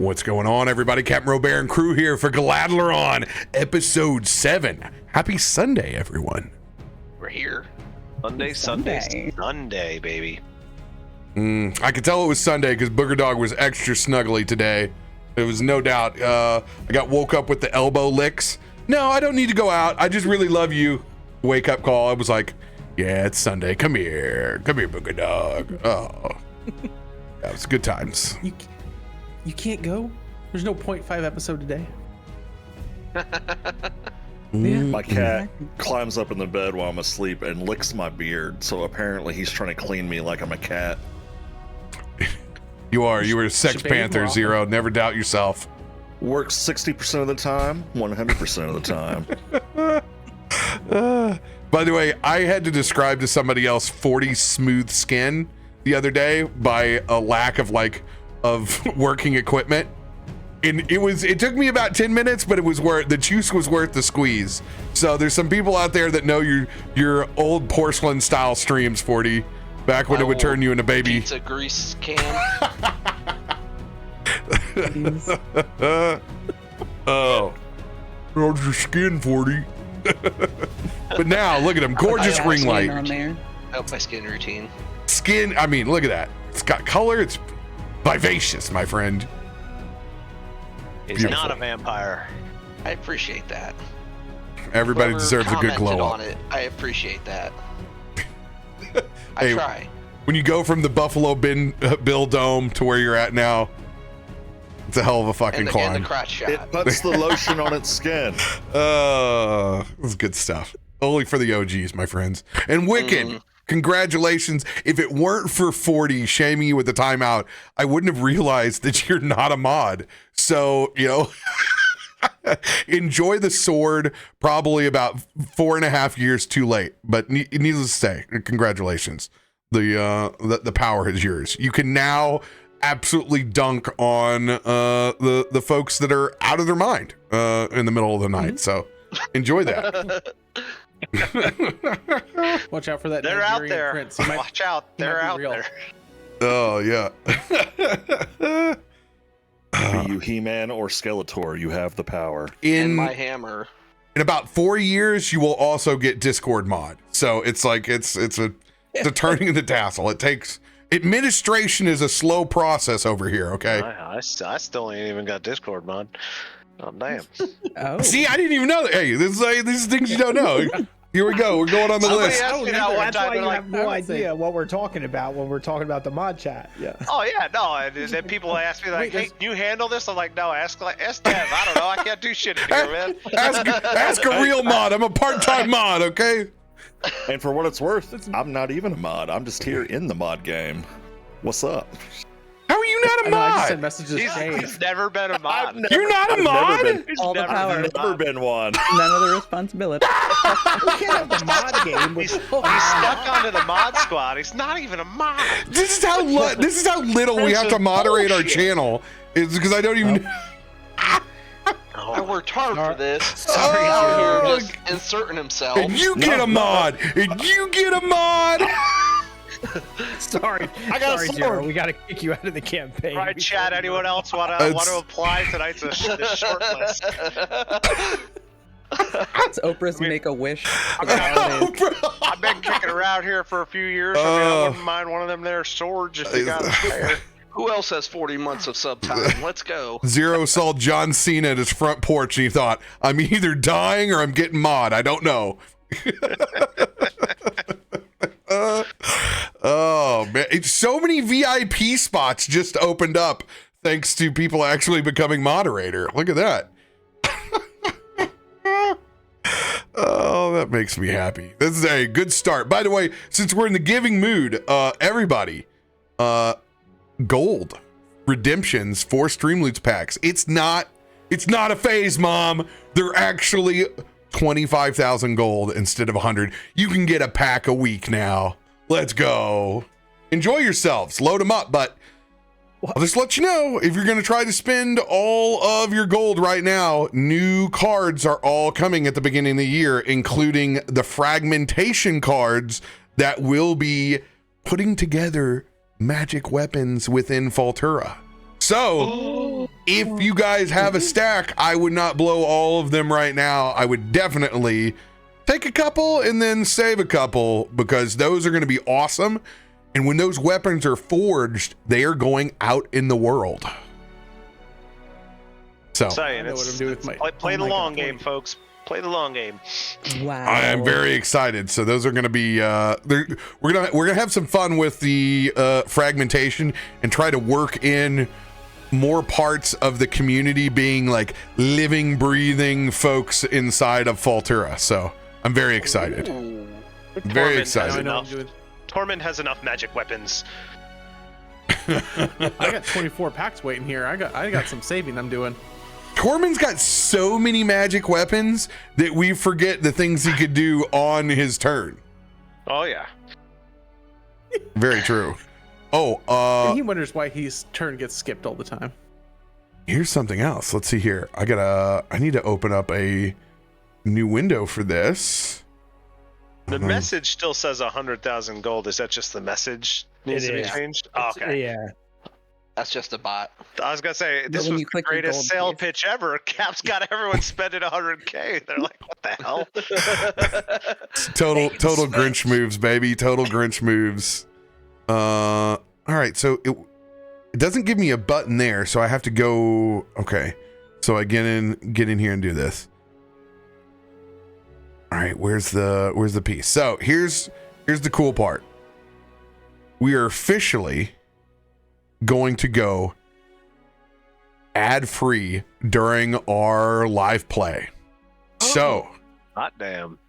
What's going on, everybody? CaptainRoBear and crew here for Galaadluuran, episode 7. Happy Sunday, everyone. We're here. Sunday, baby. I could tell it was Sunday because Booger Dog was extra snuggly today. It was no doubt. I got woke up with the elbow licks. No, I don't need to go out. I just really love you. Wake up call. I was like, yeah, it's Sunday. Come here, Booger Dog. Oh, that was good times. You can't go? There's no 0.5 episode today. My cat climbs up in the bed while I'm asleep and licks my beard, so apparently he's trying to clean me like I'm a cat. You were a Sex Panther, Zero. Never doubt yourself. Works 60% of the time, 100% of the time. By the way, I had to describe to somebody else 40 smooth skin the other day by a lack of working equipment. And it took me about 10 minutes, but it was worth the juice was worth the squeeze. So there's some people out there that know your old porcelain style streams, 40, back when it would turn you into baby pizza grease can. Oh, how's your skin, 40? But now look at him, gorgeous ring light on there. Oh, my skin routine. Skin. I mean, look at that. It's got color. It's vivacious, my friend. He's Beautiful. not a vampire. I appreciate that. Everybody Whoever deserves a good glow commented up. on it, I appreciate that. I Hey, try. when you go from the Buffalo Bill Dome to where you're at now, it's a hell of a fucking And the climb. crotch shot. It puts the lotion on its skin. It's good stuff. Only for the OGs, my friends. And Wicked, congratulations. If it weren't for 40 shaming you with the timeout, I wouldn't have realized that you're not a mod. So, enjoy the sword probably about 4.5 years too late. But needless to say, congratulations. The power is yours. You can now absolutely dunk on the folks that are out of their mind in the middle of the night. So enjoy that. Watch out for that. They're out Nigerian there. Prince. Watch out. They're out real. there. Oh yeah. Be you He-Man or Skeletor, you have the power. And my hammer. In about 4 years, you will also get Discord mod. So it's like it's a turning of the tassel. Administration is a slow process over here. Okay. I still ain't even got Discord mod. Oh damn. Oh. See, I didn't even know that. Hey, this is things you don't know. Here we go. We're going on the Somebody list. asked me that one That's time. why you They're have no idea what we're talking about when we're talking about the mod chat. Yeah. oh yeah, no. And then people ask me like, "Hey, can you handle this?" I'm like, "No, ask Dev. I don't know. I can't do shit in here, man." Ask a real mod. I'm a part-time mod, okay? And for what it's worth, I'm not even a mod. I'm just here in the mod game. What's up? How are you not a I know, I just sent mod? messages. He's never been a mod. You're not a mod? All the power. I've never been one. None of the responsibility. We can't have the mod game. He's stuck onto the mod squad. He's not even a mod. This is how little we have to moderate our channel. Is because I don't even. I worked hard for this. Sorry, out here just inserting himself. And you get a mod. And you get a mod. Sorry, I got a sorry, sword. Zero. We got to kick you out of the campaign. Right, chat. Anyone else want to apply tonight's a short list? It's Oprah's Make a Wish. For the holidays. I've been kicking around here for a few years. I mean, I wouldn't mind one of them there swords if you got it. Who else has 40 months of sub time? Let's go. Zero saw John Cena at his front porch and he thought, I'm either dying or I'm getting mod. I don't know. Oh man, so many VIP spots just opened up thanks to people actually becoming moderator. Look at that. Oh, that makes me happy. This is a good start. By the way, since we're in the giving mood, everybody, gold redemptions for Streamloots packs. It's not a phase, Mom. They're actually 25,000 gold instead of 100. You can get a pack a week now. Let's go. Enjoy yourselves. Load them up, but I'll just let you know, if you're going to try to spend all of your gold right now, new cards are all coming at the beginning of the year, including the fragmentation cards that will be putting together magic weapons within Faltura. So if you guys have a stack, I would not blow all of them right now. I would definitely take a couple and then save a couple, because those are going to be awesome. And when those weapons are forged, they are going out in the world. So Saying, I know what I'm doing with my. play the long game, folks. Play the long game. Wow. I am very excited. So those are going to be we're gonna have some fun with the fragmentation and try to work in more parts of the community being like living, breathing folks inside of Faltura. So I'm very excited. Ooh. Very Torment excited. has I know what I'm enough. doing. Torment has enough magic weapons. I got 24 packs waiting here. I got some saving I'm doing. Tormund's got so many magic weapons that we forget the things he could do on his turn. Oh yeah. Very true. And Oh, he wonders why his turn gets skipped all the time. here's something else. Let's see here. I need to open up a new window for this. The message still says 100,000 gold. Is that just the message needs It to be is. changed? Oh, okay. Yeah. That's just a bot. I was gonna say this when was you the click your greatest gold sale piece. pitch ever. Cap's got everyone spending 100K. They're like, what the hell? Total Grinch moves, baby. Total Grinch moves. All right, so it doesn't give me a button there, so I have to go. Okay, so I get in here and do this. All right, where's the piece? So here's the cool part. We are officially going to go ad free during our live play. So Hot damn.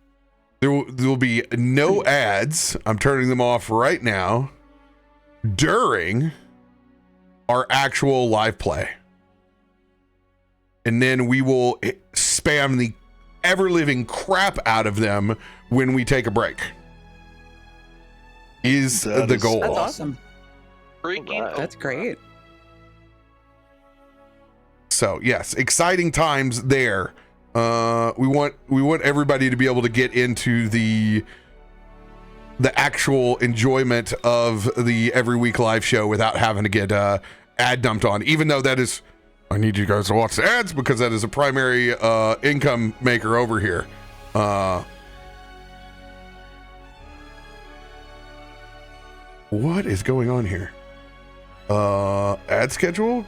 there will be no ads. I'm turning them off right now during our actual live play. And then we will spam the ever-living crap out of them when we take a break. Is That the is goal. That's awesome. Freaking. That's great. So yes, exciting times there. We want everybody to be able to get into the actual enjoyment of the every week live show without having to get ad dumped on, even though that is, I need you guys to watch the ads because that is a primary income maker over here. What is going on here? Ad schedule?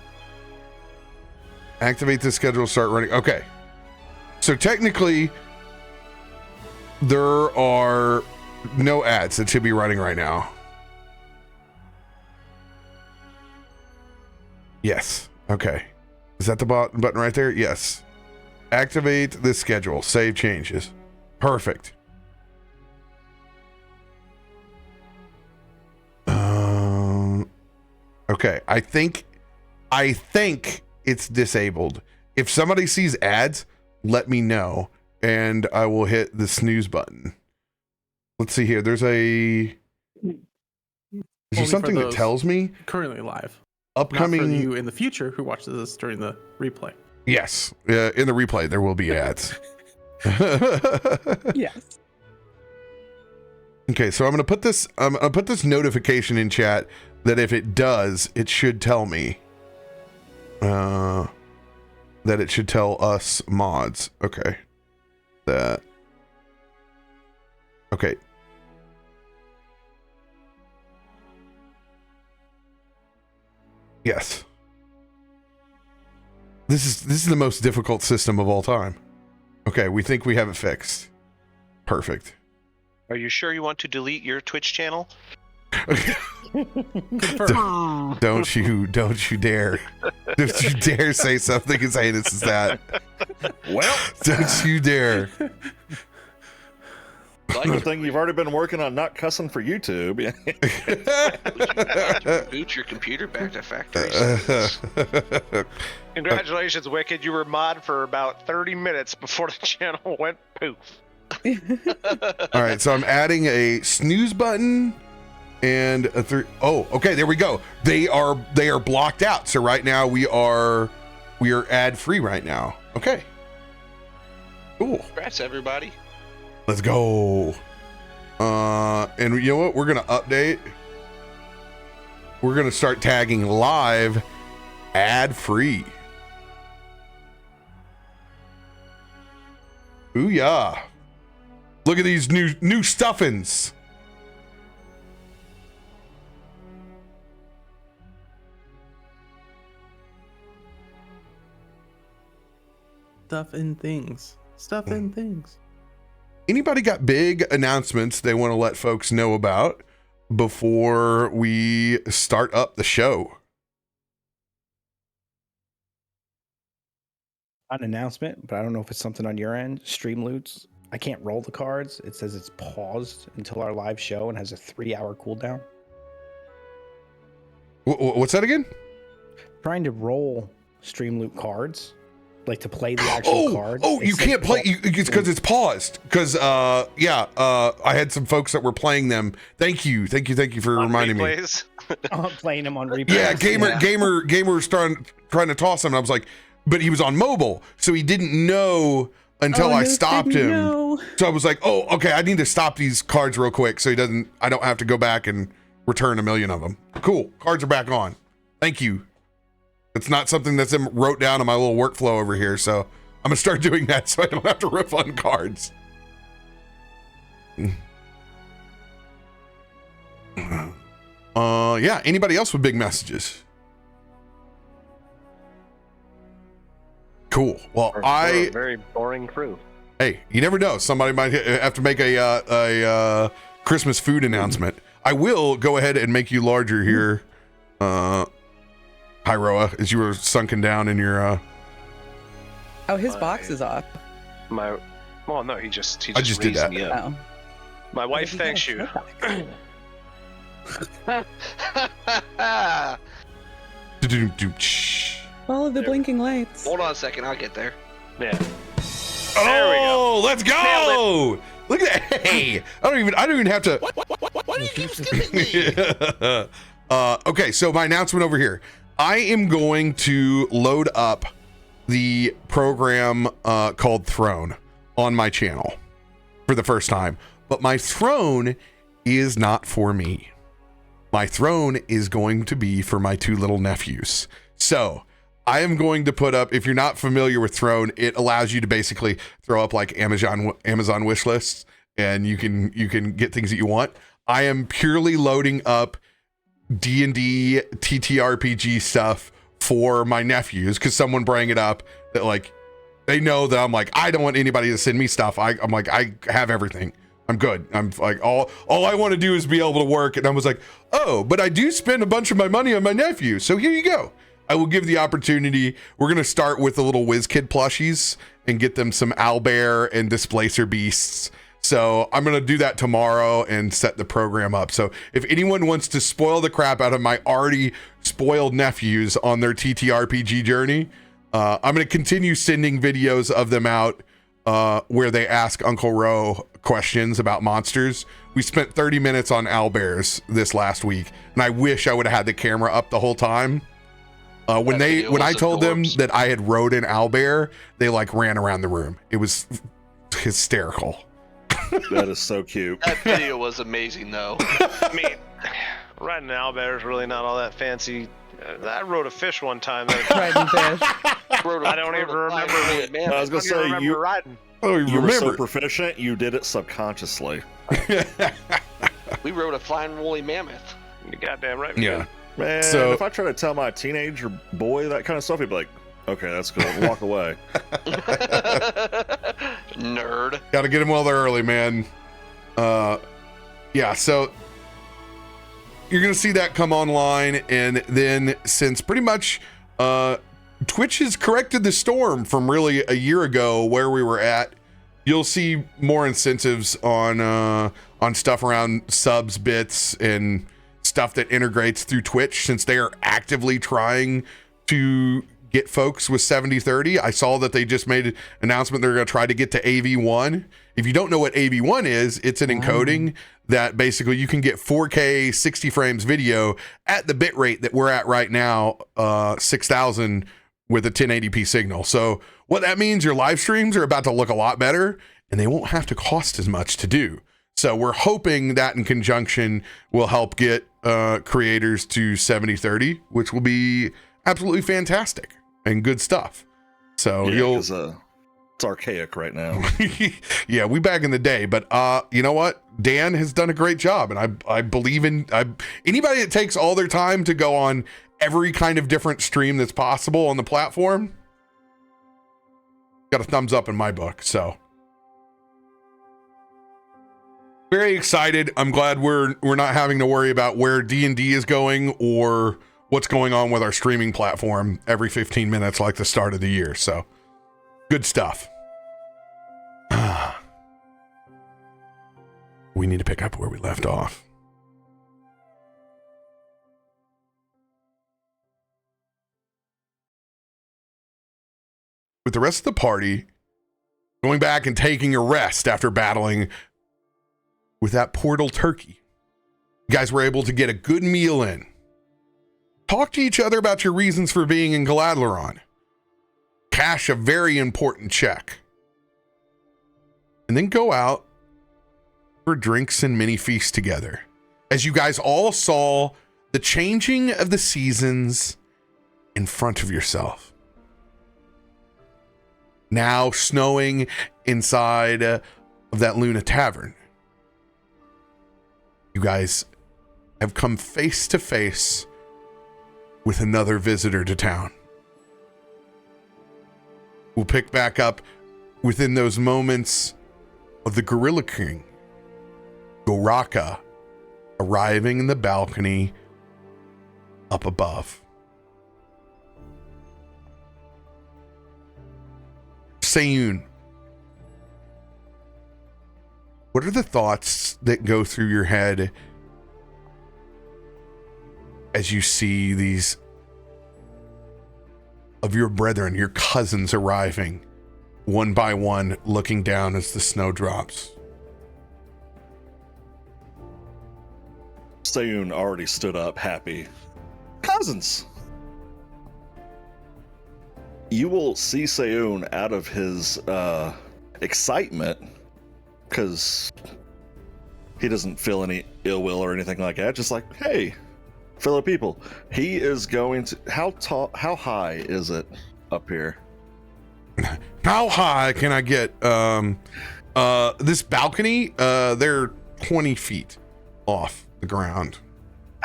Activate the schedule, start running. Okay. So technically, there are no ads that should be running right now. Yes. Okay. Is that the button right there? Yes. Activate the schedule. Save changes. Perfect. Okay. I think it's disabled. If somebody sees ads, let me know and I will hit the snooze button. Let's see here. Is there Only something for that those tells me currently live. upcoming? Not for you in the future who watches this during the replay. Yes, in the replay there will be ads. Yes. Okay, so I'm gonna put this notification in chat that if it does, it should tell me. That it should tell us mods. Okay. That. Okay. Yes. This is the most difficult system of all time. Okay, we think we have it fixed. Perfect. Are you sure you want to delete your Twitch channel? Confirmed. Don't you dare. Don't you dare say something as heinous as that. Well, Don't you dare. good thing you've already been working on not cussing for YouTube. Boot your computer back to factory. Congratulations, Wicked. You were mod for about 30 minutes before the channel went poof. All right, so I'm adding a snooze button and a three. Oh, okay, there we go. They are blocked out. So right now we are ad free right now. Okay. Cool. Congrats, everybody. Let's go. And you know what? We're gonna update. We're gonna start tagging live ad free. Ooh yeah. Look at these new stuffings. Stuff and things. Stuff and things. Anybody got big announcements they want to let folks know about before we start up the show? An announcement, but I don't know if it's something on your end. Streamloots. I can't roll the cards. It says it's paused until our live show and has a 3-hour cooldown. What's that again? Trying to roll Streamloot cards, like to play the actual cards. Oh, you can't play. It's because it's paused. Because I had some folks that were playing them. Thank you for reminding me. I'm playing them on replay. Yeah, gamer was trying to toss him, and I was like, but he was on mobile, so he didn't know until I stopped him. Know. So I was like, oh, okay, I need to stop these cards real quick so I don't have to go back and return 1 million of them. Cool, cards are back on. Thank you. It's not something that's wrote down in my little workflow over here, so I'm gonna start doing that so I don't have to refund cards. Yeah, anybody else with big messages? Cool. Well, We're a very boring crew. Hey, you never know. Somebody might have to make a Christmas food announcement. I will go ahead and make you larger here, Hyroa, as you were sunken down in your. Oh, his box is off. Well, no, he just I just did raised that. me up. Oh. My wife thanks you. Follow the blinking lights. Hold on a second, I'll get there. Yeah. There we go. Let's go! Look at that. Hey, I don't even have to. What do you keep skipping me? Okay, so my announcement over here. I am going to load up the program called Throne on my channel for the first time. But my throne is not for me. My throne is going to be for my 2 little nephews. So I am going to put up, if you're not familiar with Throne, it allows you to basically throw up like Amazon wish lists, and you can get things that you want. I am purely loading up D&D TTRPG stuff for my nephews because someone brought it up that like they know that I'm like, I don't want anybody to send me stuff. I'm like, I have everything. I'm good. I'm like, all I want to do is be able to work. And I was like, oh, but I do spend a bunch of my money on my nephew. So here you go. I will give the opportunity. We're going to start with the little WizKid plushies and get them some owlbear and displacer beasts. So I'm going to do that tomorrow and set the program up. So if anyone wants to spoil the crap out of my already spoiled nephews on their TTRPG journey, I'm going to continue sending videos of them out where they ask Uncle Ro questions about monsters. We spent 30 minutes on owlbears this last week, and I wish I would have had the camera up the whole time. When I told them that I had rode an owlbear, they like ran around the room. It was hysterical. That is so cute. That video was amazing, though. I mean, riding an owlbear is really not all that fancy. I rode a fish one time. Riding fish. I don't even remember. I was gonna say you riding. Oh, you were so remember? proficient, you did it subconsciously. We rode a flying woolly mammoth. You're goddamn right. we Yeah. did. Man, So- if I try to tell my teenager boy that kind of stuff, he'd be like, okay, that's cool. Walk away. Nerd. Got to get them while they're early, man. Yeah, so you're going to see that come online. And then since pretty much Twitch has corrected the storm from really a year ago where we were at, you'll see more incentives on stuff around subs, bits, and stuff that integrates through Twitch since they are actively trying to get folks with 70/30. I saw that they just made an announcement they're going to try to get to AV1. If you don't know what AV1 is, it's an encoding that basically you can get 4K 60 frames video at the bit rate that we're at right now, 6,000 with a 1080p signal. So what that means, your live streams are about to look a lot better and they won't have to cost as much to do. So we're hoping that in conjunction will help get creators to 70/30, which will be absolutely fantastic and good stuff. So Yeah, you'll 'cause, It's archaic right now. Yeah, we back in the day, but you know what? Dan has done a great job, and I believe in anybody that takes all their time to go on every kind of different stream that's possible on the platform. Got a thumbs up in my book, so very excited. I'm glad we're not having to worry about where D&D is going or what's going on with our streaming platform every 15 minutes like the start of the year. So good stuff. We need to pick up where we left off. With the rest of the party going back and taking a rest after battling with that portal turkey, you guys were able to get a good meal in. Talk to each other about your reasons for being in Galaadluuran. Cash a very important check. And then go out for drinks and mini feasts together. As you guys all saw the changing of the seasons in front of yourself. Now snowing inside of that Luna Tavern. You guys have come face to face with another visitor to town. We'll pick back up within those moments of the Gorilla King, Goraka, arriving in the balcony up above. Sayun, what are the thoughts that go through your head as you see these of your brethren, your cousins arriving one by one, looking down as the snow drops? Sayun already stood up, happy. Cousins! You will see Sayun out of his excitement, because he doesn't feel any ill will or anything like that. Just like, hey, fellow people, he is going to. How high is it up here? How high can I get this balcony? They're 20 feet off the ground.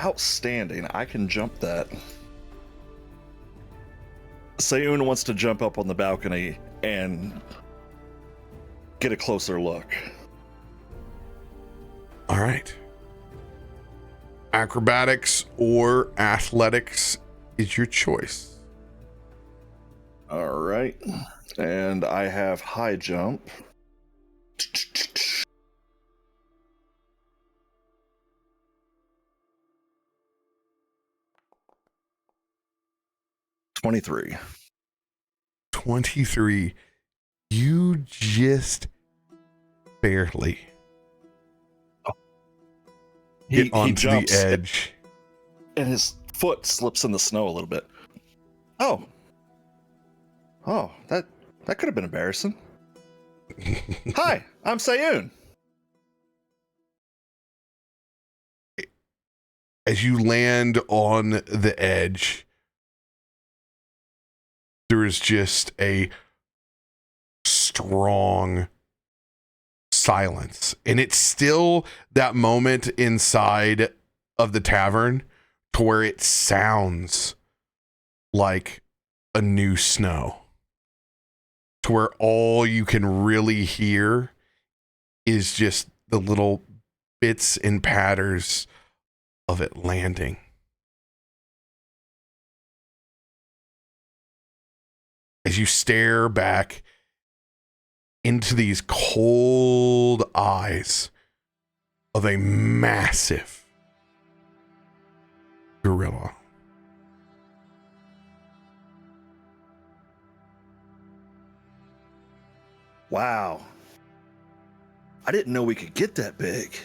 Outstanding. I can jump that. Sayun wants to jump up on the balcony and get a closer look. All right. Acrobatics or athletics is your choice. All right. And I have high jump. $23. 23. You just barely get onto the edge. And his foot slips in the snow a little bit. Oh, that could have been embarrassing. Hi, I'm Sayun. As you land on the edge, there is just a strong silence. And it's still that moment inside of the tavern to where it sounds like a new snow. To where all you can really hear is just the little bits and patters of it landing. As you stare back into these cold eyes of a massive gorilla. Wow. I didn't know we could get that big.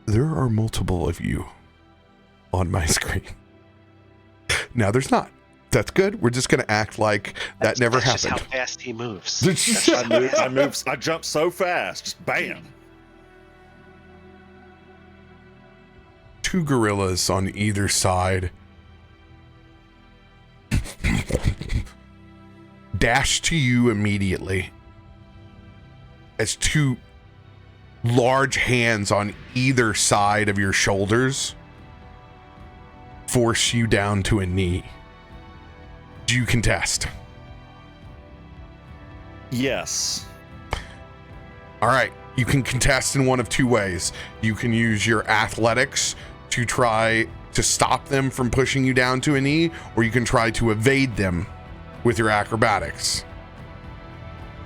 There are multiple of you on my screen. Now there's not. That's good. We're just going to act like that never that's happened. Just how fast he moves. I jumped so fast, just bam. 2 gorillas on either side dash to you immediately as two large hands on either side of your shoulders force you down to a knee. Do you contest? Yes. All right. You can contest in one of two ways. You can use your athletics to try to stop them from pushing you down to a knee, or you can try to evade them with your acrobatics.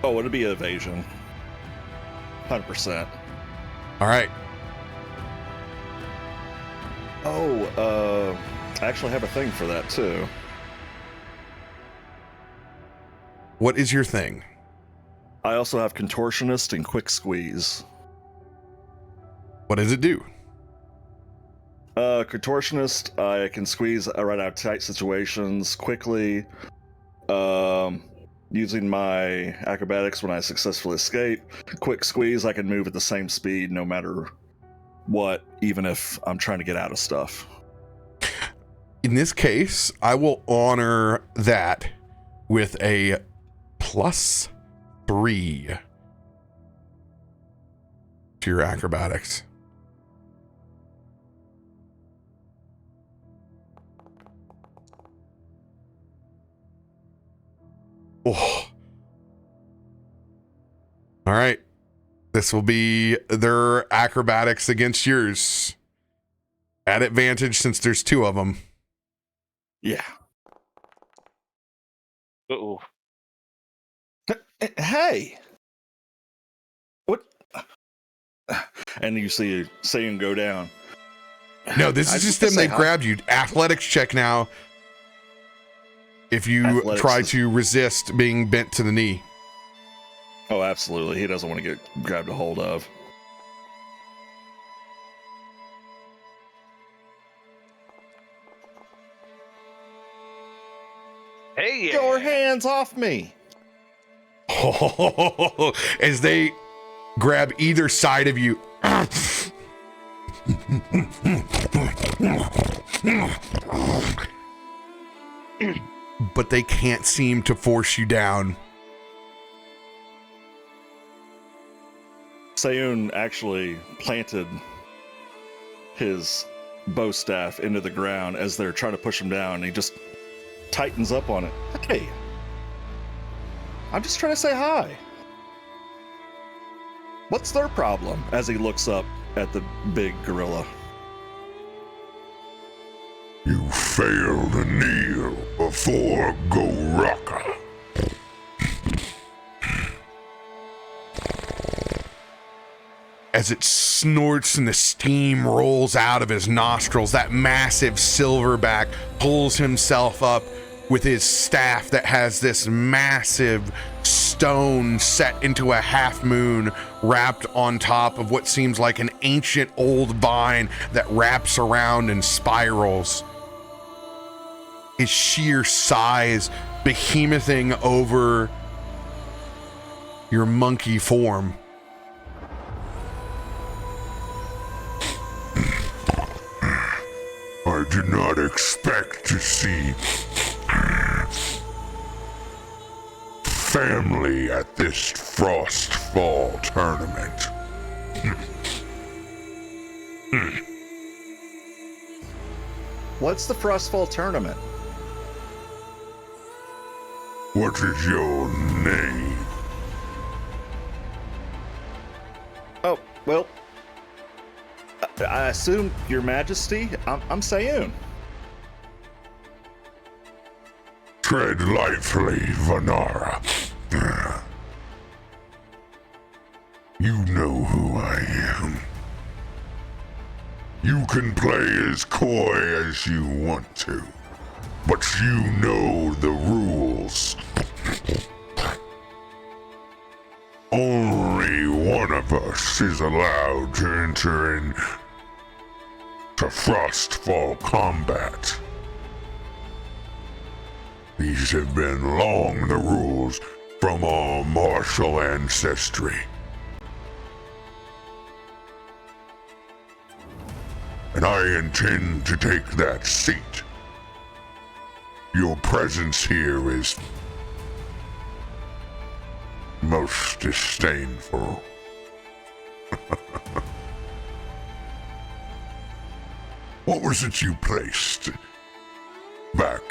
Oh, it'd be evasion. 100%. All right. Oh, I actually have a thing for that too. What is your thing? I also have Contortionist and Quick Squeeze. What does it do? Contortionist, I can squeeze right out of tight situations quickly. Using my acrobatics when I successfully escape. Quick Squeeze, I can move at the same speed no matter what, even if I'm trying to get out of stuff. In this case, I will honor that with a +3 to your acrobatics. Oh. All right. This will be their acrobatics against yours. At advantage since there's two of them. Yeah. Uh-oh. Hey! What? And you see Sayun go down. No, this is just them. They grabbed you. Athletics check now. If you Athletics try is- to resist being bent to the knee. Oh, absolutely. He doesn't want to get grabbed a hold of. Hey, Get your hands off me! As they grab either side of you. But they can't seem to force you down. Sayun actually planted his bow staff into the ground as they're trying to push him down. He just tightens up on it. Hey, I'm just trying to say hi. What's their problem? As he looks up at the big gorilla. You failed to kneel before Goraka. As it snorts and the steam rolls out of his nostrils, that massive silverback pulls himself up with his staff that has this massive stone set into a half moon wrapped on top of what seems like an ancient old vine that wraps around and spirals. His sheer size behemothing over your monkey form. I did not expect to see family at this Frostfall tournament. What's the Frostfall tournament? What is your name? Oh, well, I assume, Your Majesty, I'm Sayun. Tread lightly, Vanara. You know who I am. You can play as coy as you want to, but you know the rules. Only one of us is allowed to enter into Frostfall combat. These have been long the rules from our martial ancestry. And I intend to take that seat. Your presence here is most disdainful. What was it you placed back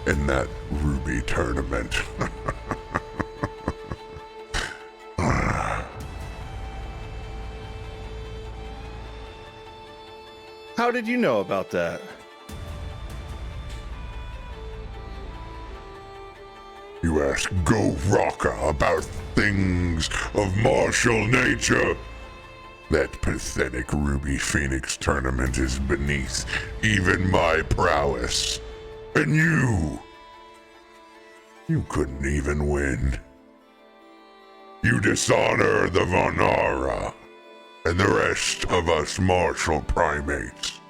in that Ruby tournament? How did you know about that? You ask Go Rocka about things of martial nature. That pathetic Ruby Phoenix tournament is beneath even my prowess. And you couldn't even win. You dishonor the Vanara and the rest of us martial primates.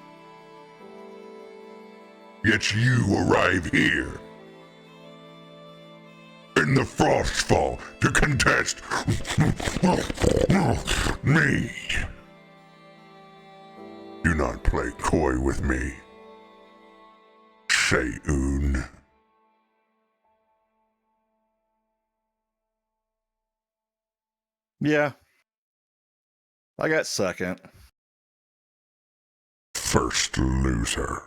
Yet you arrive here in the Frostfall to contest me. Do not play coy with me, Seun. Yeah. I got second. First loser.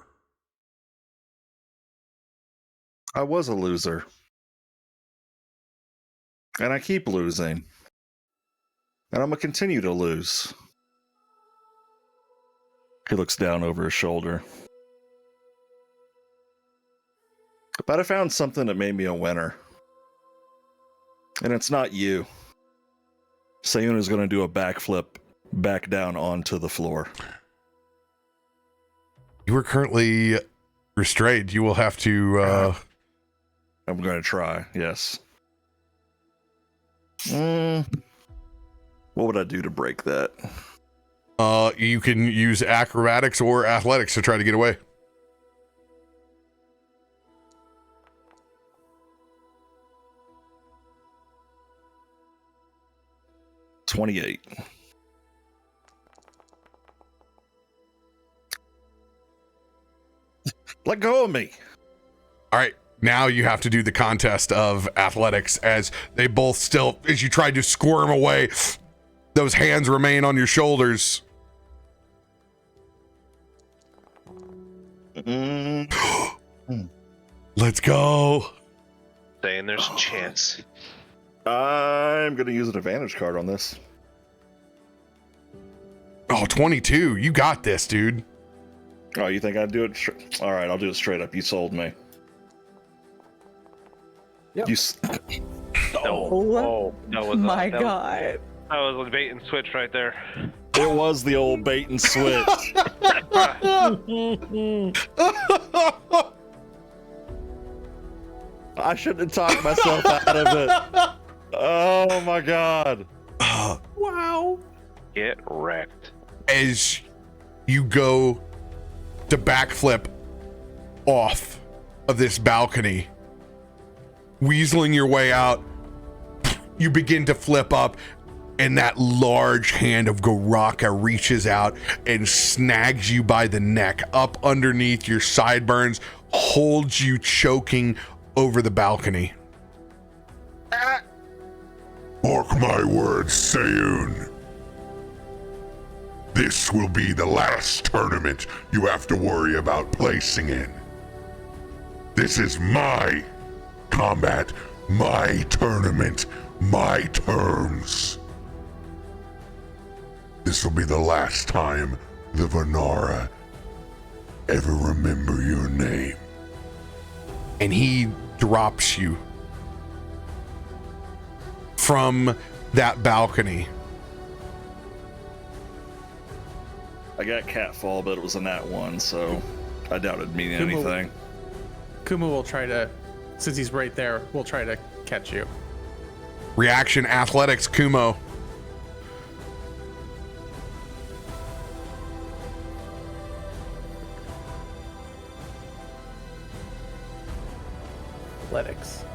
I was a loser. And I keep losing. And I'm going to continue to lose. He looks down over his shoulder. But I found something that made me a winner. And it's not you. Seun is going to do a backflip back down onto the floor. You are currently restrained. You will have to... I'm going to try, yes. What would I do to break that? You can use acrobatics or athletics to try to get away. $28. Let go of me. All right. Now you have to do the contest of athletics as they both still, as you try to squirm away, those hands remain on your shoulders. Let's go. Saying there's a chance. I'm going to use an advantage card on this. Oh, 22. You got this, dude. Oh, you think I'd do it? All right, I'll do it straight up. You sold me. Yep. Oh, that was My God. That was a bait and switch right there. It was the old bait and switch. I shouldn't have talked myself out of it. Oh my God. Wow. Get wrecked. As you go to backflip off of this balcony, weaseling your way out, you begin to flip up, and that large hand of Goraka reaches out and snags you by the neck up underneath your sideburns, holds you choking over the balcony. Mark my words, Seun. This will be the last tournament you have to worry about placing in. This is my combat, my tournament, my terms. This will be the last time the Vanara ever remember your name. And he drops you from that balcony. I got catfall, but it was a nat 1, so I doubt it'd mean anything. Kumu will try to, since he's right there, we'll try to catch you. Reaction athletics, Kumo. Athletics.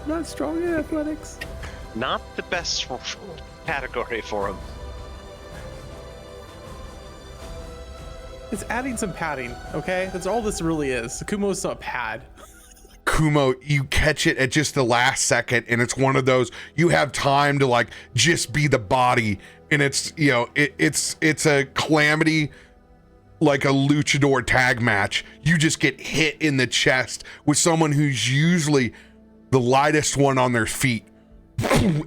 Not strong in athletics. Not the best category for him. It's adding some padding, okay? That's all this really is. Kumo's a pad. Kumo, you catch it at just the last second, and it's one of those you have time to like just be the body, and it's it's a calamity like a luchador tag match. You just get hit in the chest with someone who's usually the lightest one on their feet.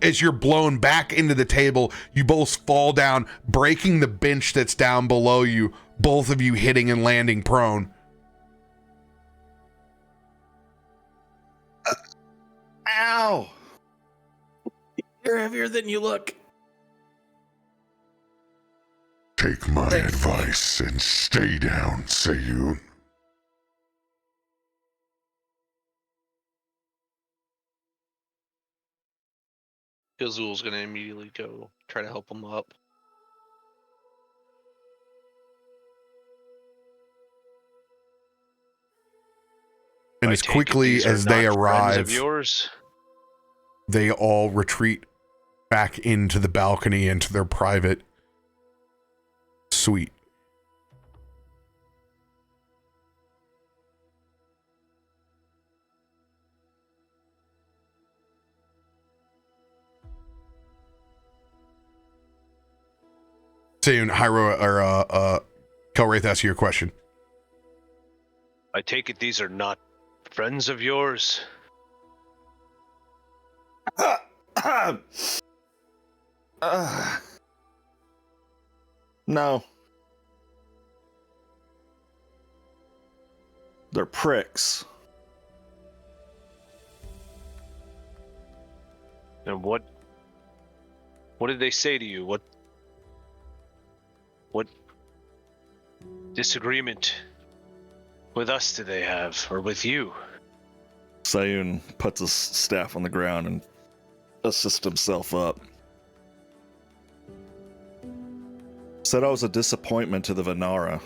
As you're blown back into the table, you both fall down, breaking the bench that's down below you, both of you hitting and landing prone. Ow! You're heavier than you look. Take my advice and stay down, Sayun. Gazul's gonna immediately go try to help him up. And I as take it quickly these are as they not friends of arrive, yours. they all retreat back into the balcony, into their private suite. Sayun, Hyro, or Kelwraith asks you a question. I take it these are not friends of yours? No. They're pricks. And what did they say to you? What disagreement with us do they have, or with you? Sayun puts his staff on the ground and assists himself up. Said I was a disappointment to the Vanara.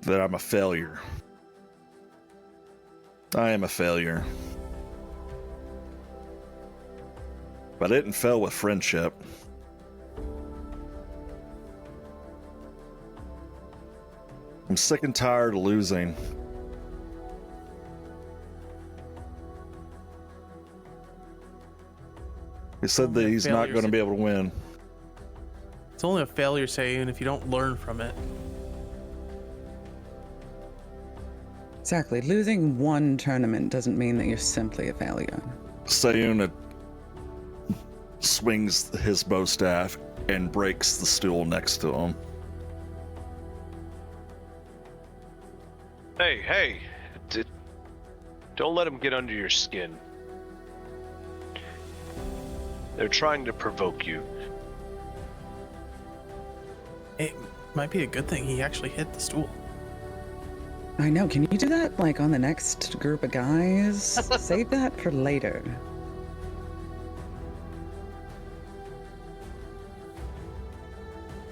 That I'm a failure. I am a failure. But I didn't fail with friendship. I'm sick and tired of losing. He said that he's not going to be able to win. It's only a failure, Sayun, if you don't learn from it. Exactly. Losing one tournament doesn't mean that you're simply a failure. Sayun swings his bow staff and breaks the stool next to him. Hey, don't let them get under your skin. They're trying to provoke you. It might be a good thing he actually hit the stool. I know. Can you do that, like, on the next group of guys? Save that for later.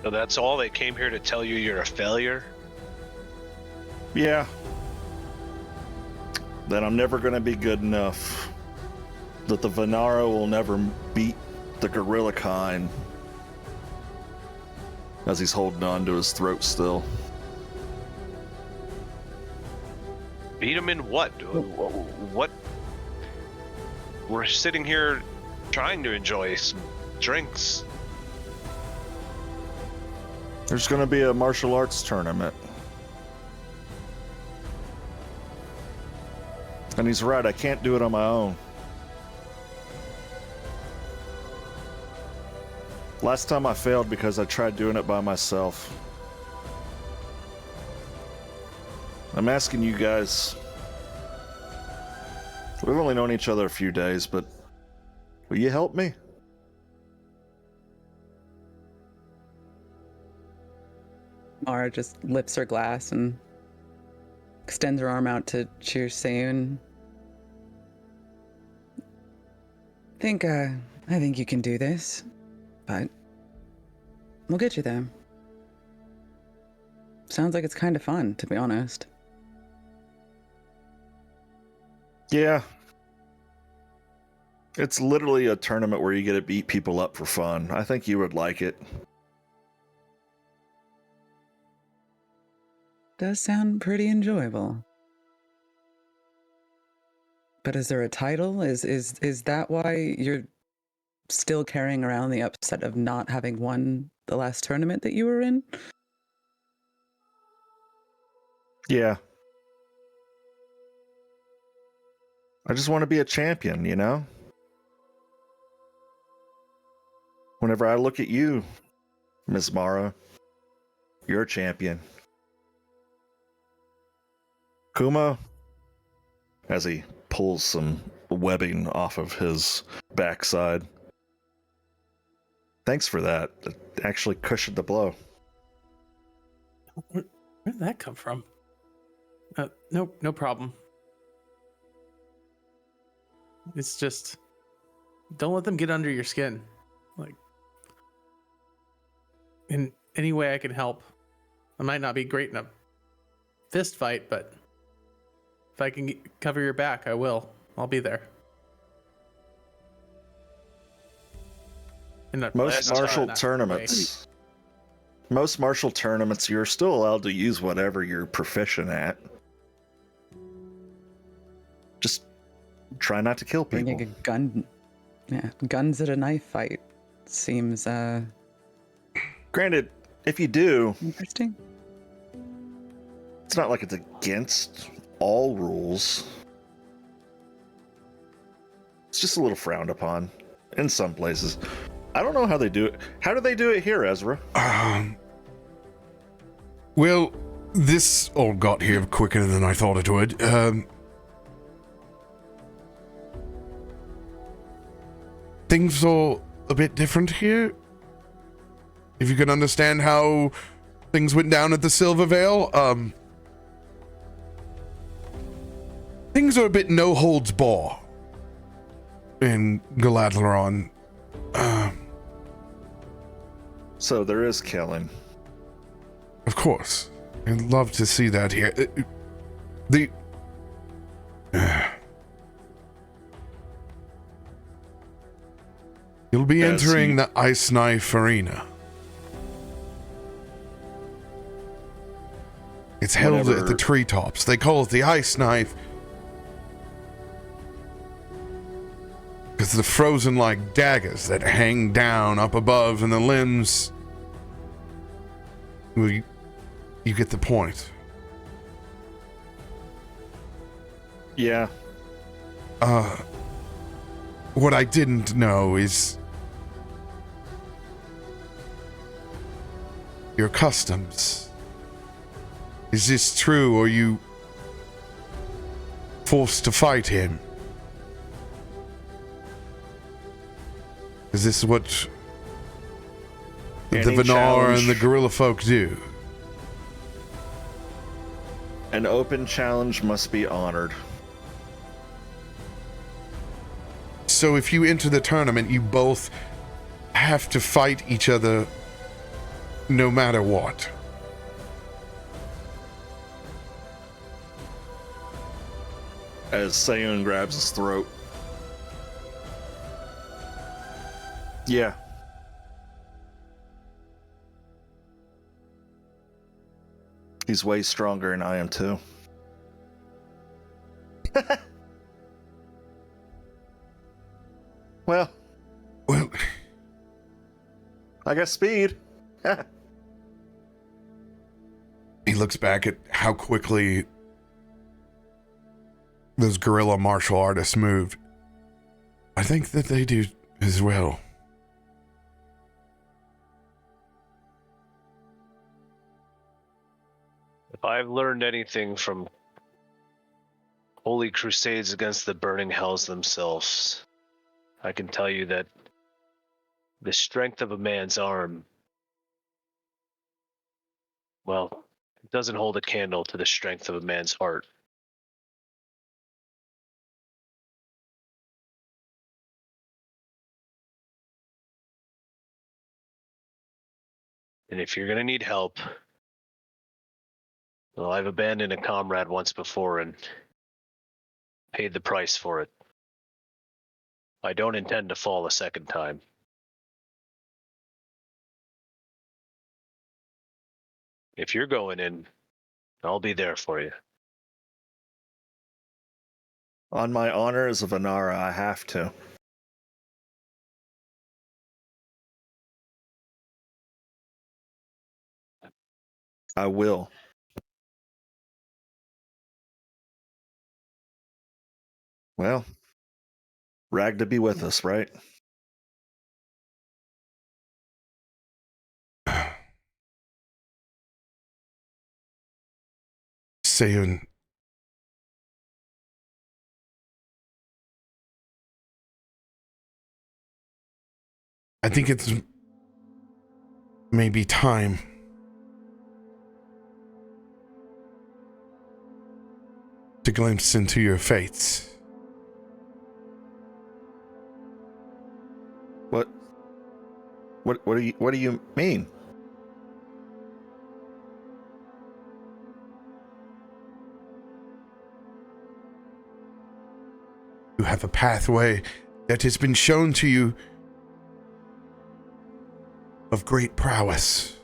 So that's all? They came here to tell you you're a failure? Yeah. That I'm never going to be good enough. That the Vanara will never beat the gorilla kind. As he's holding on to his throat still. Beat him in what? What? We're sitting here trying to enjoy some drinks. There's going to be a martial arts tournament. And he's right, I can't do it on my own. Last time I failed because I tried doing it by myself. I'm asking you guys. We've only known each other a few days, but will you help me? Mara just lifts her glass and extends her arm out to cheer Sayun. I think you can do this, but we'll get you there. Sounds like it's kind of fun, to be honest. Yeah. It's literally a tournament where you get to beat people up for fun. I think you would like it. does sound pretty enjoyable. But is there a title? Is that why you're still carrying around the upset of not having won the last tournament that you were in? Yeah. I just want to be a champion, you know? Whenever I look at you, Miss Mara, you're a champion. Kuma, as he pulls some webbing off of his backside. Thanks for that. It actually cushioned the blow. Where did that come from? No problem. It's just, don't let them get under your skin. Like, in any way I can help. I might not be great in a fist fight, but if I can cover your back, I will. I'll be there. Most martial tournaments, you're still allowed to use whatever you're proficient at. Just try not to kill people. Bringing a gun, yeah, guns at a knife fight seems Granted, if you do, interesting. it's not like it's against all rules. It's just a little frowned upon in some places. I don't know how they do it. How do they do it here, Ezra? Well, this all got here quicker than I thought it would. Things are a bit different here. If you can understand how things went down at the Silver Veil, things are a bit no holds bar in Galaadluuran. So there is killing. Of course. I'd love to see that here. You'll be entering the Ice Knife Arena. It's held at the treetops. They call it the Ice Knife because they're frozen like daggers that hang down up above, and the limbs. Well, you get the point. Yeah. What I didn't know is your customs. Is this true, or are you forced to fight him? Is this what the Vanar and the gorilla folk do? An open challenge must be honored. So if you enter the tournament, you both have to fight each other no matter what. As Sayun grabs his throat. Yeah. He's way stronger than I am too. Well, I got speed. He looks back at how quickly those guerrilla martial artists moved. I think that they do as well. If I've learned anything from holy crusades against the burning hells themselves, I can tell you that the strength of a man's arm, well, it doesn't hold a candle to the strength of a man's heart. And if you're going to need help, well, I've abandoned a comrade once before and paid the price for it. I don't intend to fall a second time. If you're going in I'll be there for you. On my honor as a Vanara, I have to. I will. Well, Ragda be with us, right? Sayun, I think it's maybe time to glimpse into your fates. What do you mean? You have a pathway that has been shown to you of great prowess.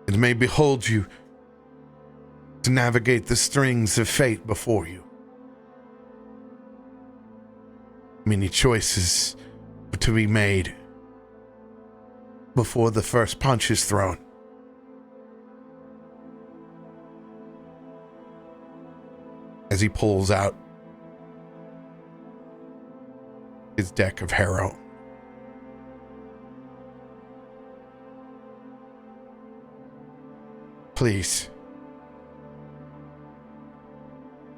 It may behold you to navigate the strings of fate before you. Many choices to be made before the first punch is thrown. As he pulls out his deck of Harrow. Please,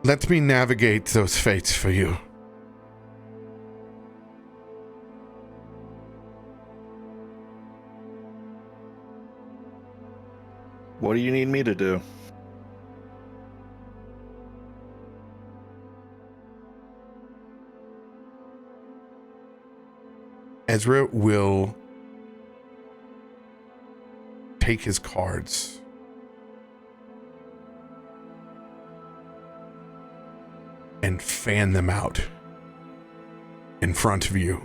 let me navigate those fates for you. What do you need me to do? Ezra will take his cards and fan them out in front of you.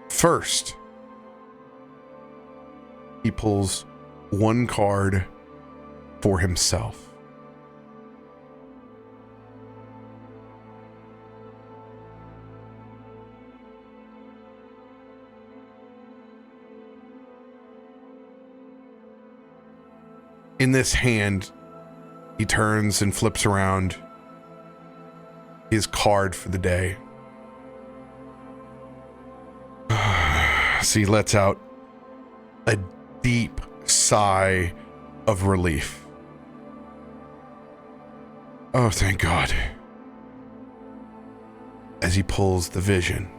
First, he pulls one card for himself. In this hand, he turns and flips around his card for the day. So he lets out a deep sigh of relief. Oh, thank God. As he pulls the vision.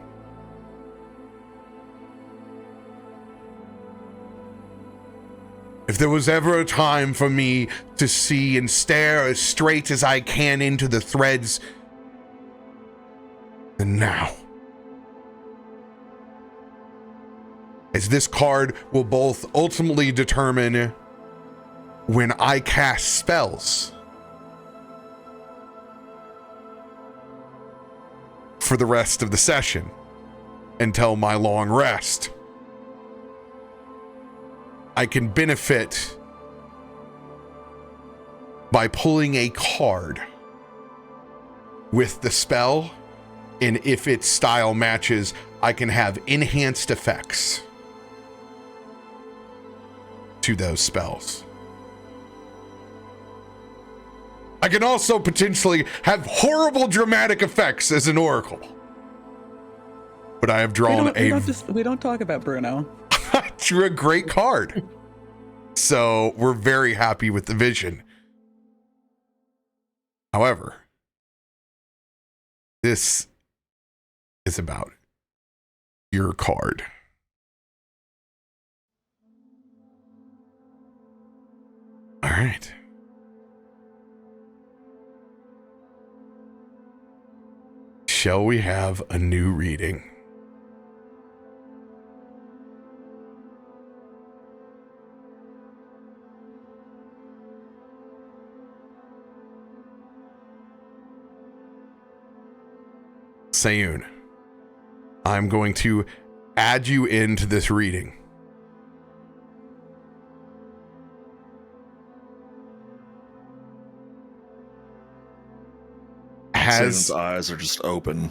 If there was ever a time for me to see and stare as straight as I can into the threads, then now. As this card will both ultimately determine when I cast spells for the rest of the session until my long rest. I can benefit by pulling a card with the spell, and if its style matches, I can have enhanced effects to those spells. I can also potentially have horrible dramatic effects as an oracle. But I have drawn we don't talk about Bruno. I drew a great card. So we're very happy with the vision. However, this is about your card. All right. Shall we have a new reading? Sayun, I'm going to add you into this reading. Sayun's eyes are just open.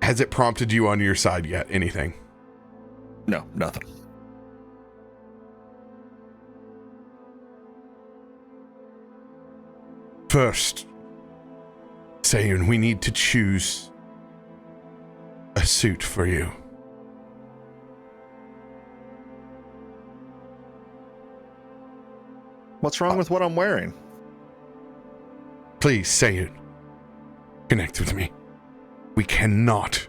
Has it prompted you on your side yet? Anything? No, nothing. First, Sayun, we need to choose a suit for you. What's wrong with what I'm wearing? Please, Sayun, connect with me. We cannot,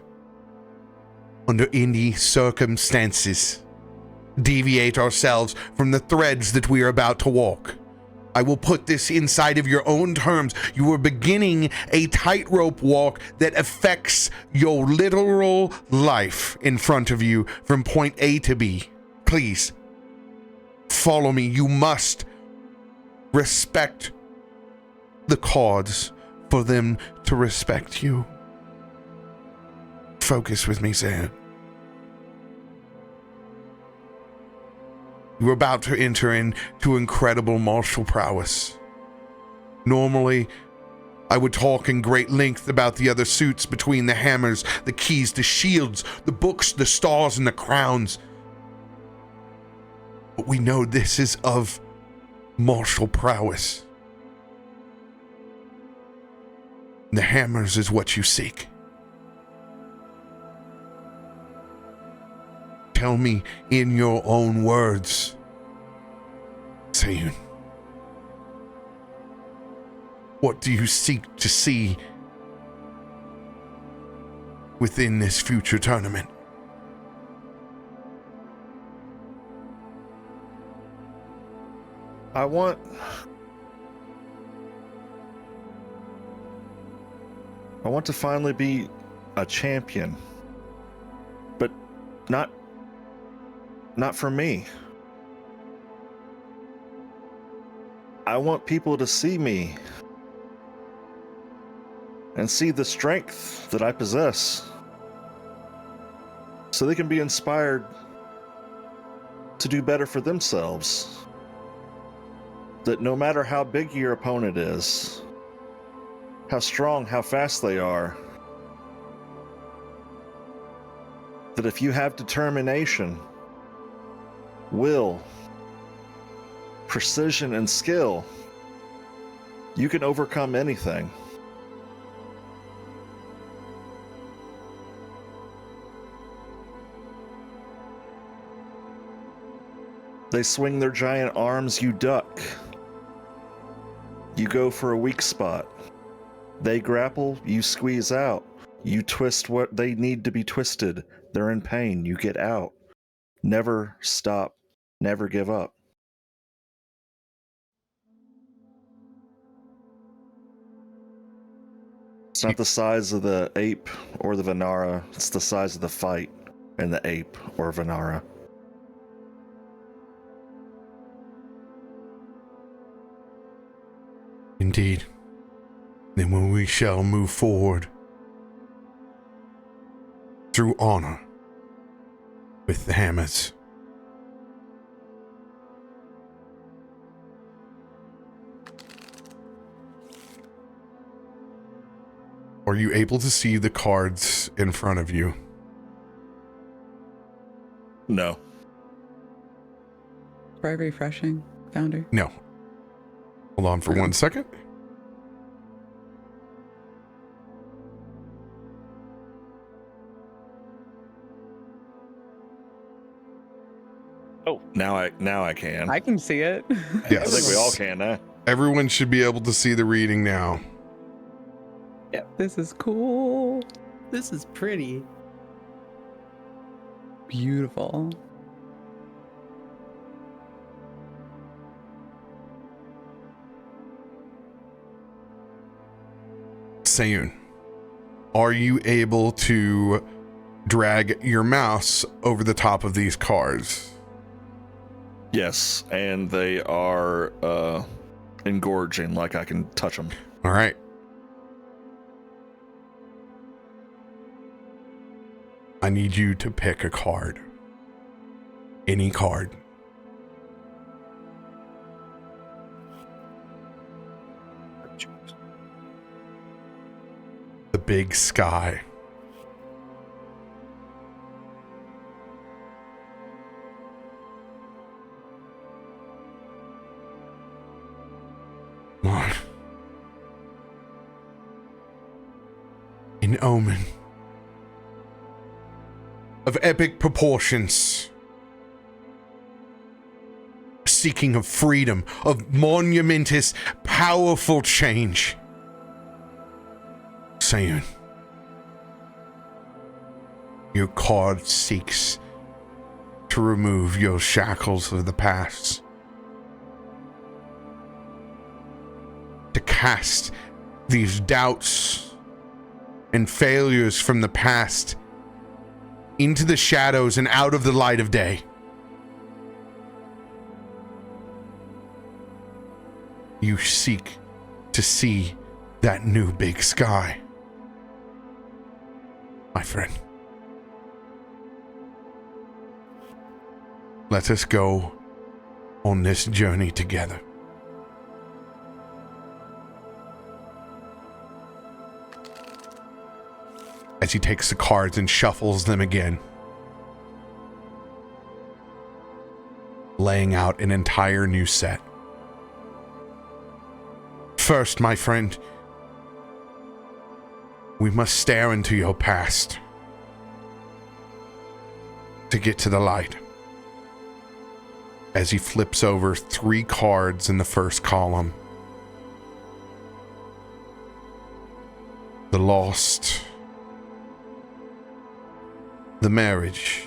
under any circumstances, deviate ourselves from the threads that we are about to walk. I will put this inside of your own terms. You are beginning a tightrope walk that affects your literal life in front of you from point A to B. Please, follow me. You must respect the cards for them to respect you. Focus with me, Sam. You're about to enter into incredible martial prowess. Normally, I would talk in great length about the other suits between the hammers, the keys, the shields, the books, the stars, and the crowns. But we know this is of martial prowess. The hammers is what you seek. Tell me in your own words, Sayun, what do you seek to see within this future tournament? I want to finally be a champion, but not for me. I want people to see me and see the strength that I possess, so they can be inspired to do better for themselves. That no matter how big your opponent is, how strong, how fast they are, that if you have determination, will, precision, and skill, you can overcome anything. They swing their giant arms, you duck. You go for a weak spot. They grapple, you squeeze out. You twist what they need to be twisted. They're in pain, you get out. Never stop, never give up. It's not the size of the ape or the Vanara, it's the size of the fight and the ape or Vanara. Indeed. Then when we shall move forward through honor with the hammers. Are you able to see the cards in front of you? No. Try refreshing, Founder. No. Hold on for 1 second. Oh, now I can. I can see it. Yes. I think we all can, huh? Everyone should be able to see the reading now. Yeah, this is cool. This is pretty. Beautiful. Sayun, are you able to drag your mouse over the top of these cards? Yes, and they are engorging, like I can touch them. All right. I need you to pick a card. Any card. The big sky. What? An omen of epic proportions, seeking of freedom, of monumentous, powerful change. Sayun, your card seeks to remove your shackles of the past, to cast these doubts and failures from the past into the shadows and out of the light of day. You seek to see that new big sky, my friend. Let us go on this journey together. As he takes the cards and shuffles them again, laying out an entire new set. First, my friend, we must stare into your past to get to the light. As he flips over 3 cards in the first column. The lost, the marriage,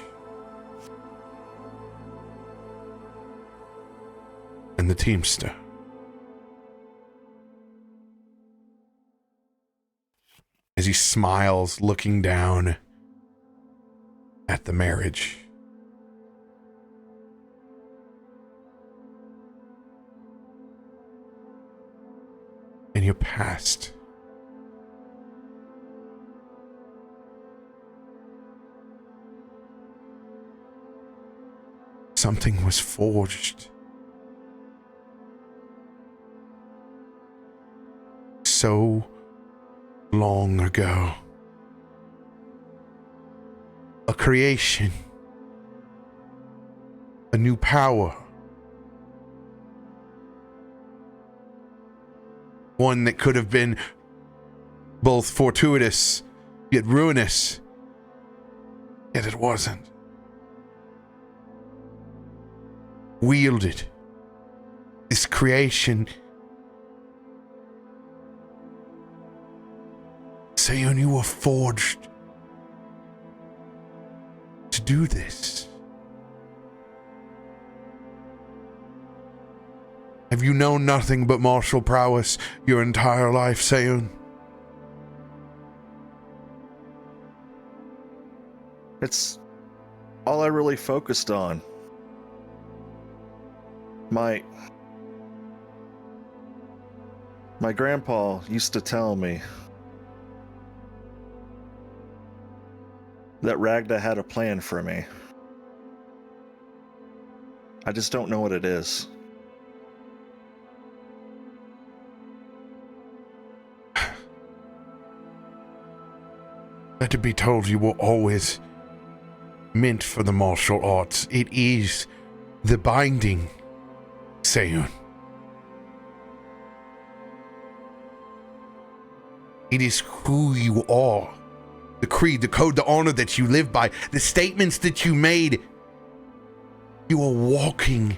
and the teamster. As he smiles, looking down at the marriage. And your past. Something was forged. So long ago. A creation. A new power. One that could have been both fortuitous yet ruinous. Yet it wasn't. Wielded. This creation. Sayun, you were forged to do this. Have you known nothing but martial prowess your entire life, Sayun? It's all I really focused on. My grandpa used to tell me that Ragda had a plan for me. I just don't know what it is. Let it be told you were always meant for the martial arts. It is the binding, Sayun. It is who you are. The creed, the code, the honor that you live by, the statements that you made. You are walking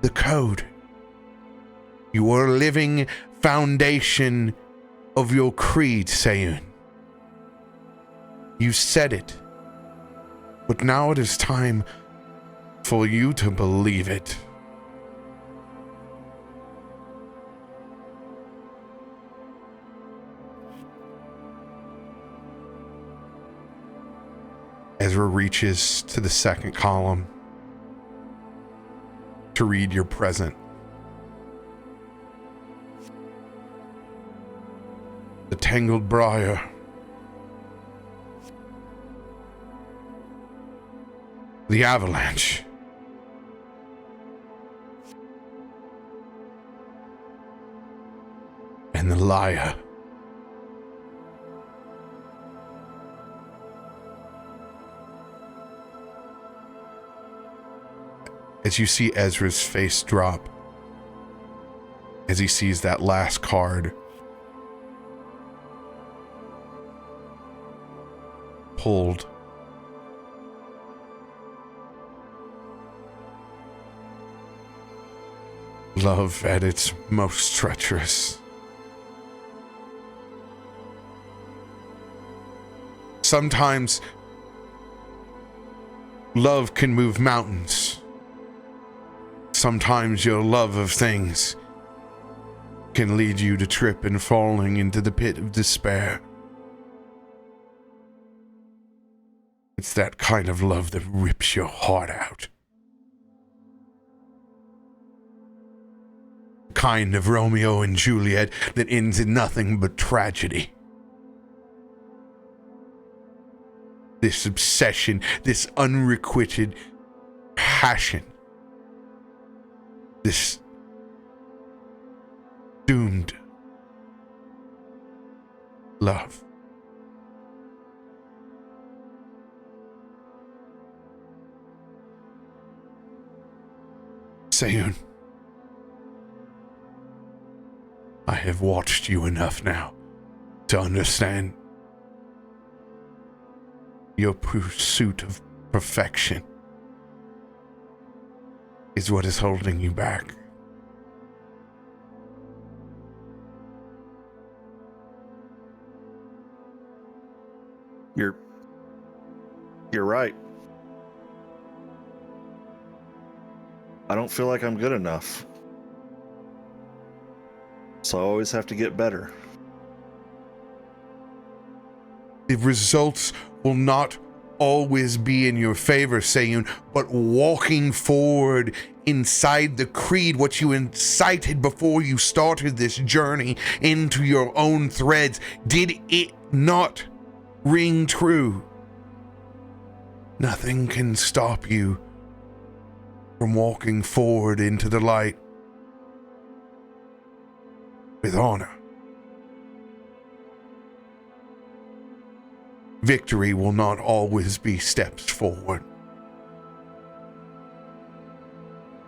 the code. You are a living foundation of your creed, Sayun. You said it. But now it is time for you to believe it. Ezra reaches to the second column to read your present. The tangled briar. The avalanche. And the liar. As you see Ezra's face drop, as he sees that last card pulled, love at its most treacherous. Sometimes love can move mountains. Sometimes your love of things can lead you to trip and falling into the pit of despair. It's that kind of love that rips your heart out. Kind of Romeo and Juliet that ends in nothing but tragedy. This obsession, this unrequited passion, this doomed love. Sayun, I have watched you enough now to understand your pursuit of perfection is what is holding you back. You're right. I don't feel like I'm good enough. So I always have to get better. The results will not always be in your favor, Sayun, but walking forward inside the creed, what you incited before you started this journey into your own threads, did it not ring true? Nothing can stop you from walking forward into the light with honor. Victory will not always be steps forward,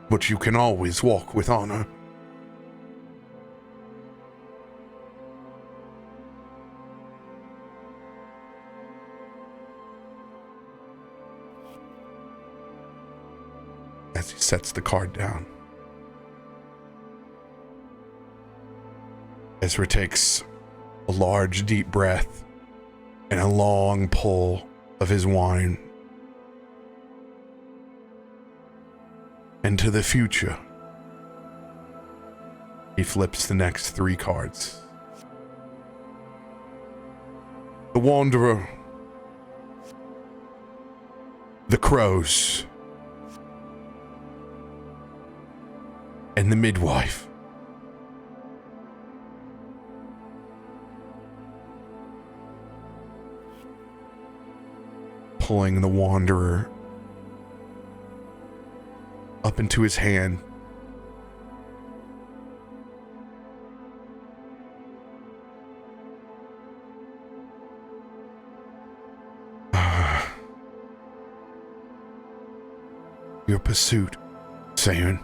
but you can always walk with honor. As he sets the card down, Ezra takes a large, deep breath and a long pull of his wine. Into the future, he flips the next 3 cards. The Wanderer, the Crows, and the Midwife. Pulling the Wanderer up into his hand. Your pursuit, Sayun.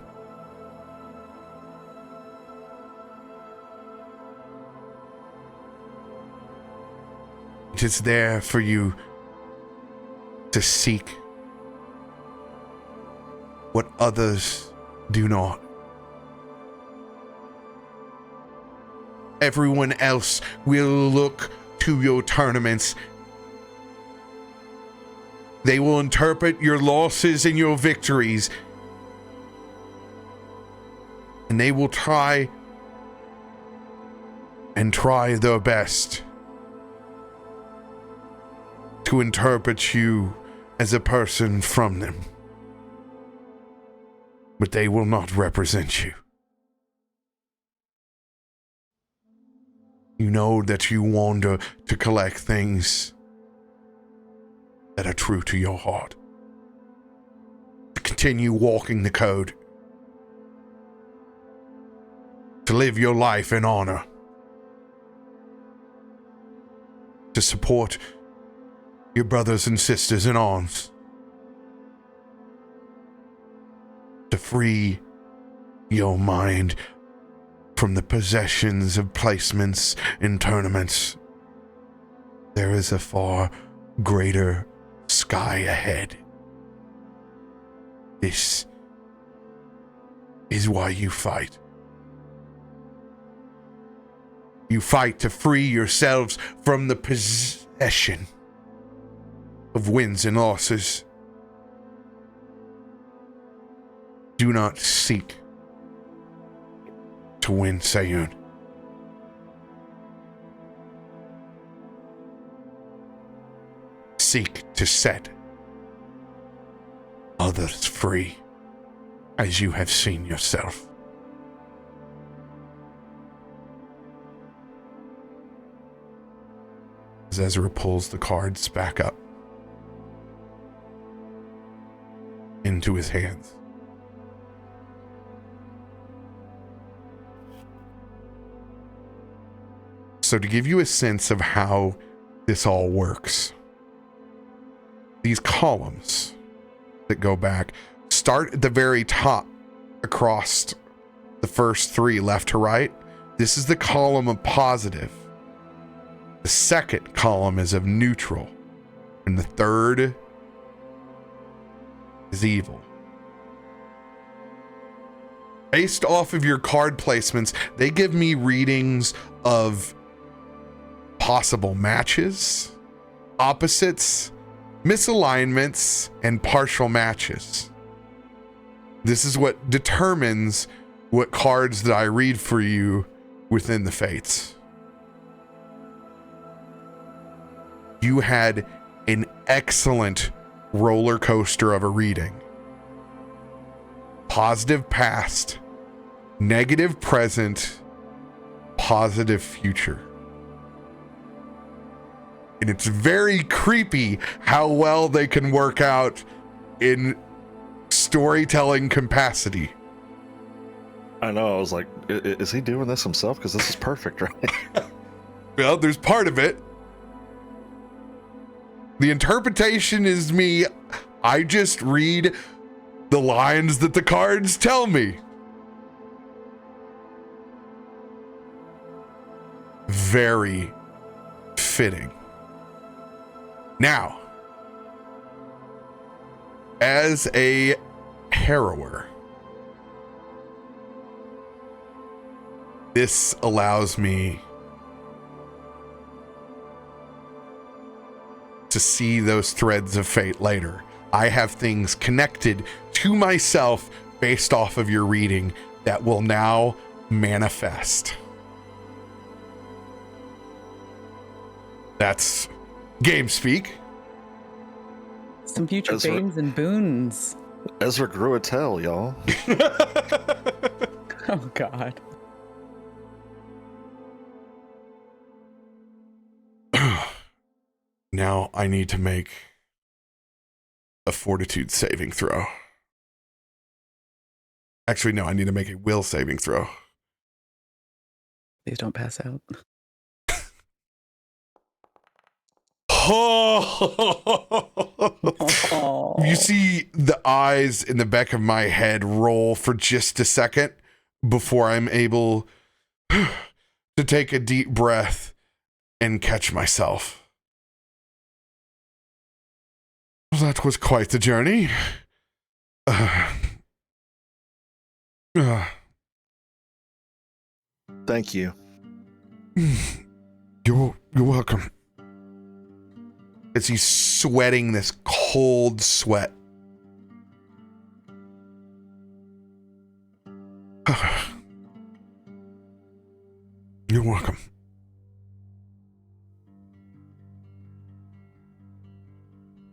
It is there for you to seek what others do not. Everyone else will look to your tournaments. They will interpret your losses and your victories, and they will try their best to interpret you as a person from them. but they will not represent you. You know that you wander to collect things that are true to your heart. To continue walking the code. To live your life in honor. To support your brothers and sisters in arms. To free your mind from the possessions of placements in tournaments. There is a far greater sky ahead. This is why you fight. You fight to free yourselves from the possession of wins and losses. Do not seek to win, Sayun. Seek to set others free, as you have seen yourself. As Ezra pulls the cards back up into his hands. So to give you a sense of how this all works, these columns that go back start at the very top across the first three, left to right. This is the column of positive. The second column is of neutral. And the third is evil. Based off of your card placements, they give me readings of possible matches, opposites, misalignments, and partial matches. This is what determines what cards that I read for you within the fates. You had an excellent roller coaster of a reading. Positive past, negative present, positive future. And it's very creepy how well they can work out in storytelling capacity. I know, I was like, is he doing this himself? Because this is perfect, right? Well, there's part of it. The interpretation is me. I just read the lines that the cards tell me. Very fitting. Now, as a harrower, this allows me to see those threads of fate later. I have things connected to myself based off of your reading that will now manifest. That's game speak. Some future Ezra. banes and boons. Ezra grew a tail, y'all. Oh, God. Now I need to make a fortitude saving throw. Actually, no, I need to make a will saving throw. Please don't pass out. Oh. You see the eyes in the back of my head roll for just a second before I'm able to take a deep breath and catch myself. That was quite the journey. Thank you. You're welcome. As he's sweating this cold sweat. You're welcome.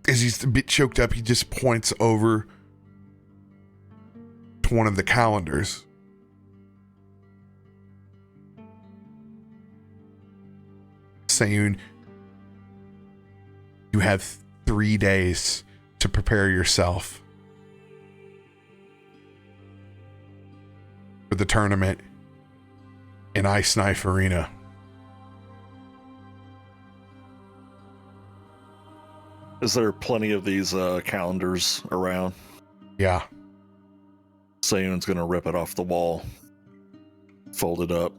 As he's a bit choked up, he just points over to one of the calendars. Sayun, you have 3 days to prepare yourself for the tournament in Ice Knife Arena. Is there plenty of these calendars around? Yeah. Sayun's gonna rip it off the wall, fold it up,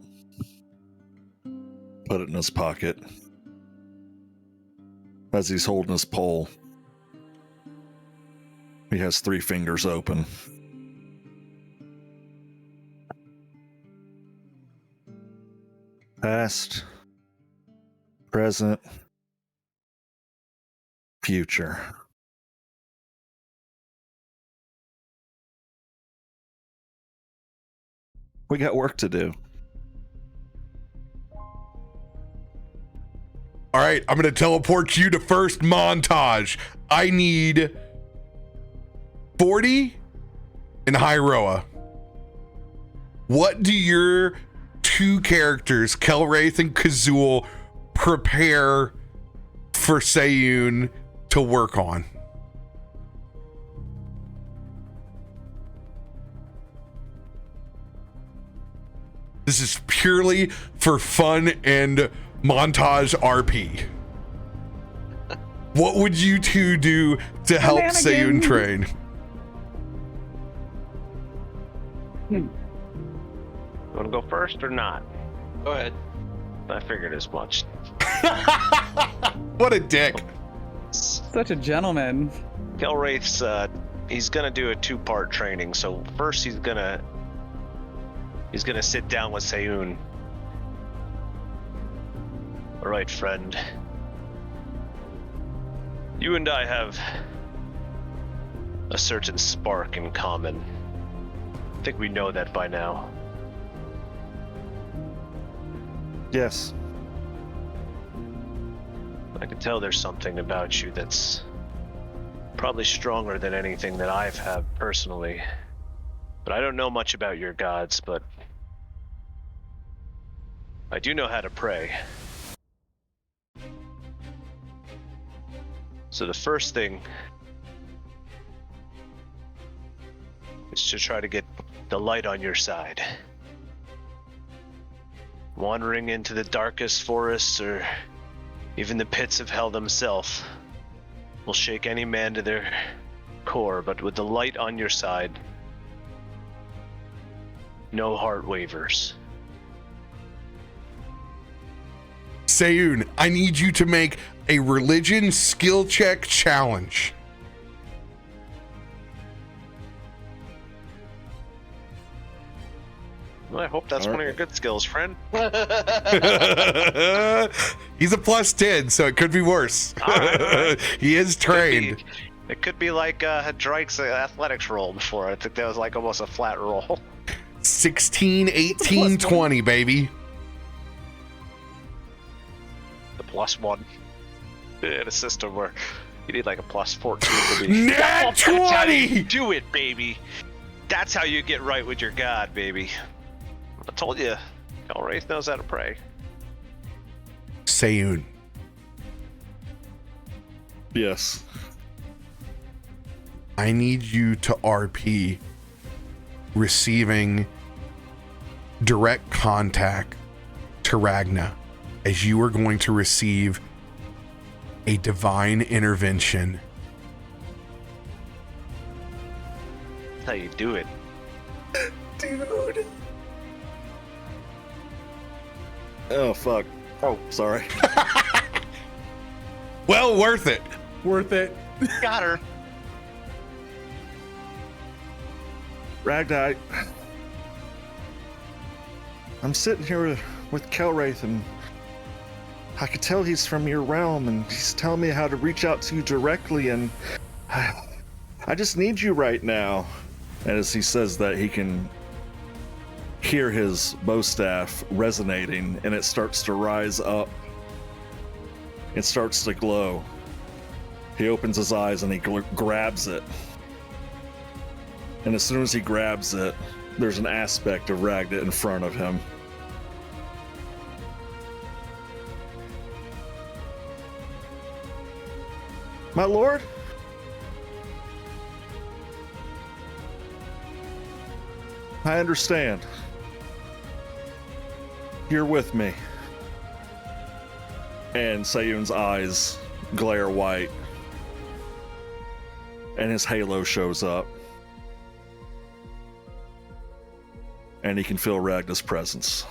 put it in his pocket. As he's holding his pole, he has 3 fingers open. Past, present, future. We got work to do. All right, I'm going to teleport you to first montage. I need 40 in Hyroa. What do your 2 characters, Kelwraith and Kazul, prepare for Sayun to work on? This is purely for fun and montage RP. What would you 2 do to help Sayun train? You want to go first or not? Go ahead. I figured as much. What a dick. Such a gentleman. Kelwraith's, he's gonna do a 2-part training. So first he's gonna sit down with Sayun. All right, friend. You and I have a certain spark in common. I think we know that by now. Yes. I can tell there's something about you that's probably stronger than anything that I've had personally. But I don't know much about your gods, but I do know how to pray. So the first thing is to try to get the light on your side. Wandering into the darkest forests or even the pits of hell themselves will shake any man to their core, but with the light on your side, no heart wavers. Sayun, I need you to make a religion skill check challenge. Well, I hope that's one of your good skills, friend. He's a +10, so it could be worse. All right. He is trained. It could be like Drake's athletics roll before. I think that was like almost a flat roll. 16, 18, 20, baby. The +1. In a system where you need like a +14 to be. Nat That's how you 20! do it, baby. That's how you get right with your god, baby. I told you, Kelwraith knows how to pray. Sayun, Yes. I need you to RP receiving direct contact to Ragna, as you are going to receive a divine intervention. That's how you do it. Dude. Oh, fuck. Oh, sorry. Well, worth it. Worth it. Got her. Ragna, I'm sitting here with Kelwraith, and I could tell he's from your realm, and he's telling me how to reach out to you directly, and I just need you right now. And as he says that, he can hear his bow staff resonating, and it starts to rise up. It starts to glow. He opens his eyes and he grabs it. And as soon as he grabs it, there's an aspect of Ragna in front of him. My lord? I understand. You're with me. And Sayun's eyes glare white. And his halo shows up. And he can feel Ragna's presence.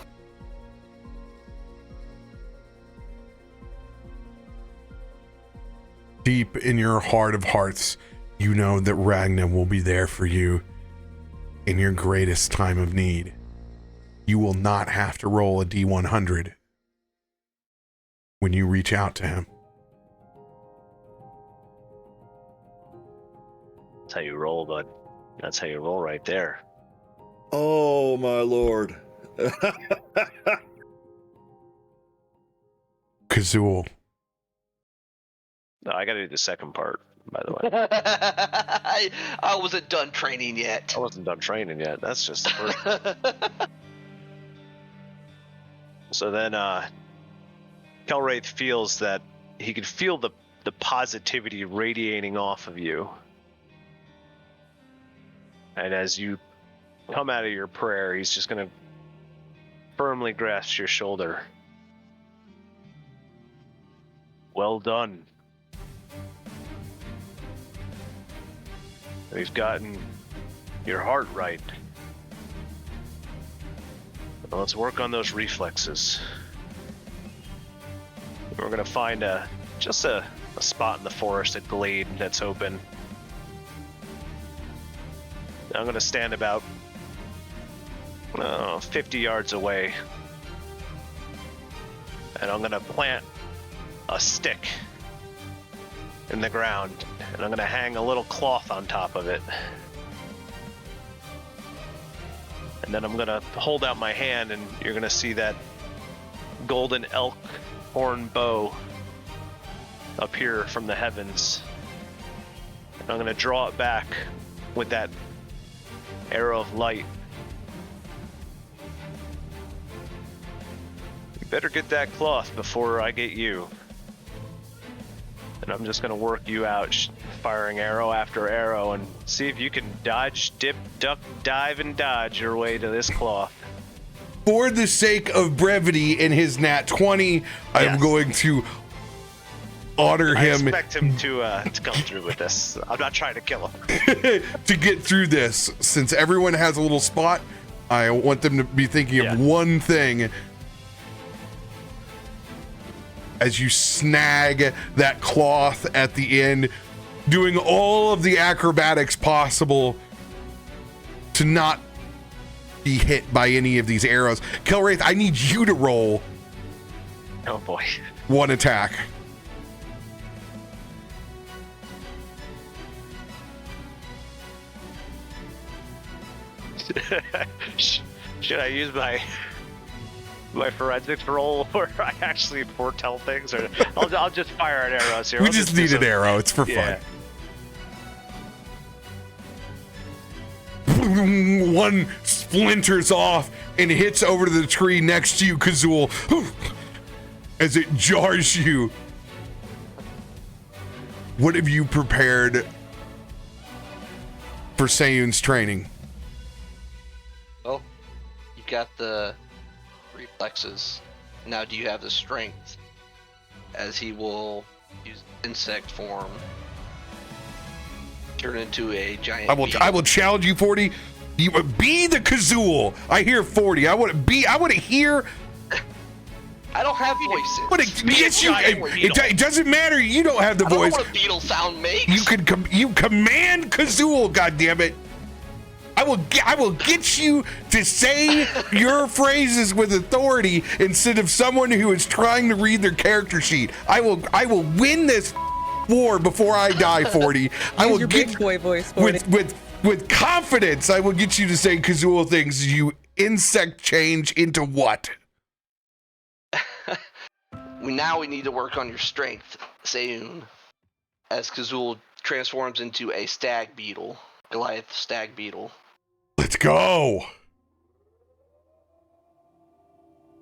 Deep in your heart of hearts, you know that Ragna will be there for you in your greatest time of need. You will not have to roll a D100 when you reach out to him. That's how you roll, bud. That's how you roll right there. Oh, my lord. Kazul. No, I gotta do the second part, by the way. I wasn't done training yet. I wasn't done training yet. That's just the first. So then, Kelwraith feels that he can feel the positivity radiating off of you. And as you come out of your prayer, he's just going to firmly grasp your shoulder. Well done. We've gotten your heart right. Now let's work on those reflexes. We're going to find just a spot in the forest, a glade that's open. I'm going to stand about 50 yards away, and I'm going to plant a stick in the ground, and I'm going to hang a little cloth on top of it. And then I'm going to hold out my hand, and you're going to see that golden elk horn bow appear from the heavens. And I'm going to draw it back with that arrow of light. You better get that cloth before I get you. And I'm just going to work you out, firing arrow after arrow, and see if you can dodge, dip, duck, dive, and dodge your way to this cloth. For the sake of brevity in his nat 20, I'm going to honor him. I expect him to come through with this. I'm not trying to kill him. To get through this, since everyone has a little spot, I want them to be thinking of one thing. As you snag that cloth at the end, doing all of the acrobatics possible to not be hit by any of these arrows. Kelwraith, I need you to roll. Oh boy. One attack. Should I use my forensics roll where I actually foretell things, or I'll just fire at arrows here? We just need an arrow. It's for fun. One splinters off and hits over to the tree next to you, Kazul, as it jars you. What have you prepared for Sayun's training? Well, you got the reflexes. Now do you have the strength? As he will use insect form, turn into a giant I will challenge you, 40. You be the Kazul. I hear 40. I want to hear. I don't have voices. But it doesn't matter. You don't have the voice. I don't know what a beetle sound makes. You command Kazul, goddammit. I will get you to say your phrases with authority instead of someone who is trying to read their character sheet. I will win this war before I die, 40. I will your get big boy voice, 40. with confidence. I will get you to say Kazul things. You insect change into what? Now we need to work on your strength, Sayun, as Kazul transforms into a stag beetle. Goliath stag beetle. Let's go.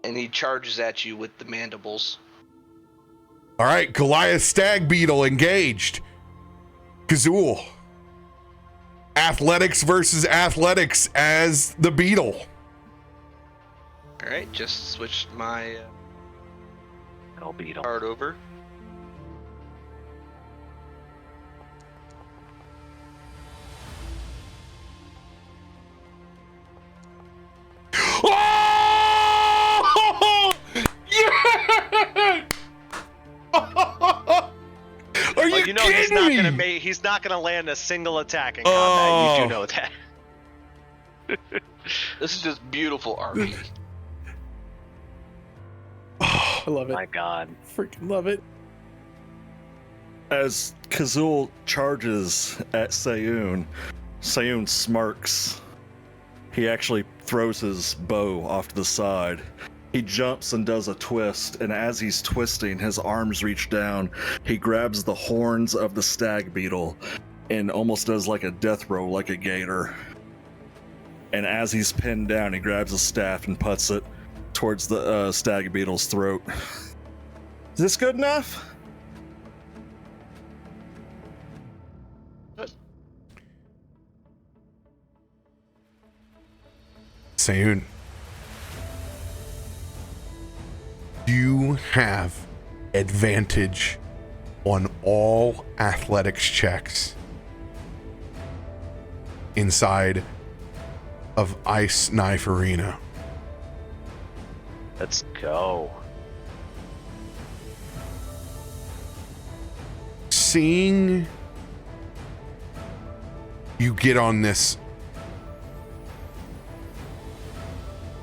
And he charges at you with the mandibles. All right, Goliath stag beetle engaged. Kazul. Athletics versus athletics as the beetle. Alright, just switched my I'll beat him. card over. Oh! Yeah! Are you You know kidding he's not gonna land a single attack in combat. You do know that. This is just beautiful RP. I love it. My God. Freaking love it. As Kazul charges at Sayun, Sayun smirks. He actually throws his bow off to the side. He jumps and does a twist, and as he's twisting, his arms reach down. He grabs the horns of the stag beetle and almost does like a death row, like a gator. And as he's pinned down, he grabs a staff and puts it towards the stag beetle's throat. Is this good enough? Sayun, you have advantage on all athletics checks inside of Ice Knife Arena. Let's go. Seeing you get on this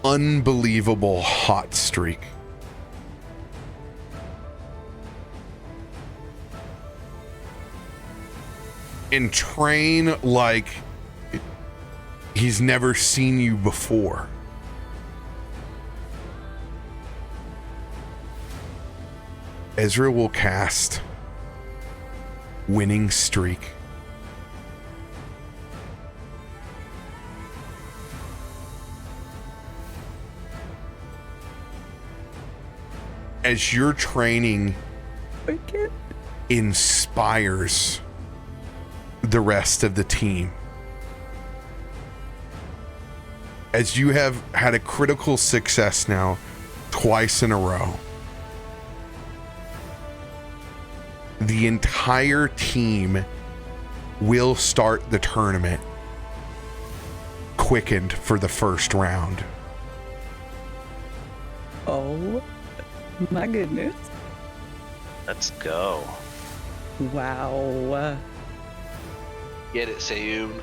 unbelievable hot streak, and train like he's never seen you before. Ezra will cast Winning Streak. As your training inspires the rest of the team. As you have had a critical success now twice in a row, the entire team will start the tournament quickened for the first round. Oh my goodness. Let's go. Wow. Get it, Sayun.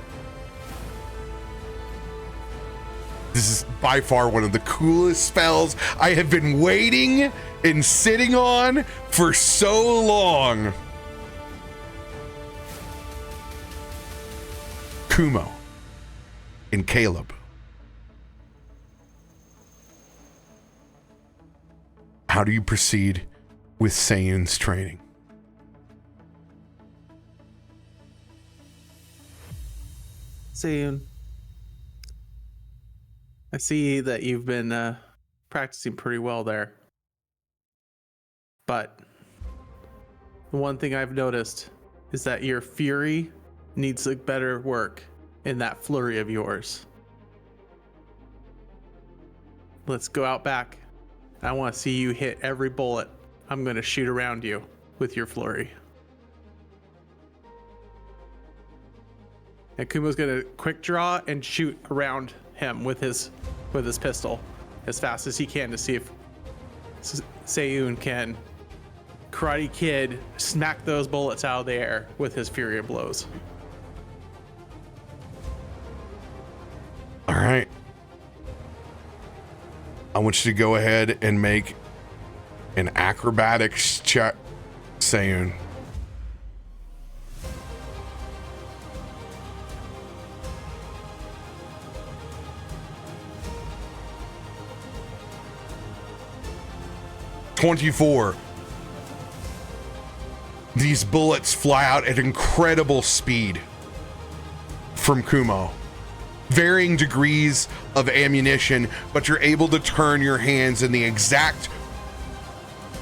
This is by far one of the coolest spells I have been waiting and sitting on for so long. Kumo and Caleb. How do you proceed with Sayun's training? Sayun, I see that you've been practicing pretty well there. But the one thing I've noticed is that your fury needs a better work in that flurry of yours. Let's go out back. I want to see you hit every bullet I'm going to shoot around you with your flurry. And Kumo's going to quick draw and shoot around him with his pistol as fast as he can to see if Sayun can Karate Kid smack those bullets out of the air with his fury of blows. All right. I want you to go ahead and make an acrobatics check, Sayun. .24. These bullets fly out at incredible speed from Kumo. Varying degrees of ammunition, but you're able to turn your hands in the exact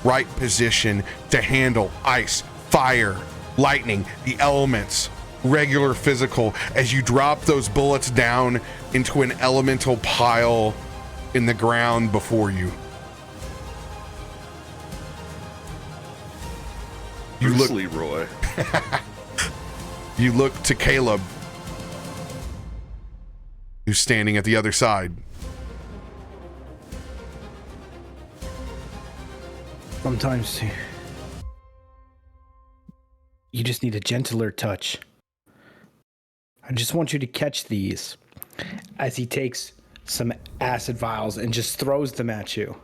right position to handle ice, fire, lightning, the elements, regular physical, as you drop those bullets down into an elemental pile in the ground before you. You Bruce look, Leroy. you look to Caleb, who's standing at the other side. Sometimes you just need a gentler touch. I just want you to catch these as he takes some acid vials and just throws them at you.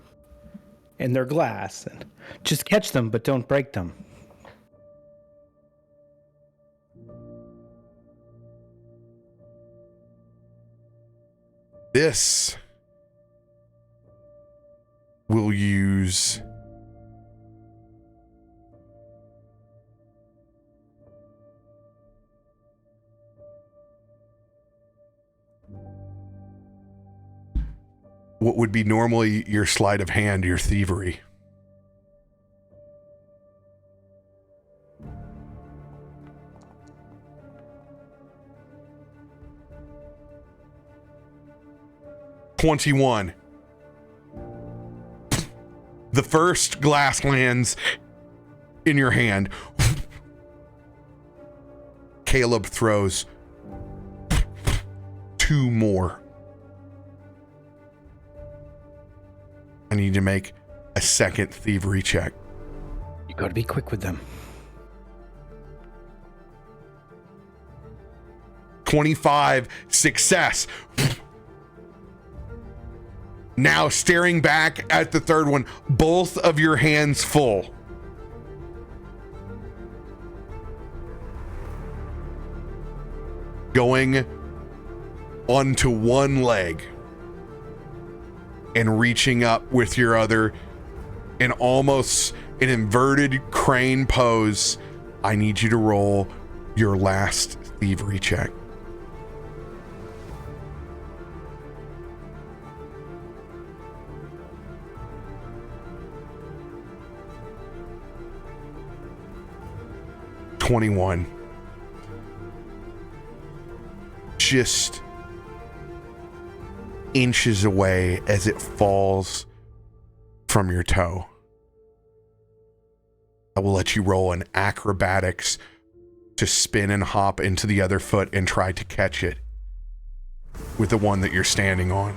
And they're glass. And just catch them, but don't break them. This will use what would be normally your sleight of hand, your thievery. $21. The first glass lands in your hand. Caleb throws 2 more. I need to make a second thievery check. You gotta be quick with them. 25, success. Now staring back at the third one, both of your hands full. Going onto one leg and reaching up with your other in almost an inverted crane pose. I need you to roll your last thievery check. $21. Just inches away as it falls from your toe. I will let you roll an acrobatics to spin and hop into the other foot and try to catch it with the one that you're standing on.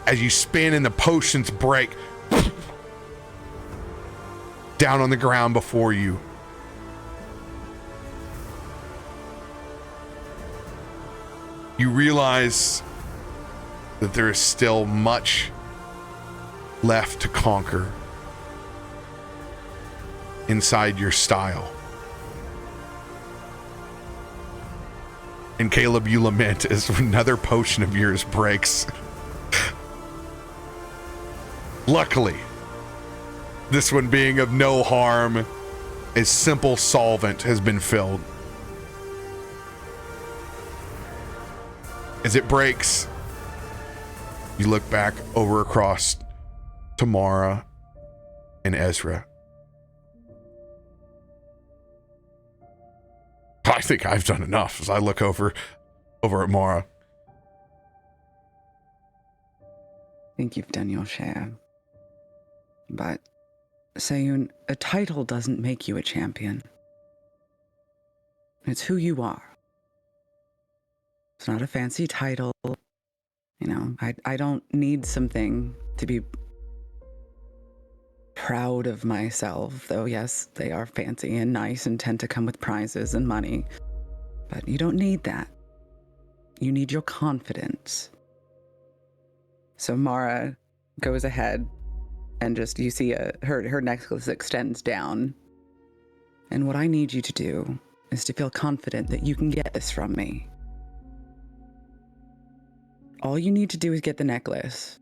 As you spin and the potions break down on the ground before you. You realize that there is still much left to conquer inside your style. And Caleb, you lament as another potion of yours breaks. Luckily, this one being of no harm, a simple solvent has been filled. As it breaks, you look back over across to Mara and Ezra. I think I've done enough as I look over at Mara. I think you've done your share. But, Sayun, a title doesn't make you a champion. It's who you are. It's not a fancy title. You know, I don't need something to be proud of myself, though yes, they are fancy and nice and tend to come with prizes and money. But you don't need that. You need your confidence. So Mara goes ahead and just, you see her necklace extends down. And what I need you to do is to feel confident that you can get this from me. All you need to do is get the necklace.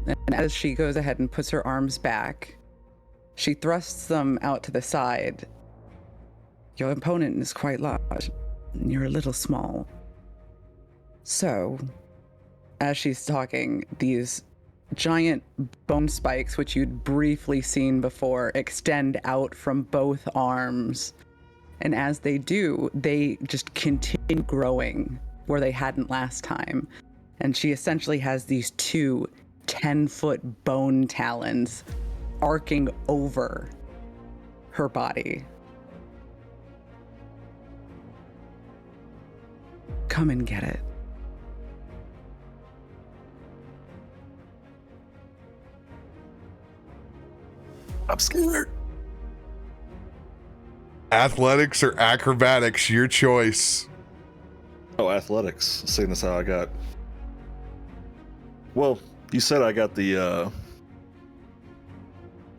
And as she goes ahead and puts her arms back, she thrusts them out to the side. Your opponent is quite large. You're a little small. So, as she's talking, these giant bone spikes, which you'd briefly seen before, extend out from both arms. And as they do, they just continue growing where they hadn't last time. And she essentially has these two 10-foot bone talons arcing over her body. Come and get it. I'm scared. Athletics or acrobatics, your choice. Oh, athletics. Seeing as how I got. Well, you said I got the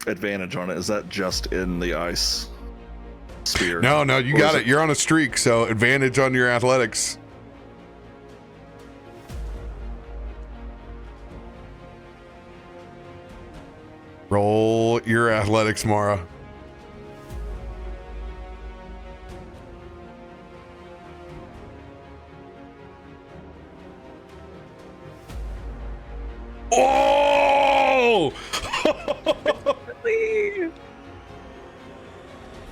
advantage on it. Is that just in the ice sphere? No, you Or got is it. You're on a streak, so advantage on your athletics. Roll your athletics, Mara. Oh!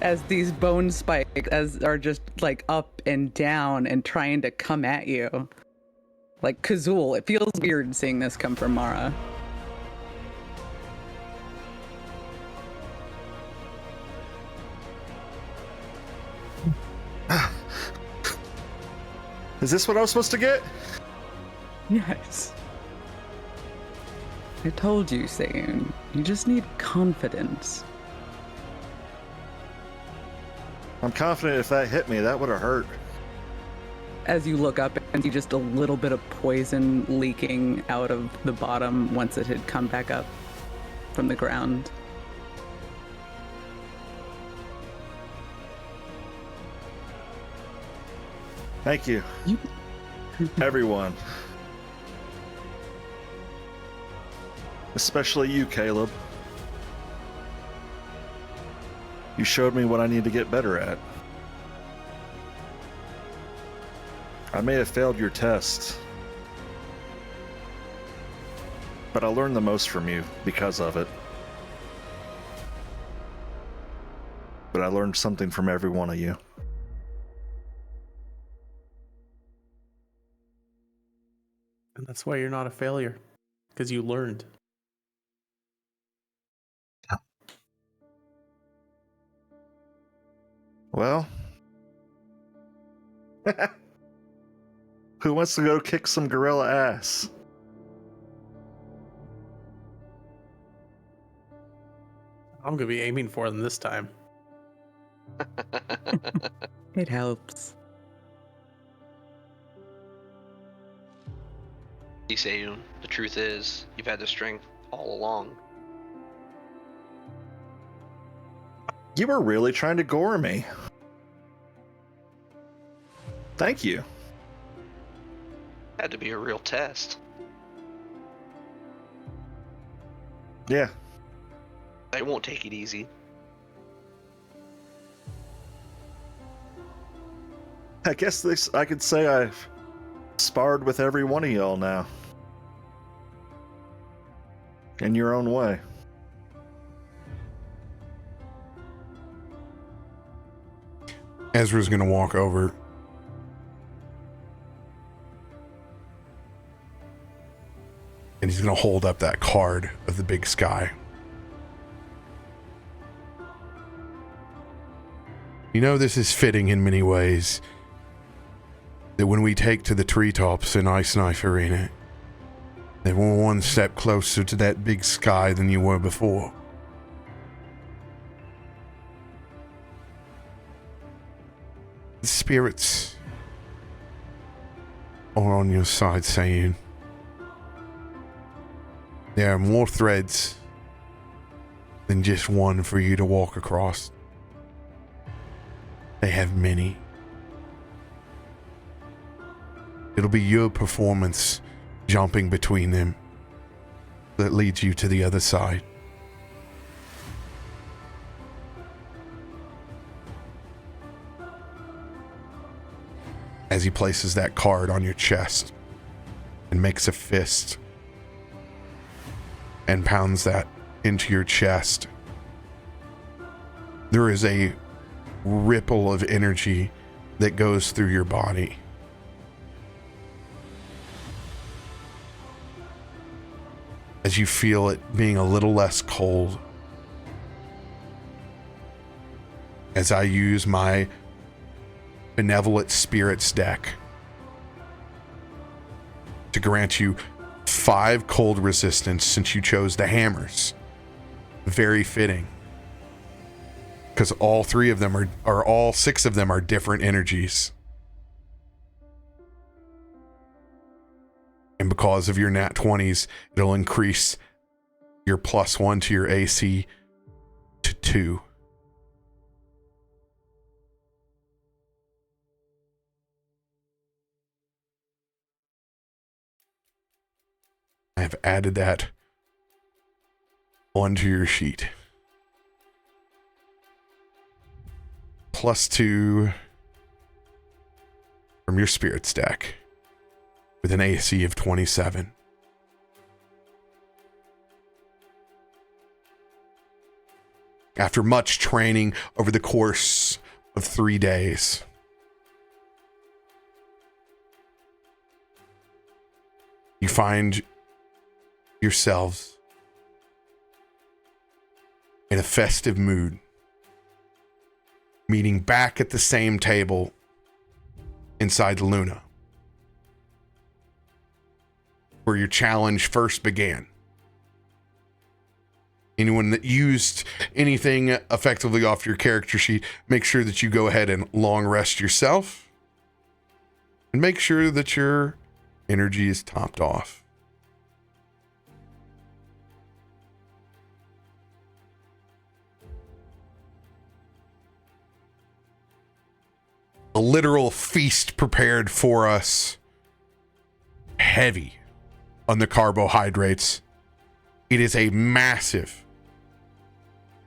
As these bone spikes are just like up and down and trying to come at you. Like Kazul, it feels weird seeing this come from Mara. Is this what I was supposed to get? Yes. I told you, Sayun. You just need confidence. I'm confident if that hit me, that would have hurt. As you look up and see just a little bit of poison leaking out of the bottom once it had come back up from the ground. Thank you. Everyone. Especially you, Caleb. You showed me what I need to get better at. I may have failed your test, but I learned the most from you because of it. But I learned something from every one of you. And that's why you're not a failure, because you learned. Well, who wants to go kick some gorilla ass? I'm going to be aiming for them this time. It helps. Sayun, the truth is, you've had the strength all along. You were really trying to gore me. Thank you. Had to be a real test. Yeah. I won't take it easy. I guess I could say I've sparred with every one of y'all now. In your own way. Ezra's gonna walk over. And he's gonna hold up that card of the big sky. You know, this is fitting in many ways. That when we take to the treetops in Ice Knife Arena, that we're one step closer to that big sky than you were before. The spirits are on your side, Sayun. There are more threads than just one for you to walk across. They have many. It'll be your performance jumping between them that leads you to the other side. As he places that card on your chest and makes a fist and pounds that into your chest, there is a ripple of energy that goes through your body. As you feel it being a little less cold. As I use my Benevolent Spirits deck to grant you 5 cold resistance since you chose the hammers. Very fitting. Because all 6 of them are different energies. And because of your nat 20s, it'll increase your +1 to your AC to 2. I have added that onto your sheet. +2 from your spirit stack with an AC of 27. After much training over the course of 3 days, you find yourselves in a festive mood, meeting back at the same table inside Luna, where your challenge first began. Anyone that used anything effectively off your character sheet, make sure that you go ahead and long rest yourself and make sure that your energy is topped off. A literal feast prepared for us, heavy on the carbohydrates. It is a massive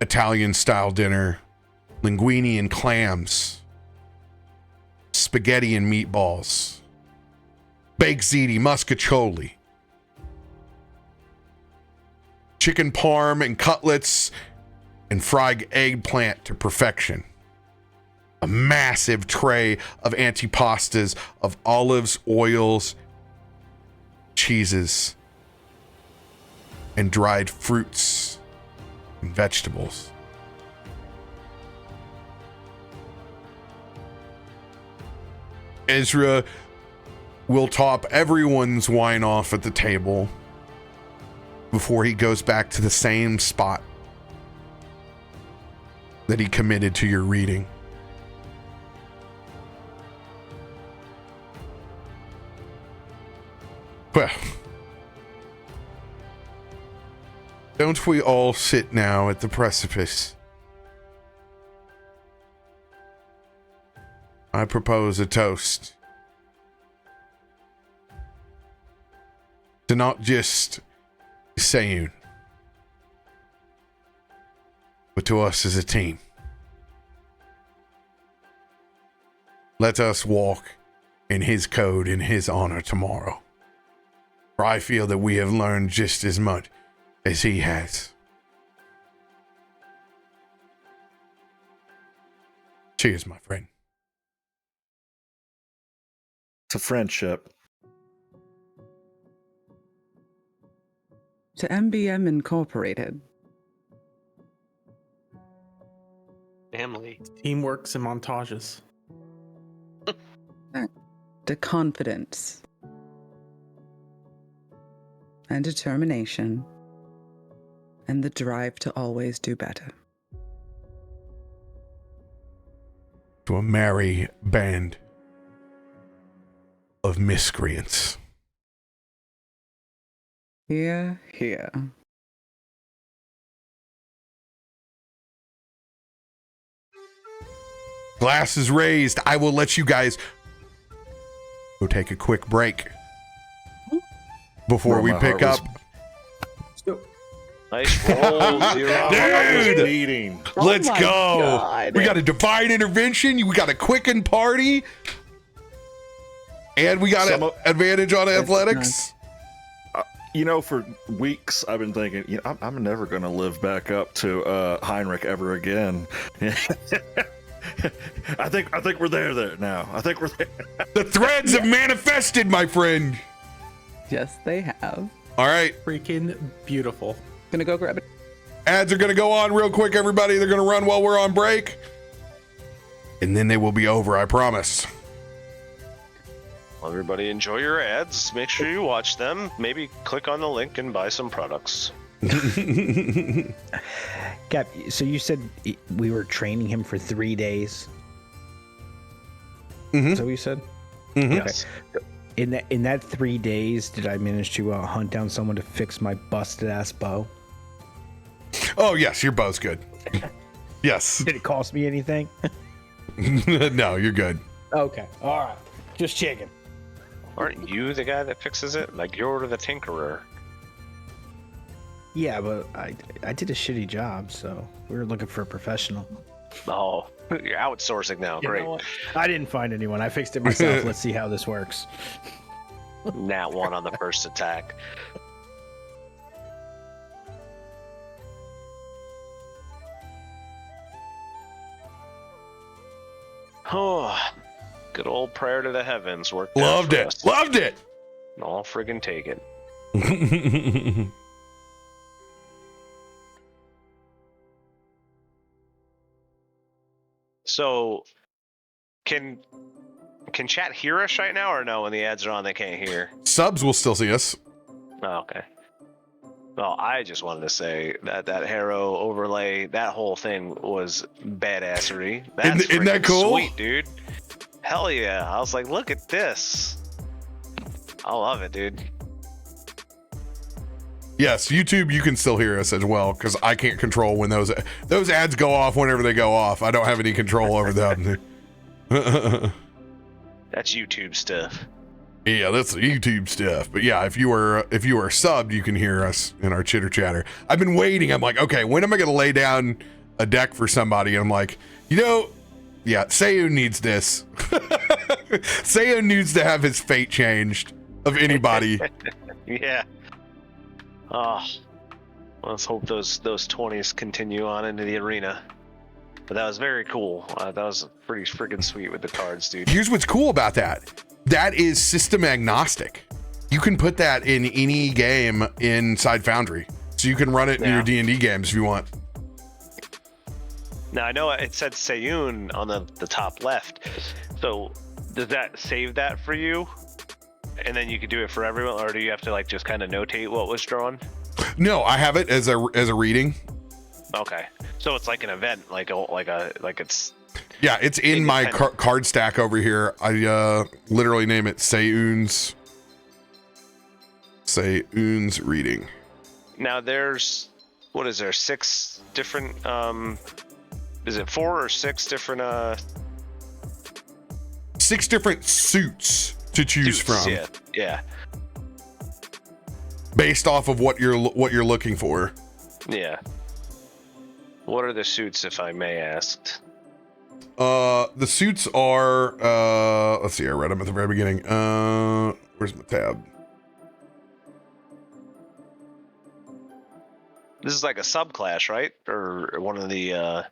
Italian style dinner, linguine and clams, spaghetti and meatballs, baked ziti, muscatoli, chicken parm and cutlets, and fried eggplant to perfection. A massive tray of antipastas of olives, oils, cheeses, and dried fruits and vegetables. Ezra will top everyone's wine off at the table before he goes back to the same spot that he committed to your reading. Well, don't we all sit now at the precipice? I propose a toast to not just Sayun, but to us as a team. Let us walk in his code in his honor tomorrow. For I feel that we have learned just as much as he has. Cheers, my friend. To friendship. To MBM Incorporated. Family. Teamworks and montages. To confidence. And determination. And the drive to always do better. To a merry band of miscreants. Here, here. Glass is raised. I will let you guys go take a quick break before we pick up Nice roll, Zero. Dude! Meeting. Let's my go. God. We got a divine intervention. We got a quicken party. And we got Some an of- advantage on That's athletics. You know, for weeks I've been thinking, you know, I'm never going to live back up to Heinrich ever again. I think we're there now. I think we're there. The threads have manifested, my friend. Yes, they have. All right. Freaking beautiful. Gonna go grab it. Ads are going to go on real quick, everybody. They're going to run while we're on break. And then they will be over, I promise. Well, everybody enjoy your ads. Make sure you watch them. Maybe click on the link and buy some products. Cap, so you said we were training him for 3 days? Mhm. Is that what you said? Mhm. Yes. In that 3 days, did I manage to hunt down someone to fix my busted ass bow? Oh, yes, your bow's good. Yes. Did it cost me anything? No, you're good. Okay, all right, just checking. Aren't you the guy that fixes it? Like, you're the tinkerer. Yeah, but I did a shitty job, so we were looking for a professional. Oh, you're outsourcing now. You Great. know what? I didn't find anyone. I fixed it myself. Let's see how this works. Nat 1 on the first attack. Oh, good old prayer to the heavens. Worked out Loved for it. us. Loved it. I'll friggin' take it. So, can chat hear us right now, or no? When the ads are on, they can't hear. Subs will still see us. Oh, okay. Well, I just wanted to say that Harrow overlay, that whole thing was badassery. That's Isn't that freaking cool? Sweet, dude. Hell yeah! I was like, look at this. I love it, dude. Yes, YouTube, you can still hear us as well because I can't control when those ads go off whenever they go off. I don't have any control over them. That's YouTube stuff. Yeah, that's the YouTube stuff. But yeah, if you are subbed, you can hear us in our chitter chatter. I've been waiting. I'm like, okay, when am I gonna lay down a deck for somebody? And I'm like, yeah, Seiyun needs this. Seiyun needs to have his fate changed of anybody. Yeah. Oh, let's hope those 20s continue on into the arena. But that was very cool. That was pretty freaking sweet with the cards, dude. Here's what's cool about that. That is system agnostic. You can put that in any game inside Foundry. So you can run it in your D&D games if you want. Now, I know it said Seiyun on the top left. So does that save that for you? And then you could do it for everyone? Or do you have to like just kind of notate what was drawn? No, I have it as a reading. Okay. So it's like an event, like it's... Yeah, it's in my card stack over here. I literally name it Seiyun's reading. Now there's, what is there, 6 different, is it 4 or 6 different, 6 different suits to choose suits? from. Yeah. Based off of what you're looking for. Yeah. What are the suits, if I may ask? The suits are, let's see, I read them at the very beginning. Where's my tab? This is like a subclass, right? Or one of the,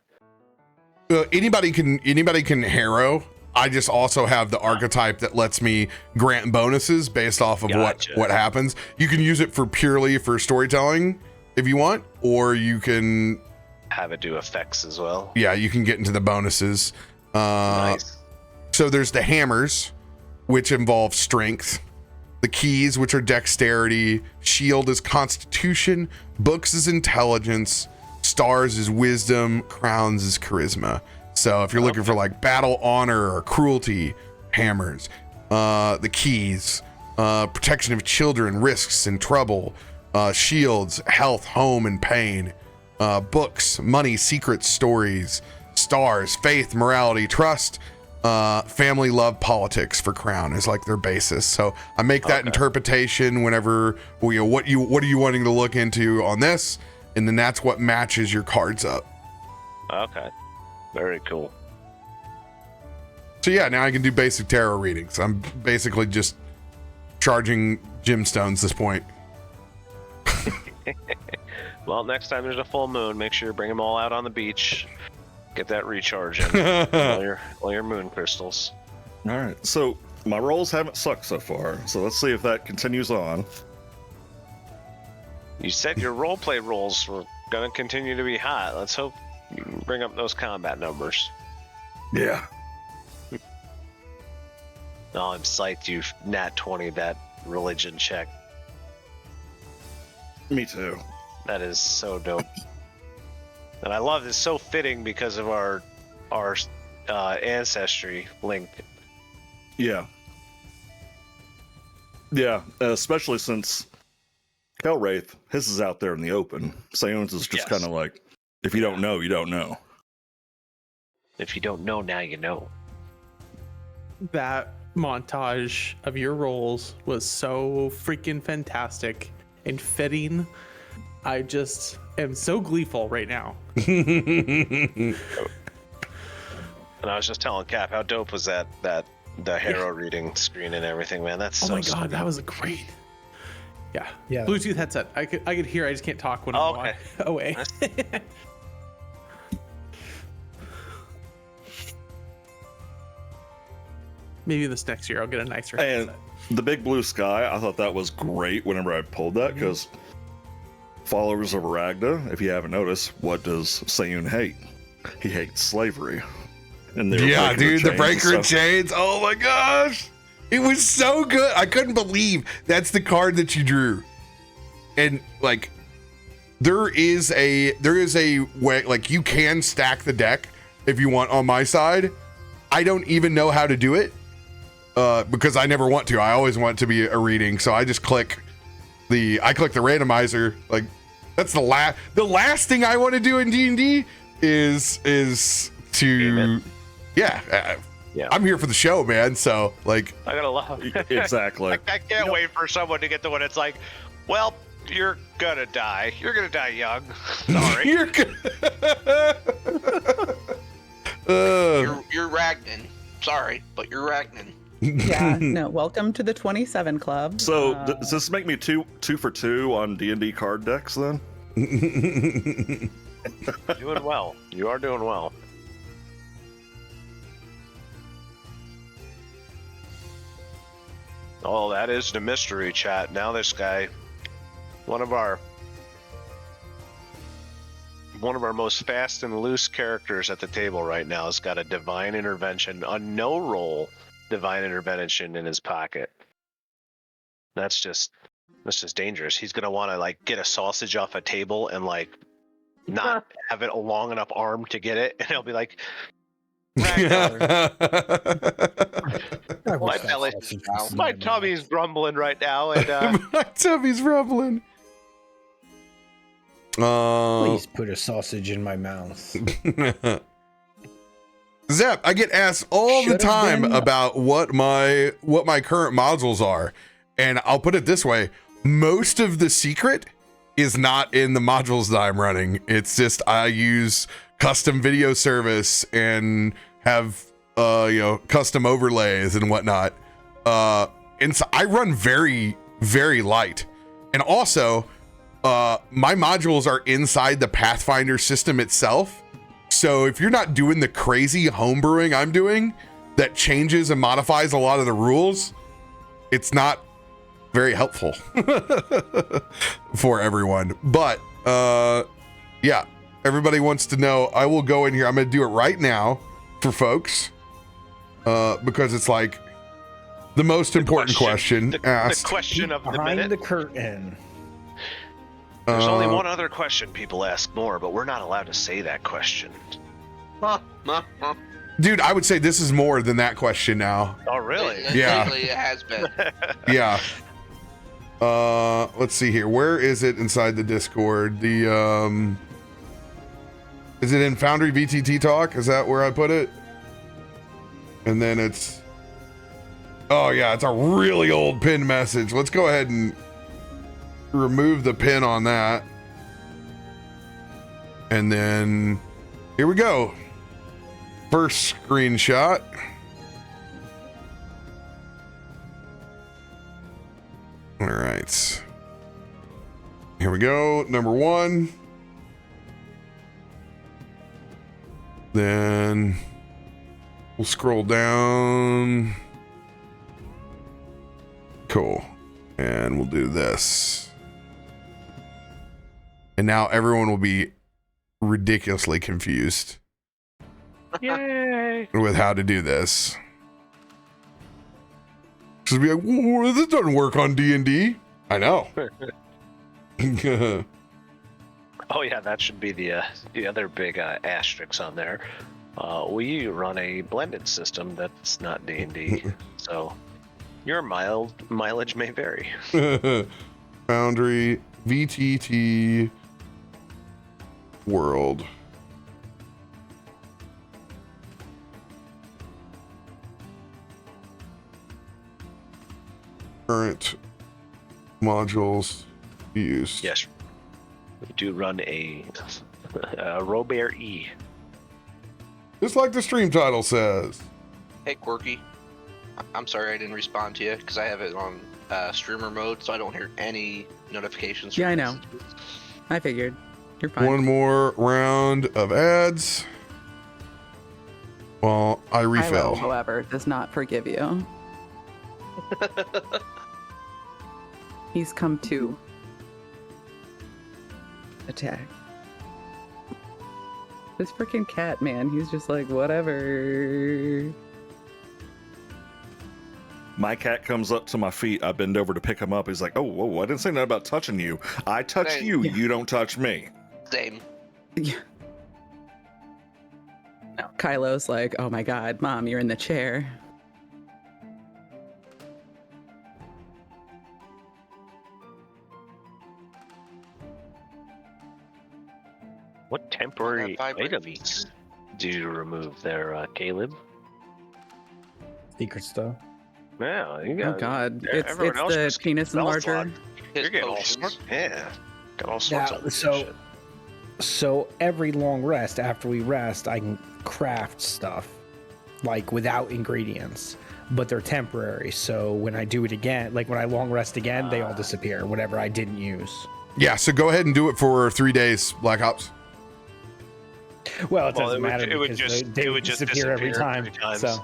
Anybody can harrow. I just also have the archetype that lets me grant bonuses based off of what happens. You can use it purely for storytelling if you want, or you can have it do effects as well. Yeah, you can get into the bonuses. Nice. So there's the hammers, which involve strength. The keys, which are dexterity. Shield is constitution. Books is intelligence. Stars is wisdom. Crowns is charisma. So if you're looking for like battle, honor, or cruelty, hammers. The keys, protection of children, risks and trouble. Shields, health, home, and pain. Books, money, secrets, stories. Stars, faith, morality, trust. Family, love, politics for crown is like their basis. So I make that interpretation whenever what are you wanting to look into on this, and then that's what matches your cards up. Okay. Very cool. So yeah, now I can do basic tarot readings. I'm basically just charging gemstones at this point. Well, next time there's a full moon, make sure you bring them all out on the beach. Get that recharge in. all your moon crystals. All right, so my rolls haven't sucked so far, so let's see if that continues on. You said your roleplay rolls were going to continue to be hot. Let's hope you can bring up those combat numbers. Yeah. Oh, I'm psyched you nat 20 that religion check. Me too. That is so dope. And I love this, so fitting because of our ancestry link. Yeah. Yeah, especially since Kelwraith, his is out there in the open. Sayun's is just kind of like, if you don't know, you don't know. If you don't know, now you know. That montage of your roles was so freaking fantastic and fitting. I just am so gleeful right now. And I was just telling Cap, how dope was the hero reading screen and everything, man. That's so my god, stupid. that was great. Yeah. Yeah. Bluetooth headset. I could hear. I just can't talk when I'm okay. away. Maybe this next year I'll get a nicer And headset. the big blue sky, I thought that was great whenever I pulled that, because followers of Aragda, if you haven't noticed, what does Sayun hate? He hates slavery. And they were Yeah, breaking dude, the chains and breaker of stuff. chains. Oh my gosh. It was so good. I couldn't believe that's the card that you drew. And like there is a way, like, you can stack the deck if you want on my side. I don't even know how to do it. Because I never want to. I always want it to be a reading. So I just click the randomizer. Like, that's the last thing I want to do in D&D is to yeah. I'm here for the show, man. So like, I gotta love Exactly. I can't wait for someone to get the one that's like, well, you're gonna die. You're gonna die young. Sorry. You're Ragnan. Sorry, but you're Ragnan. Yeah, no, welcome to the 27 Club. So does this make me two for two on D&D card decks then? Doing well. You are doing well. Oh, that is the mystery chat. Now this guy, one of our most fast and loose characters at the table right now, has got a divine intervention, a no roll divine intervention in his pocket. That's just dangerous. He's gonna want to like get a sausage off a table and like not have it a long enough arm to get it, and he'll be like, my belly, my tummy's rumbling right now, and my tummy's rumbling. Please put a sausage in my mouth. Zep, I get asked all the time about what my current modules are, and I'll put it this way: most of the secret is not in the modules that I'm running. It's just I use custom video service and have custom overlays and whatnot. And so I run very, very light, and also my modules are inside the Pathfinder system itself. So if you're not doing the crazy homebrewing I'm doing that changes and modifies a lot of the rules, it's not very helpful for everyone. But yeah, everybody wants to know. I will go in here. I'm going to do it right now for folks because it's like the most important question asked. The question of the Behind minute. the curtain. There's only one other question people ask more, but we're not allowed to say that question. Dude, I would say this is more than that question now. Oh, really? Yeah. Lately it has been. Yeah. Let's see here. Where is it inside the Discord? The is it in Foundry VTT Talk? Is that where I put it? And then it's oh yeah, it's a really old pin message. Let's go ahead and remove the pin on that. And then here we go. First screenshot. All right. Here we go. Number 1. Then we'll scroll down. Cool. And we'll do this. And now everyone will be ridiculously confused. Yay! With how to do this. Just be like, whoa, this doesn't work on D&D. I know. Oh yeah, that should be the other big asterisk on there. We run a blended system that's not D&D, so your mileage may vary. Foundry, VTT, World. Current modules used. Yes, we do run a RoBear E. Just like the stream title says. Hey, Quirky. I'm sorry I didn't respond to you because I have it on streamer mode, so I don't hear any notifications. Yeah, I know. I figured. You're fine. One more round of ads. Well, I refill. Kylo, however, does not forgive you. He's come to attack. This freaking cat, man, he's just like, whatever. My cat comes up to my feet. I bend over to pick him up. He's like, oh, whoa, I didn't say nothing about touching you. I touch Hey. you. Yeah. You don't touch me. Same. Yeah. No, Kylo's like, oh my god, Mom, you're in the chair. What temporary vibrate items do you remove there, Caleb? Secret stuff. Yeah, you Oh got god, everyone it's else the just penis spell enlarger. slot. His You're getting all potions. sorts. Yeah, got all sorts Now, of so- shit. So every long rest, after we rest, I can craft stuff like without ingredients, but they're temporary. So when I do it again, like when I long rest again, they all disappear. Whatever I didn't use. Yeah, so go ahead and do it for 3 days, Black Ops. Well, it Well, doesn't matter it would because just- they it would just disappear every disappear time. every time. So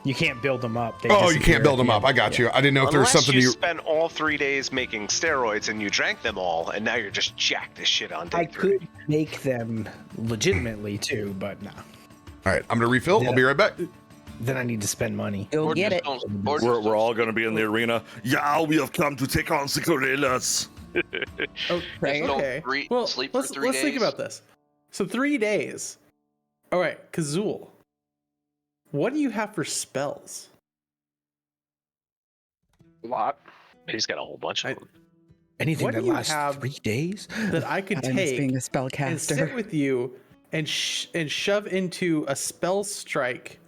you can't build them up. They Oh, you disappear can't build at them the up. end. I got Yeah. you. I didn't know if there was Unless something you you. spent all 3 days making steroids and you drank them all, and now you're just jacked as shit on day I 3. could make them legitimately too, but no. All right, I'm gonna refill. I'll be right back. Then I need to spend money. You'll Or get just it. don't- or just We're don't all speak going to be in the arena. Yeah, we have come to take on Sicorillas. Okay. don't Okay. re- Well, sleep for let's 3 let's think days. about this. So 3 days. All right, Kazul. What do you have for spells? A lot. He's got a whole bunch of I- them. Anything What that do you lasts have 3 days? That I could I miss being take a spellcaster. and sit with you and shove into a spell strike.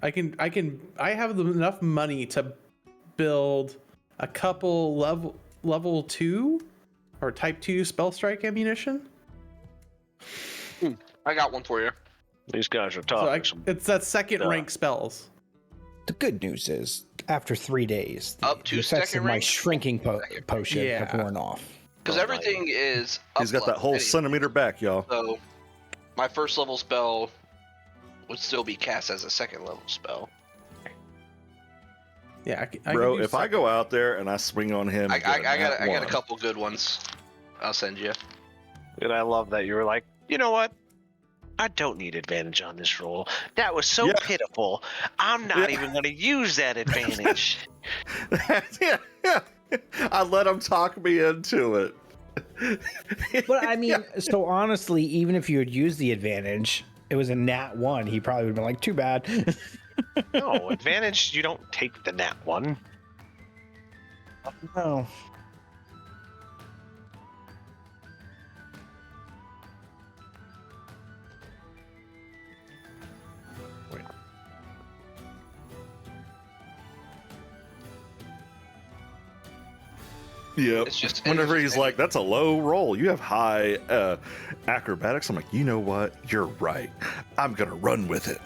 I have enough money to build a couple level 2 or type 2 spell strike ammunition. I got one for you. These guys are So tough. it's that second Yeah. rank spells. The good news is, after 3 days, Up to the effects second of my rank? shrinking potion Yeah. have worn off. Because Oh, everything is up He's got that level whole anyway. centimeter back, y'all. So my first level spell would still be cast as a second level spell. Yeah, I Bro, can do if I go out there and I swing on him, I and get a got nat a one, couple good ones. I'll send you. And I love that you were like, you know what? I don't need advantage on this roll. That was so Yeah. pitiful. I'm not even going to use that advantage. yeah. I let him talk me into it. But I mean, so honestly, even if you had used the advantage, it was a nat 1, he probably would have been like, too bad. No, advantage, you don't take the nat 1. No. Yep. It's just Whenever he's interesting. like, "That's a low roll. You have high acrobatics." I'm like, you know what? You're right. I'm gonna run with it.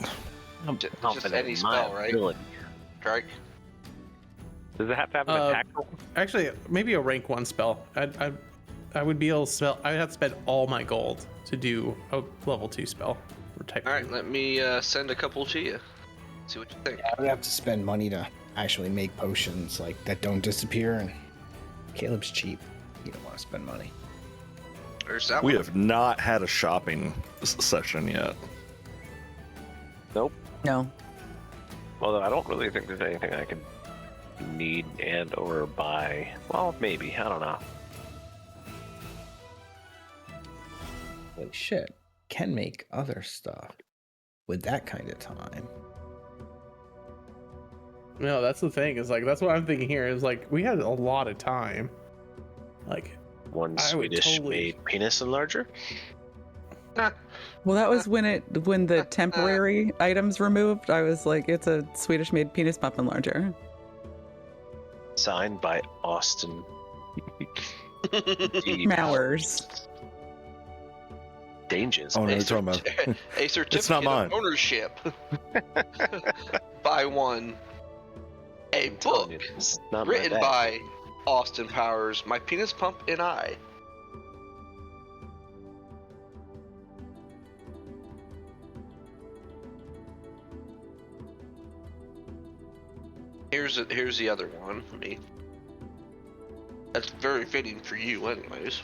I'm Just confident any in my spell, right? ability. Strike. Does it have to have an attack roll? Actually, maybe a rank 1 spell. I would be able to spell. I'd have to spend all my gold to do a level 2 spell. Or type All right, 2. let me send a couple to you. See what you think. I would have to spend money to actually make potions like that don't disappear, and Caleb's cheap. You don't want to spend money. There's that We one. have not had a shopping session yet. Nope. No. Although I don't really think there's anything I can need and or buy. Well, maybe. I don't know. Holy shit. Can make other stuff with that kind of time. No, that's the thing. Is like that's what I'm thinking here. Is like we had a lot of time. Like One I would Swedish totally- made penis enlarger. Well, that was when the temporary items removed. I was like, it's a Swedish-made penis pump enlarger. Signed by Austin. D. Mowers. Dangers. Oh no, A, you're talking about. a certificate It's not mine. of ownership. Buy one. A book It's not my written bag. by Austin Powers, My Penis Pump and I. Here's the other one for me. That's very fitting for you, anyways.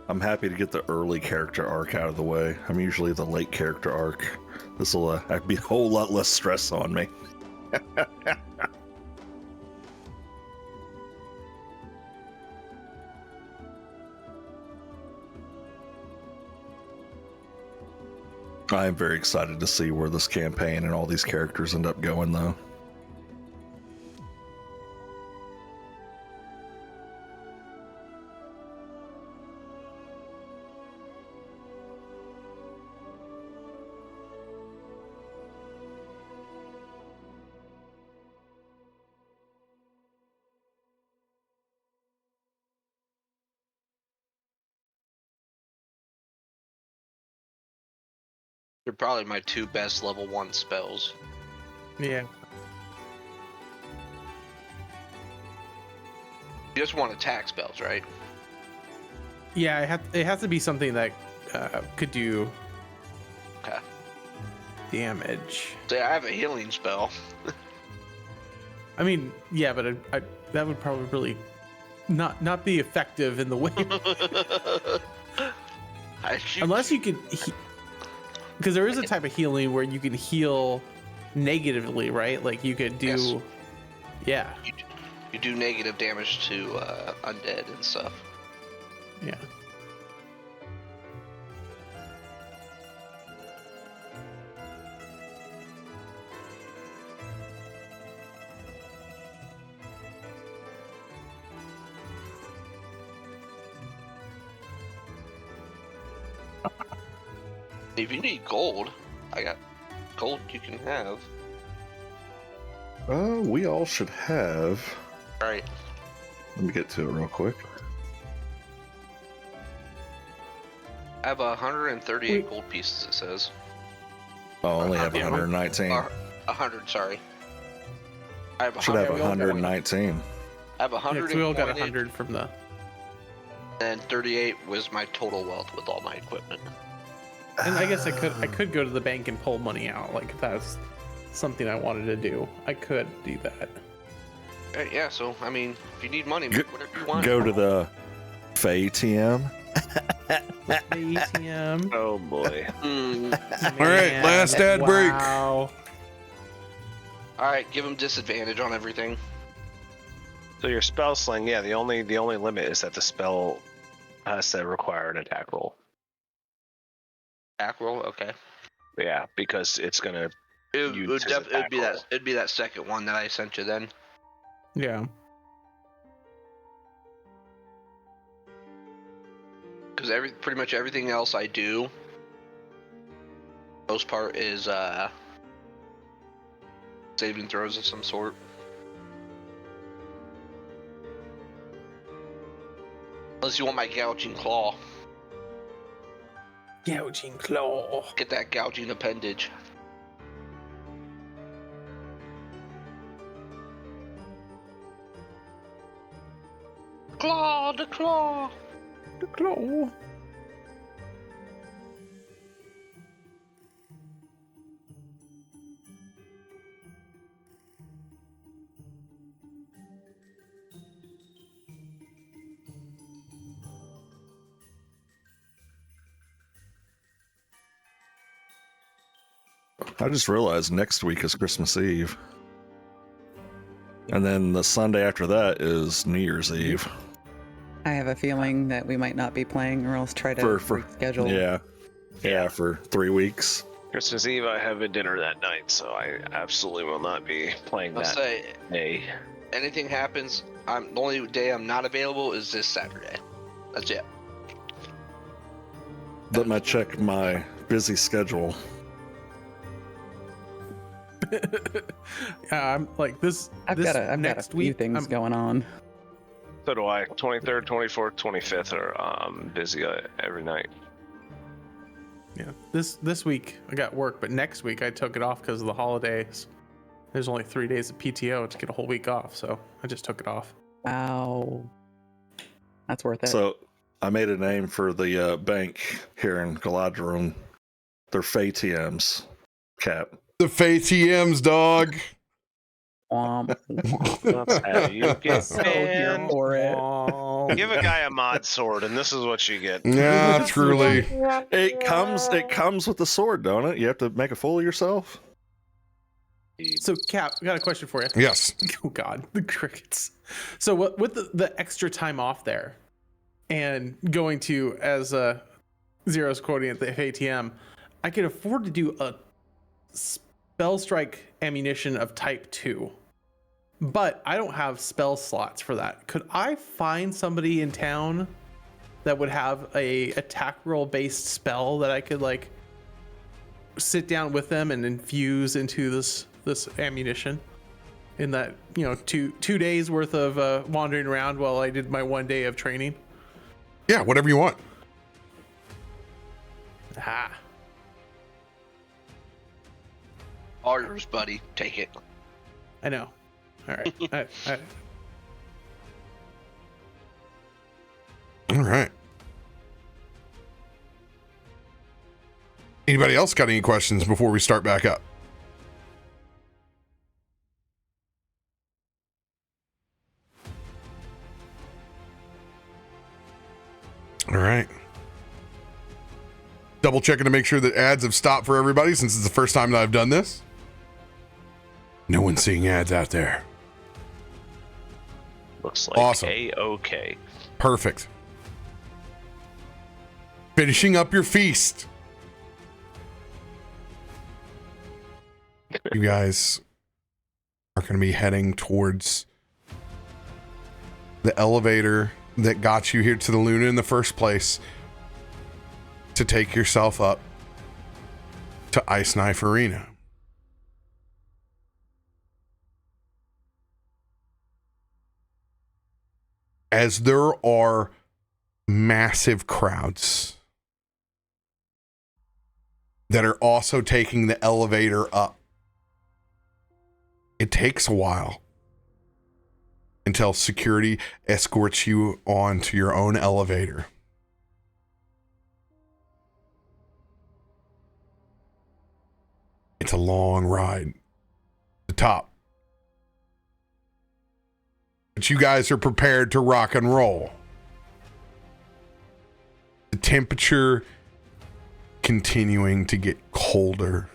I'm happy to get the early character arc out of the way. I'm usually the late character arc. This will be a whole lot less stress on me. I am very excited to see where this campaign and all these characters end up going, though. They're probably my two best level 1 spells. yeah. You just want attack spells, right? Yeah, it has to be something that could do Okay. damage. So I have a healing spell. I mean, yeah, but that would probably really not be effective in the way unless you could, because there is a type of healing where you can heal negatively, right? Like you could do, Yes. yeah, You do negative damage to undead and stuff. yeah. If you need gold, I got gold you can have. We all should have. All right. Let me get to it real quick. I have 138 gold pieces, it says. I only have Yeah, 119. Or 100, sorry. I have Should have 100. 119. I have Yeah, 100 'cause we all got pointed, 100 from the. and 38 was my total wealth with all my equipment. And I guess I could go to the bank and pull money out. Like if that's something I wanted to do, I could do that. Yeah, so, I mean, if you need money, Go- make whatever you want. Go to the FATM. ATM. Oh boy. Mm. All right, last ad break. Wow. Alright, give him disadvantage on everything. So your spell sling, yeah, the only limit is that the spell has to require an attack roll. Back roll, okay. Yeah, because it's gonna It would be that second one that I sent you then. Yeah. Because pretty much everything else I do, most part is saving throws of some sort. Unless you want my gouging claw. Gouging claw. Get that gouging appendage. Claw, the claw. The claw. I just realized next week is Christmas Eve. And then the Sunday after that is New Year's Eve. I have a feeling that we might not be playing, or else try to reschedule. Yeah, for 3 weeks. Christmas Eve, I have a dinner that night, so I absolutely will not be playing I'll that say, day. anything happens, the only day I'm not available is this Saturday. That's it. Let me check my busy schedule. I'm like this. I've got a few things going on. So do I. 23rd, 24th, 25th are busy every night. Yeah. This week I got work, but next week I took it off because of the holidays. There's only 3 days of PTO to get a whole week off, so I just took it off. Wow. That's worth it. So I made a name for the bank here in Galaadluuran. They're FATMs. Cap. The FATMs, dog. That's how you get banned. for it. Give a guy a mod sword, and this is what you get. Yeah, truly. It comes with the sword, don't it? You have to make a fool of yourself. So, Cap, I got a question for you. Yes. Oh God, the crickets. So, with the extra time off there, and going to, as Zero's quoting at the FATM, I could afford to do a spell strike ammunition of type 2, but I don't have spell slots for that. Could I find somebody in town that would have a attack roll based spell that I could like sit down with them and infuse into this ammunition in that, 2 days worth of wandering around while I did my 1 day of training? Yeah, whatever you want. All yours, buddy. Take it. I know. All right. All right. Anybody else got any questions before we start back up? All right. Double checking to make sure that ads have stopped for everybody since it's the first time that I've done this. No one's seeing ads out there. Looks like awesome. A-OK. Perfect. Finishing up your feast. You guys are going to be heading towards the elevator that got you here to the Luna in the first place to take yourself up to Ice Knife Arena. As there are massive crowds that are also taking the elevator up, it takes a while until security escorts you onto your own elevator. It's a long ride to the top. But you guys are prepared to rock and roll. The temperature continuing to get colder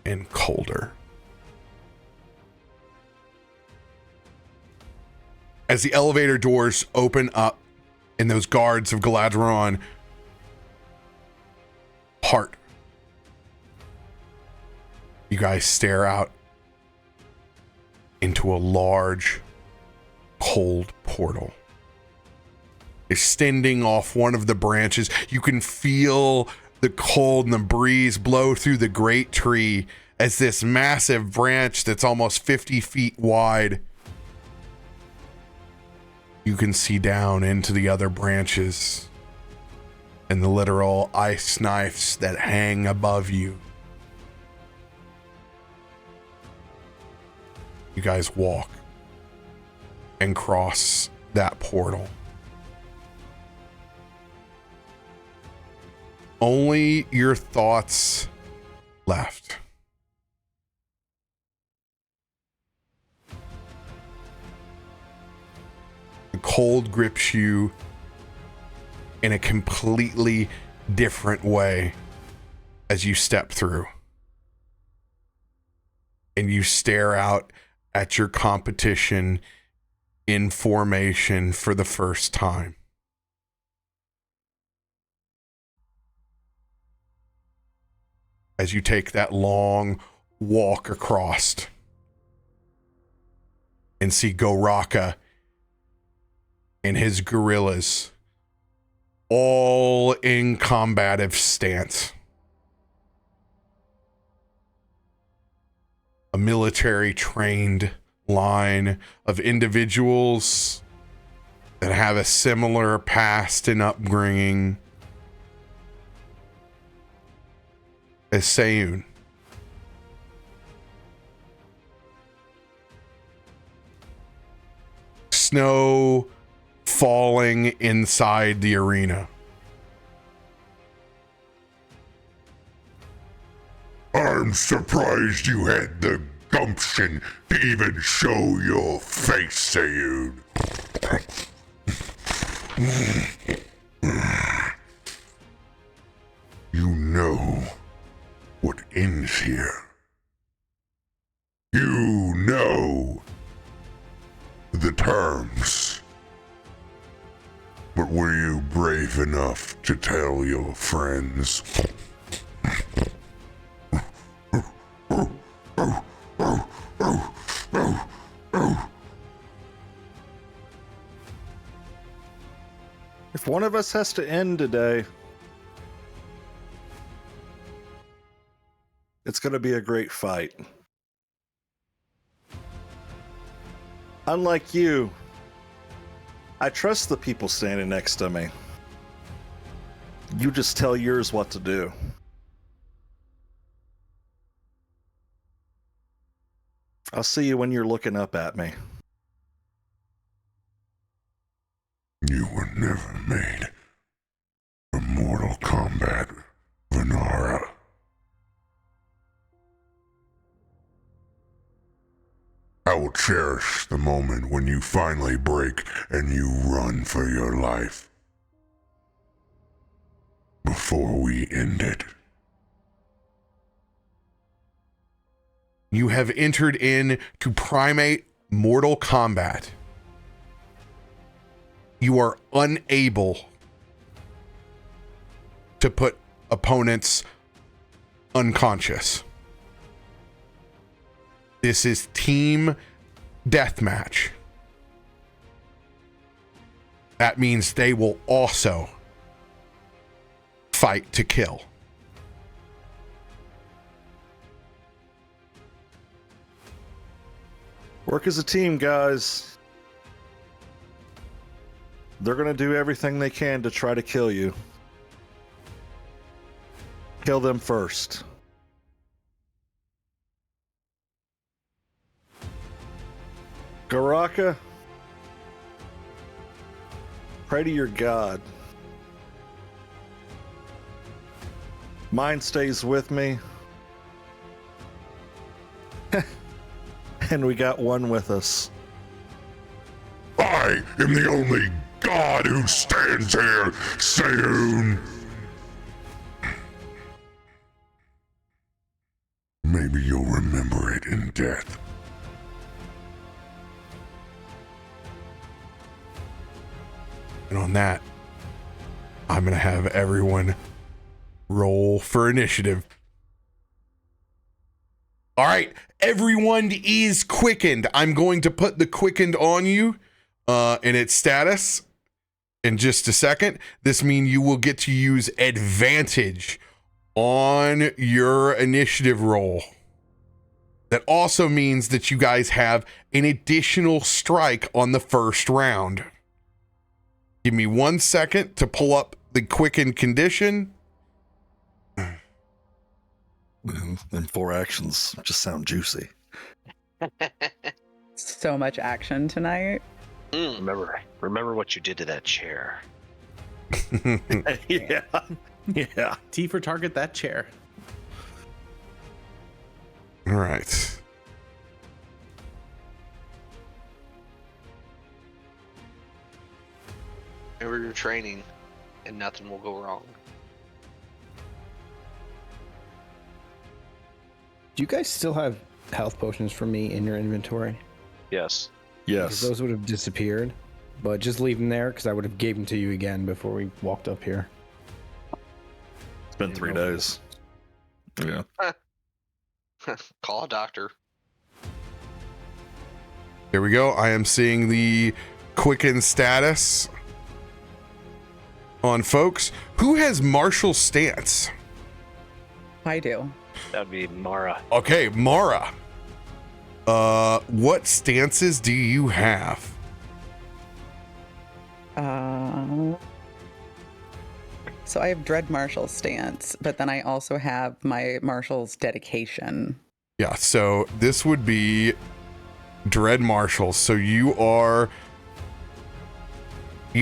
and colder. As the elevator doors open up and those guards of Galaadluuran part, You guys stare out into a large, cold portal. Extending off one of the branches, you can feel the cold and the breeze blow through the great tree as this massive branch that's almost 50 feet wide. You can see down into the other branches and the literal ice knives that hang above you. You guys walk and cross that portal. Only your thoughts left. The cold grips you in a completely different way as you step through. And you stare out at your competition in formation for the first time. As you take that long walk across and see Goraka and his gorillas all in combative stance. A military trained line of individuals that have a similar past and upbringing as Seiyun. Snow falling inside the arena. I'm surprised you had the gumption to even show your face, Seiyun. You know what ends here. You know the terms. But were you brave enough to tell your friends? If one of us has to end today, it's going to be a great fight. Unlike you, I trust the people standing next to me. You just tell yours what to do. I'll see you when you're looking up at me. You were never made for Mortal Kombat, Venara. I will cherish the moment when you finally break and you run for your life. Before we end it. You have entered in to Primate Mortal Kombat. You are unable to put opponents unconscious. This is team deathmatch. That means they will also fight to kill. Work as a team, guys. They're gonna do everything they can to try to kill you. Kill them first. Goraka, pray to your god. Mine stays with me. And we got one with us. I am the only god who stands here, Seiyun. Maybe you'll remember it in death. And on that, I'm going to have everyone roll for initiative. All right, everyone is quickened. I'm going to put the quickened on you in its status in just a second. This means you will get to use advantage on your initiative roll. That also means that you guys have an additional strike on the first round. Give me 1 second to pull up the quickened condition. And 4 actions just sound juicy. So much action tonight. Remember what you did to that chair. Yeah. Yeah. T for target that chair. All right. Remember your training, and nothing will go wrong. Do you guys still have health potions for me in your inventory? Yes. Because Yes. those would have disappeared. But just leave them there because I would have gave them to you again before we walked up here. It's been 3 days. Yeah. Call a doctor. Here we go. I am seeing the quicken status on folks. Who has martial stance? I do. That'd be Mara. Okay, Mara. What stances do you have? So I have Dread Marshal stance, but then I also have my Marshal's dedication. Yeah, so this would be Dread Marshal. So you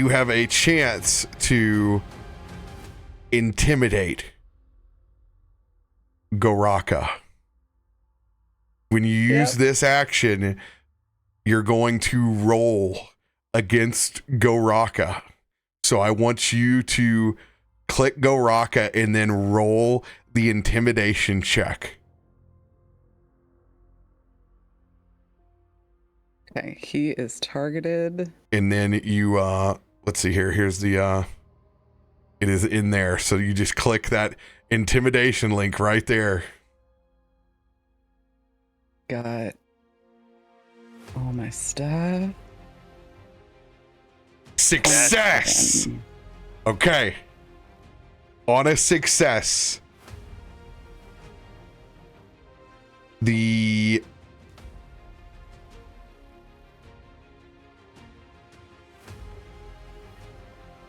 have a chance to intimidate Goraka. When you use this action, you're going to roll against Goraka. So I want you to click Goraka and then roll the intimidation check. Okay, he is targeted. And then you let's see here. Here's the it is in there. So you just click that intimidation link right there. Got all my stuff. Success. Okay. On a success, the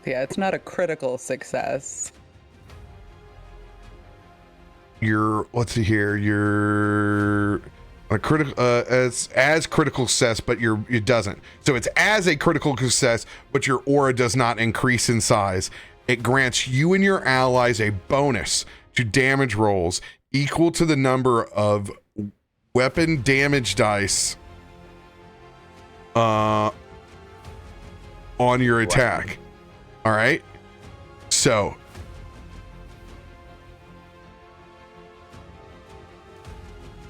Yeah, it's not a critical success. let's see here, you're a critical as critical success, but it doesn't. So it's as a critical success, but your aura does not increase in size. It grants you and your allies a bonus to damage rolls equal to the number of weapon damage dice on your attack. All right. So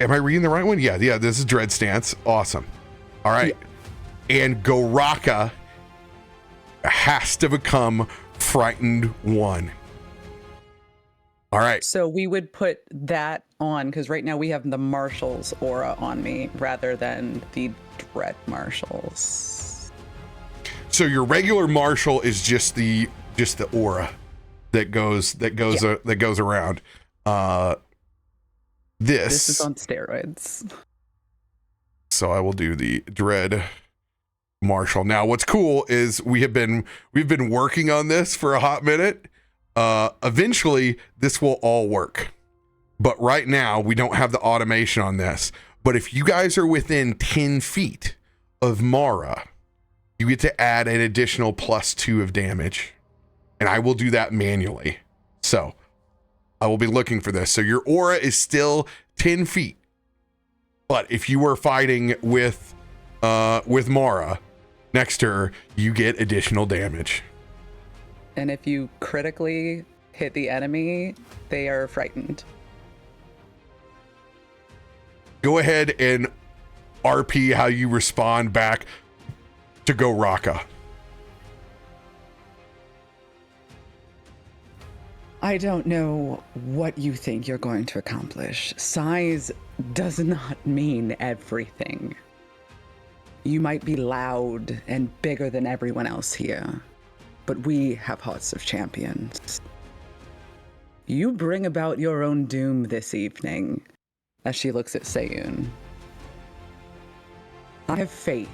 am I reading the right one? Yeah, this is Dread Stance. Awesome. All right. Yeah. And Goraka has to become Frightened 1. All right. So we would put that on because right now we have the Marshal's aura on me rather than the Dread Marshals. So your regular Marshal is just the aura that goes around. This is on steroids. So I will do the Dread Marshal. Now what's cool is we've been working on this for a hot minute. Eventually this will all work. But right now we don't have the automation on this. But if you guys are within 10 feet of Mara, you get to add an additional +2 of damage. And I will do that manually. So I will be looking for this. So your aura is still 10 feet. But if you were fighting with Mara next to her, you get additional damage. And if you critically hit the enemy, they are frightened. Go ahead and RP how you respond back to Goraka. I don't know what you think you're going to accomplish. Size does not mean everything. You might be loud and bigger than everyone else here, but we have hearts of champions. You bring about your own doom this evening, as she looks at Seiyun. I have faith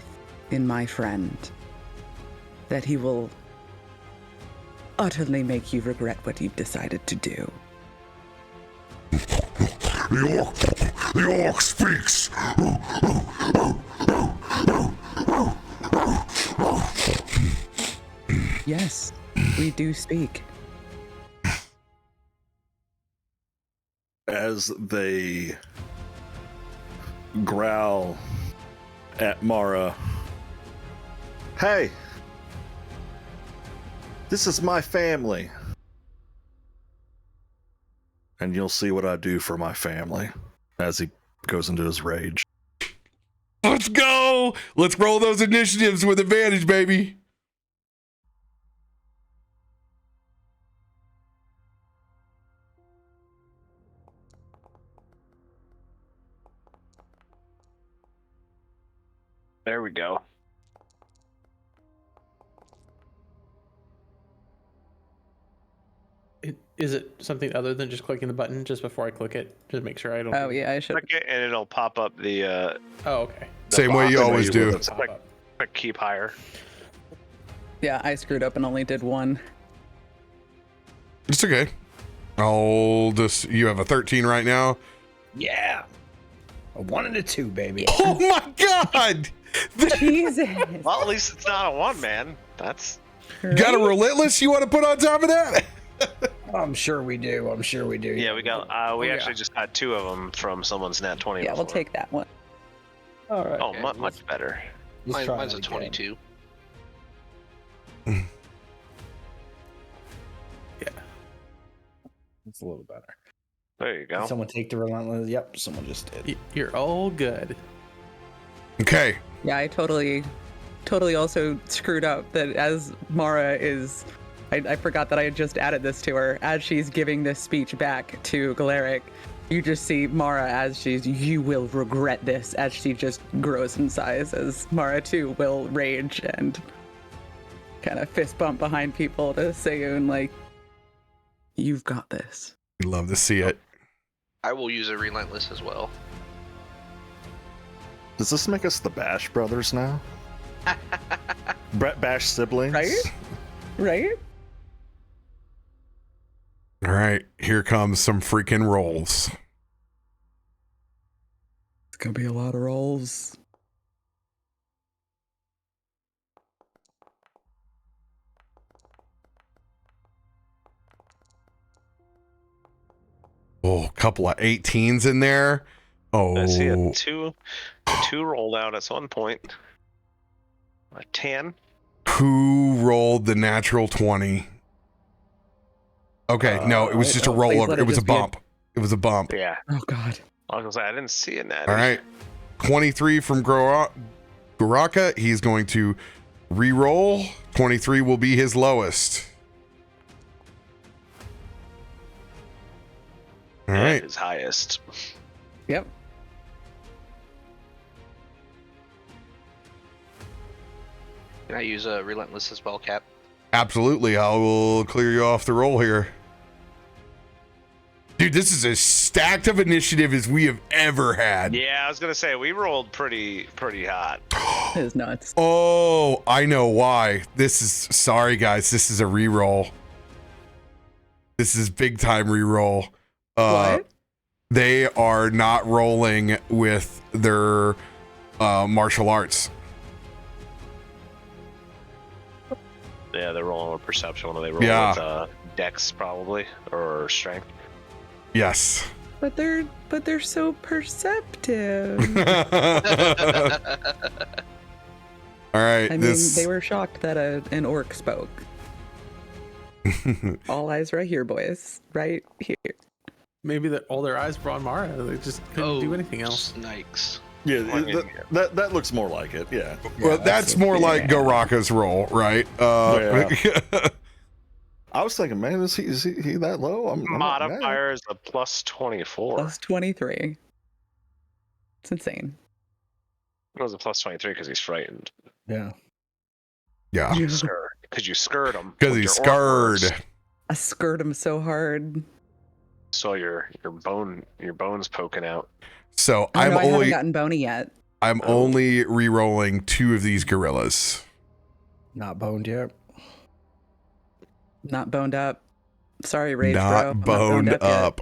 in my friend that he will utterly make you regret what you've decided to do. The orc speaks. Yes, we do speak. As they growl at Mara, "Hey, this is my family. And you'll see what I do for my family," as he goes into his rage. Let's go. Let's roll those initiatives with advantage, baby. There we go. Is it something other than just clicking the button just before I click it? Just make sure I don't. Oh, yeah, I should. Click it and it'll pop up the. Oh, okay. Same way you box. always do. It's quick keep higher. Yeah, I screwed up and only did one. It's okay. I'll just. You have a 13 right now. Yeah. A 1 and a 2, baby. Oh my God! Jesus. Well, at least it's not a 1, man. That's. Got a relentless you want to put on top of that? I'm sure we do. I'm sure we do. Yeah, we got. We yeah. actually just got 2 of them from someone's nat 20. Yeah, we'll before. take that one. All right. Oh, Okay, much better. Let's try Mine's that a again. 22. It's a little better. There you go. Did someone take the relentless? Yep, someone just did. You're all good. Okay. Yeah, I totally also screwed up that as Mara is. I forgot that I had just added this to her. As she's giving this speech back to Galaric, you just see Mara as she's, "You will regret this," as she just grows in size, as Mara too will rage and kind of fist bump behind people to Seiyun, like, "You've got this." We'd love to see it. I will use a relentless as well. Does this make us the Bash brothers now? Bash siblings? Right? Right? All right. Here comes some freaking rolls. It's gonna be a lot of rolls. Oh, a couple of 18s in there. Oh, I see a 2 rolled out at one point. A 10. who rolled the natural 20? Okay, no, it was just a please rollover. let It it was a just be a- bump. It was a bump. Yeah. Oh God. I was gonna say I didn't see a natty. All right. 23 from Goraka. He's going to re-roll. 23 will be his lowest. All Yeah, right. his highest. Yep. Can I use a relentless as well, Cap? Absolutely. I will clear you off the roll here. Dude, this is as stacked of initiative as we have ever had. Yeah, I was gonna say we rolled pretty hot. It is nuts. Oh, I know why. Sorry guys, this is a re-roll. This is big time re-roll. What? They are not rolling with their martial arts. Yeah, they're rolling with perception. When they roll Yeah. with dex probably or strength. Yes. But they're so perceptive. All right. I mean, they were shocked that an orc spoke. All eyes right here, boys. Right here. Maybe all their eyes were on Mara. They just couldn't do anything else. Snakes. Yeah, I mean, that looks more like it, yeah. Well, that's more like Goraka's roll, right? I was thinking, man, is he that low? I'm not mad. Modifier is a plus 24. Plus 23. It's insane. It was a plus 23 because he's frightened. Yeah. Yeah. Because you scared him. Because with he's your orc scared. words. I scared him so hard. Saw your bones poking out. So I I'm haven't only gotten bony yet. I'm only re-rolling 2 of these gorillas. Not boned yet. Not boned up. Sorry, Rage Not bro. I'm boned not up.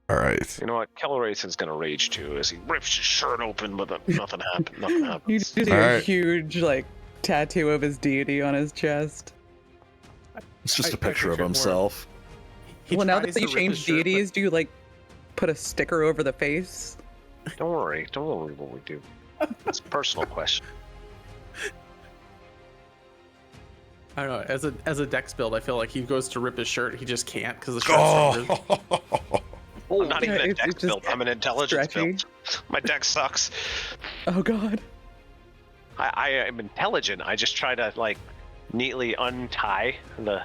All right. You know what? Kellerason's gonna rage too as he rips his shirt open, but nothing happened. Nothing You happens. just see All a right. huge tattoo of his deity on his chest. It's just I a picture of picture more. himself. He Well, now tries that you to rip his changed shirt, but- deities, do you put a sticker over the face? Don't worry what we do. It's a personal question. I don't know. As a dex build, I feel like he goes to rip his shirt, he just can't because the shirt's stronger. Oh. I'm not even a It's dex just build. I'm an intelligence stretchy. build. My dex sucks. Oh god. I am intelligent. I just try to neatly untie the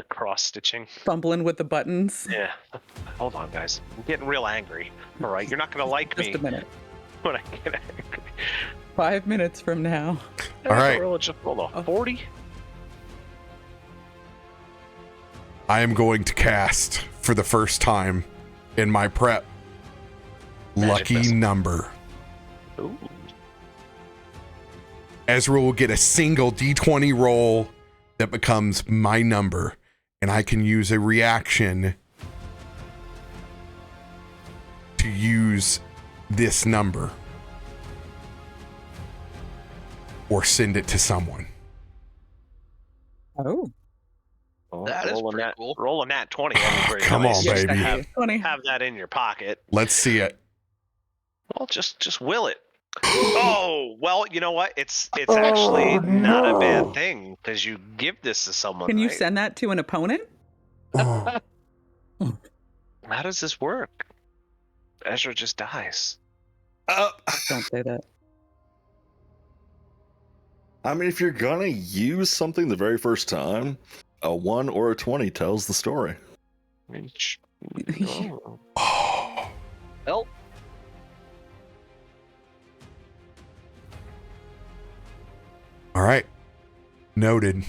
cross stitching. Fumbling with the buttons. Yeah. Hold on, guys. I'm getting real angry. All right, you're not gonna like Just me a minute. when I get angry. 5 minutes from now. All right. Just roll a 40. I am going to cast for the first time in my prep. Magic Lucky missile. number. Ooh. Ezra will get a single D20 roll that becomes my number, and I can use a reaction to use this number or send it to someone. Oh. Well, That is rolling pretty that, cool. Rolling that 20. That'd be very Come nice. on, Just to baby. Have, 20. have that in your pocket. Let's see it. Well, just will it. Oh, well, you know what? It's actually not a bad thing because you give this to someone. Can you right? send that to an opponent? Oh. How does this work? Ezra just dies. Don't say that. I mean, if you're gonna use something the very first time, a 1 or a 20 tells the story. I mean, oh. Oh. Well, All right. Noted.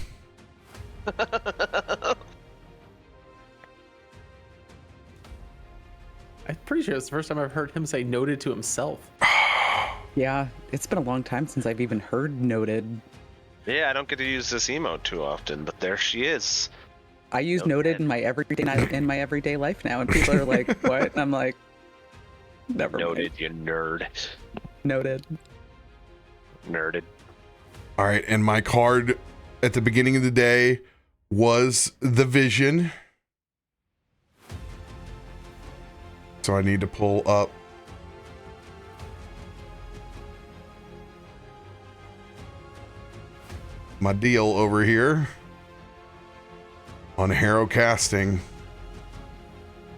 I'm pretty sure it's the first time I've heard him say noted to himself. Yeah, it's been a long time since I've even heard noted. Yeah, I don't get to use this emote too often, but there she is. I use Okay. noted in my everyday life now, and people are like, "What?" And I'm like, "Never Noted, mind." you nerd. Noted. Nerded. All right. And my card at the beginning of the day was the Vision. So I need to pull up my deal over here on Harrow Casting.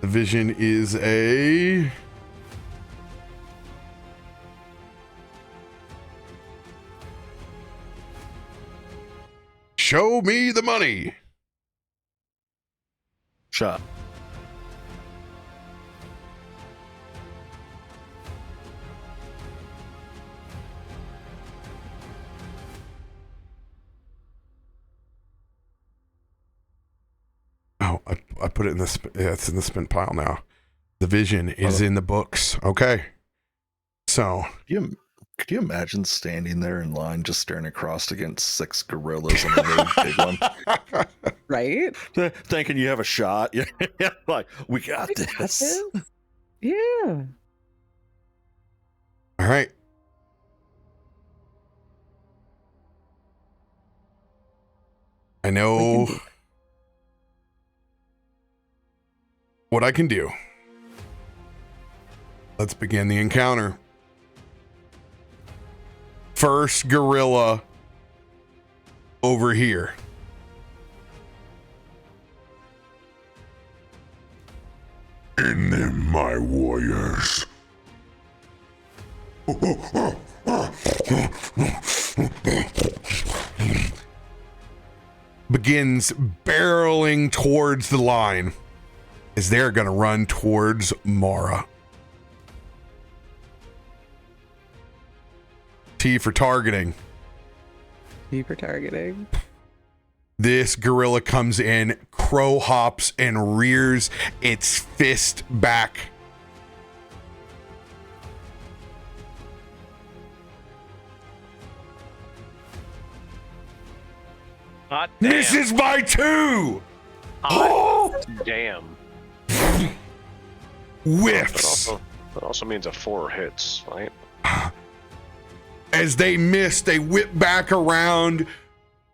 The Vision is a show me the money. Shot. Oh, I put it in the yeah, it's in the spent pile now. The Vision is in the books. Okay. So Could you imagine standing there in line just staring across against 6 gorillas and a really big one? Right? Thinking you have a shot. Yeah, like, we got We got this. this. Yeah. all right. I know what I can do. Let's begin the encounter. First gorilla over here. In them, my warriors. begins barreling towards the line as they're going to run towards Mara. T for targeting. T for targeting. This gorilla comes in, crow hops, and rears its fist back. Hot damn. Misses by 2! Damn. Whiffs. That also means a 4 hits, right? As they miss, they whip back around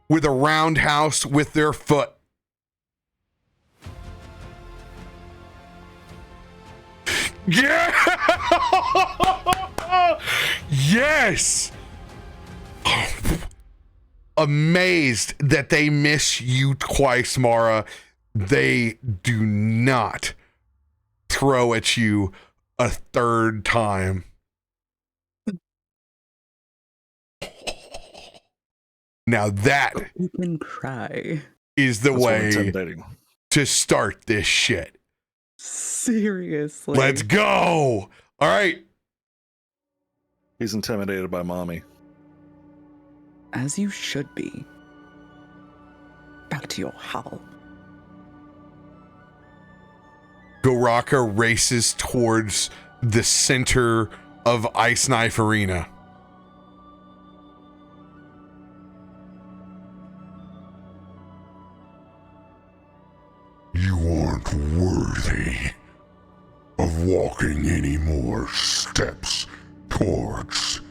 with a roundhouse with their foot. Yeah! Yes! Amazed that they miss you twice, Mara. They do not throw at you a third time. Now that You can cry. is the That's more way intimidating. to start this shit. Seriously. Let's go. All right. He's intimidated by mommy. As you should be. Back to your howl. Goraka races towards the center of Ice Knife Arena. You aren't worthy of walking any more steps towards.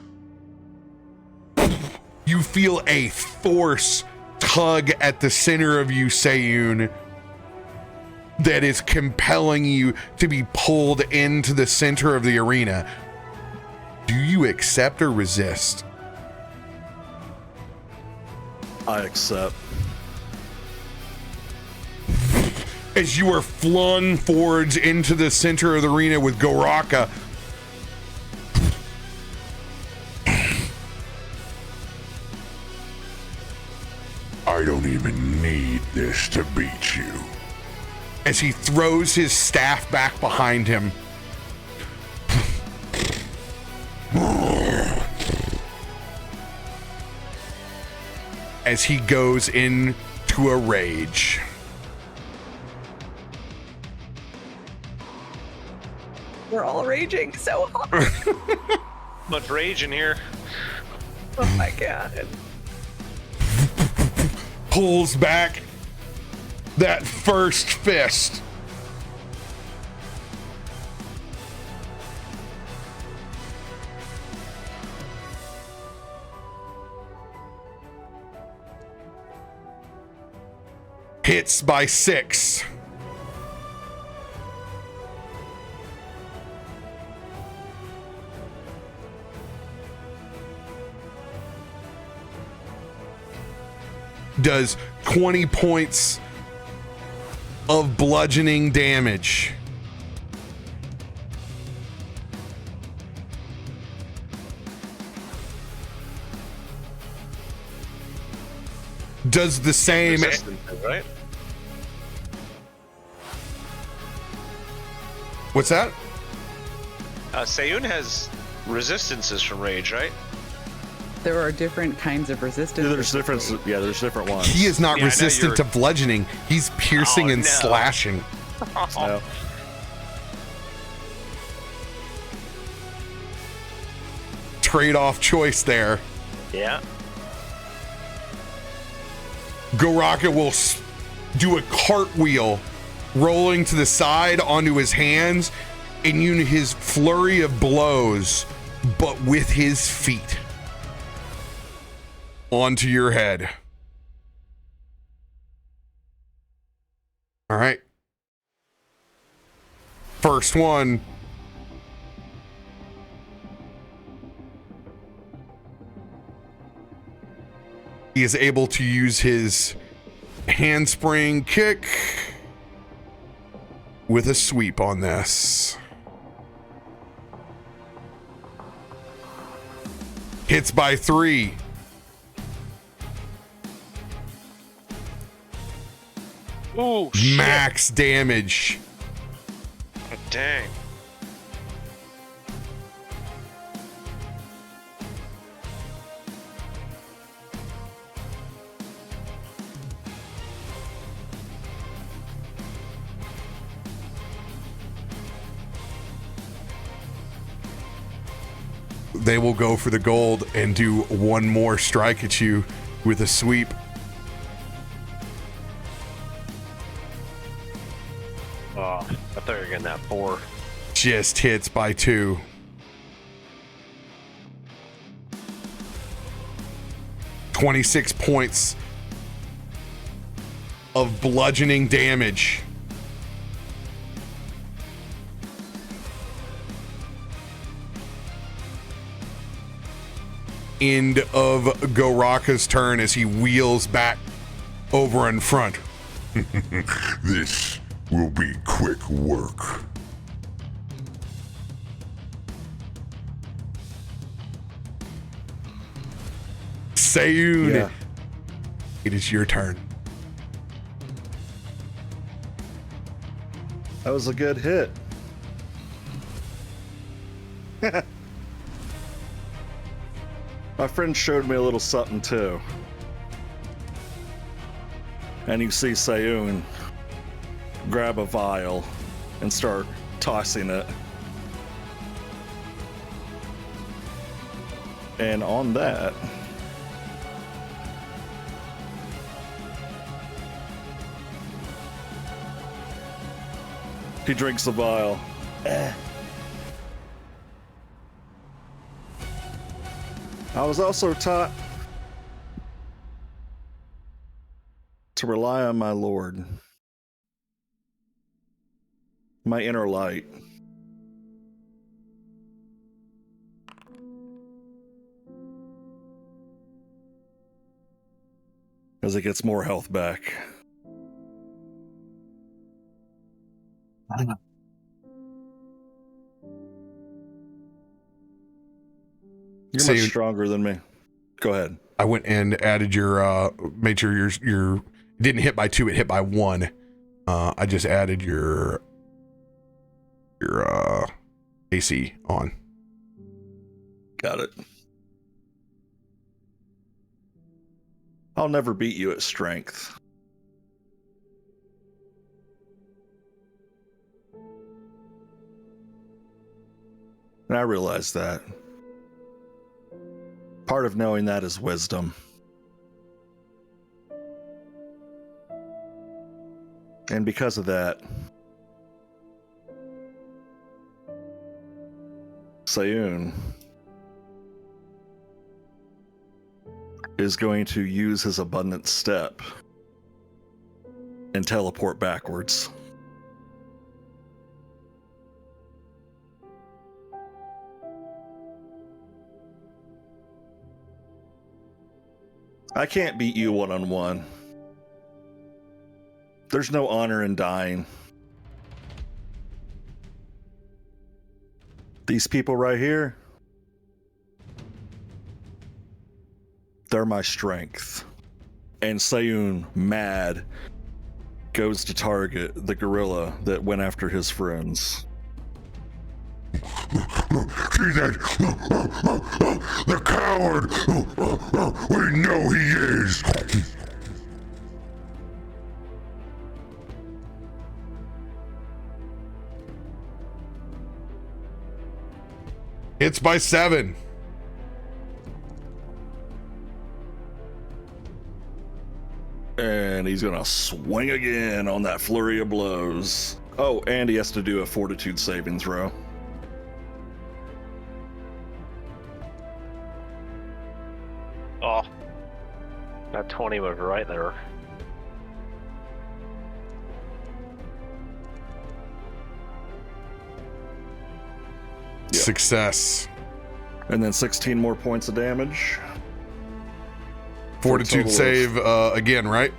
You feel a force tug at the center of you, Sayun, that is compelling you to be pulled into the center of the arena. Do you accept or resist? I accept. As you are flung forwards into the center of the arena with Goraka, I don't even need this to beat you. as he throws his staff back behind him. As he goes into a rage. We're all raging so hard. Much rage in here. Oh my god. Pulls back that first fist. Hits by 6. Does 20 points of bludgeoning damage. Does the same. Resistance, right? What's that? Sayun has resistances from rage, right? There are different kinds of resistance. Yeah, there's different ones. He is not Yeah, I know resistant to bludgeoning. He's piercing Oh, and no. slashing. No. Trade-off choice there. Yeah. Goraka will do a cartwheel, rolling to the side onto his hands, and his flurry of blows, but with his feet. Onto your head. All right. First one. He is able to use his handspring kick with a sweep on this. Hits by 3. Ooh, shit. Max damage. Oh, dang. They will go for the gold and do one more strike at you with a sweep. Oh, I thought you were getting that 4. Just hits by 2. $26 points of bludgeoning damage. End of Goraka's turn as he wheels back over in front. This will be quick work. Sayun, Yeah. it is your turn. That was a good hit. My friend showed me a little something too. And you see Sayun grab a vial and start tossing it. And on that, he drinks the vial. I was also taught to rely on my Lord, my inner light. As it gets more health back. You're So much you- stronger than me. Go ahead. I went and added your made sure your it didn't hit by 2, it hit by 1. I just added your AC on. Got it. I'll never beat you at strength. And I realize that. Part of knowing that is wisdom. And because of that, Sayun is going to use his abundant step and teleport backwards. I can't beat you one-on-one. There's no honor in dying. These people right here, they're my strength. And Sayun, mad, goes to target the gorilla that went after his friends. See that? The coward! We know he is! Hits by 7. And he's gonna swing again on that flurry of blows. Oh, and he has to do a fortitude saving throw. Oh, that 20 was right there. Yeah. Success. And then 16 more points of damage. Fortitude total save again, right?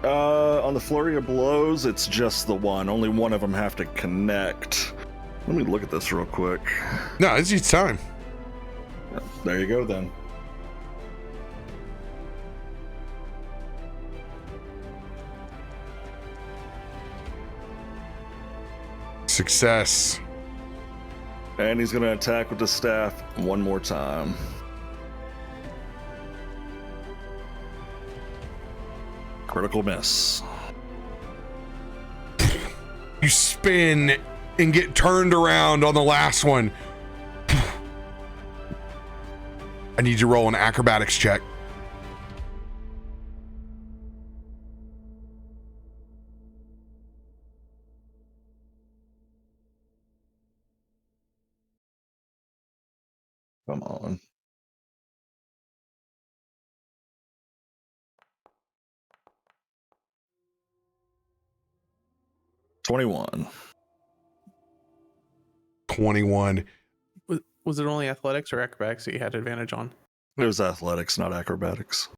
On the flurry of blows, it's just the one. Only one of them have to connect. Let me look at this real quick. No, it's each time. There you go then. Success. And he's going to attack with the staff one more time. Critical miss. You spin and get turned around on the last one. I need you to roll an acrobatics check. Come on. $21. 21. Was it only athletics or acrobatics that you had advantage on? It was athletics, not acrobatics.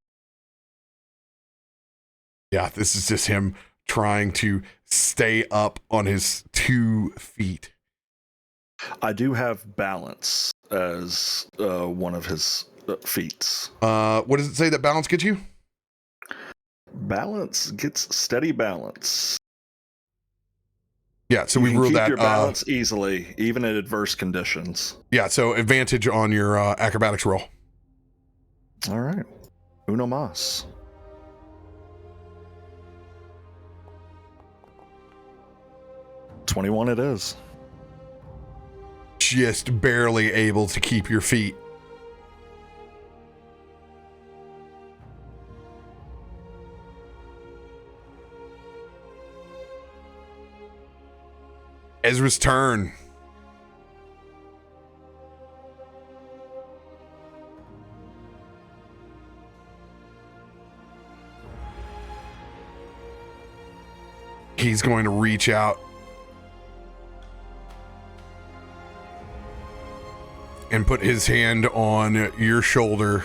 Yeah, this is just him trying to stay up on his 2 feet. I do have balance as one of his feats. What does it say that balance gets you? Balance gets steady balance. Yeah, so You we can ruled keep that. your balance easily, even in adverse conditions. Yeah, so advantage on your acrobatics roll. All right. Uno mas. $21 it is. Just barely able to keep your feet. Ezra's turn. He's going to reach out and put his hand on your shoulder.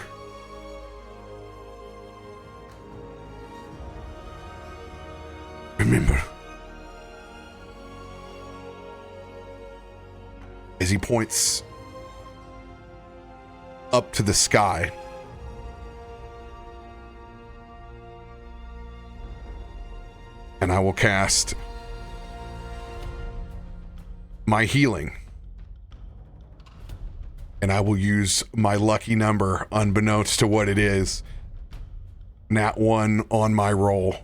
Remember, as he points up to the sky, and I will cast my healing. And I will use my lucky number, unbeknownst to what it is. Nat 1 on my roll.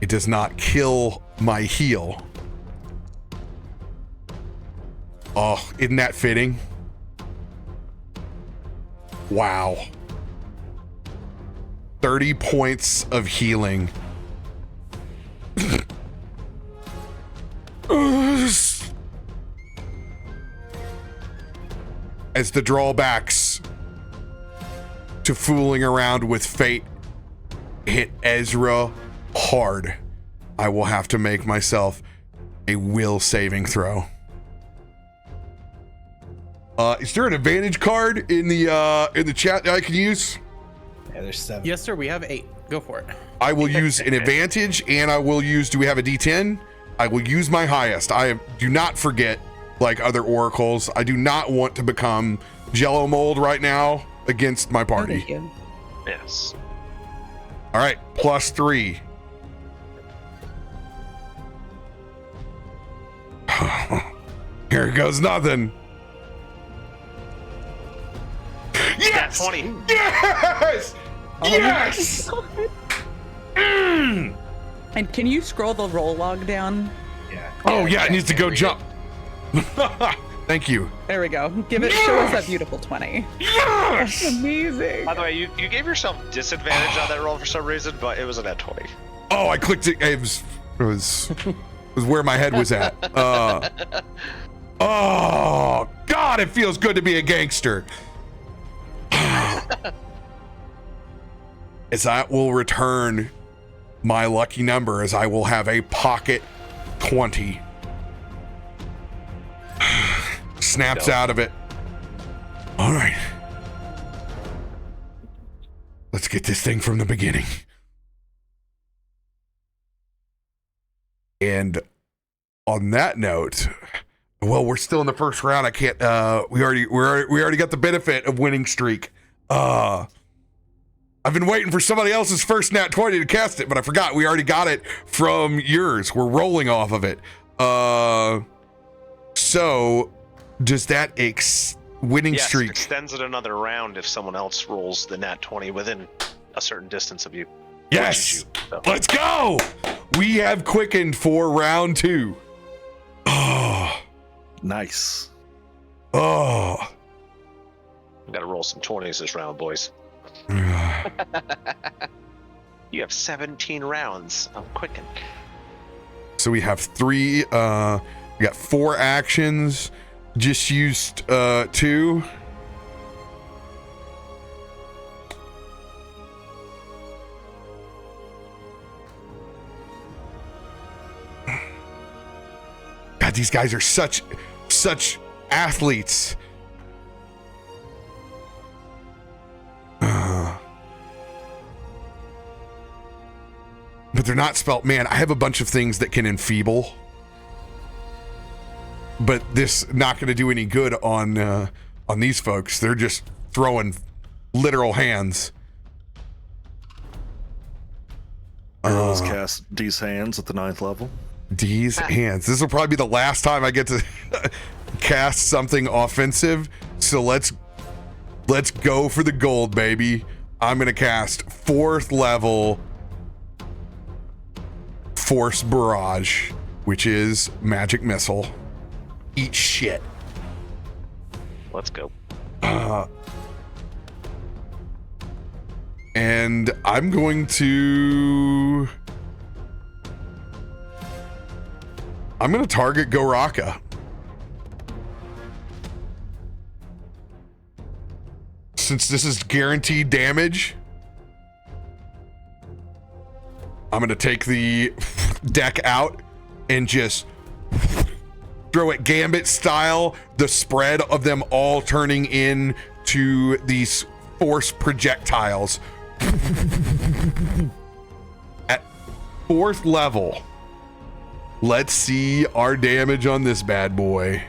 It does not kill my heal. Oh, isn't that fitting? Wow. 30 points of healing. As the drawbacks to fooling around with fate hit Ezra hard, I will have to make myself a will saving throw. Is there an advantage card in the chat that I can use? Yeah, there's 7. Yes, sir. We have 8. Go for it. I will use an advantage, and I will use. Do we have a D10? I will use my highest. Do not forget, like other oracles, I do not want to become Jello mold right now against my party. Thank you. Yes. All right, +3. Here goes nothing. Yes! 20. Yes! Yes! Mm! And can you scroll the roll log down? Yeah. Oh yeah, it needs to go read jump. Thank you. There we go. Show us that beautiful 20. Yes! Amazing. By the way, you gave yourself disadvantage on that roll for some reason, but it was a net 20. Oh, I clicked it. It was where my head was at. Oh God, it feels good to be a gangster. As I will return my lucky number, as I will have a pocket 20. Snaps out of it. All right. Let's get this thing from the beginning. And on that note, well, we're still in the first round. I can't. We already got the benefit of winning streak. I've been waiting for somebody else's first nat 20 to cast it, but I forgot we already got it from yours. We're rolling off of it. So does that winning Yes, streak it extends it another round if someone else rolls the nat 20 within a certain distance of you. Yes, So. let's go. We have quickened for round 2. Oh, Nice. oh. Got to roll some 20s this round, boys. You have 17 rounds of Quicken. So we have 3, we got 4 actions, just used 2. God, these guys are such athletes. But they're not spelt. Man, I have a bunch of things that can enfeeble, but this not going to do any good on these folks. They're just throwing literal hands. Let's cast D's hands at the 9th level. D's hands. This will probably be the last time I get to cast something offensive. So let's go for the gold, baby. I'm going to cast 4th level Force Barrage, which is Magic Missile. Eat shit. Let's go. And I'm going to target Goraka. Since this is guaranteed damage, I'm going to take the deck out and just throw it Gambit style, the spread of them all turning into these force projectiles. At 4th level, let's see our damage on this bad boy.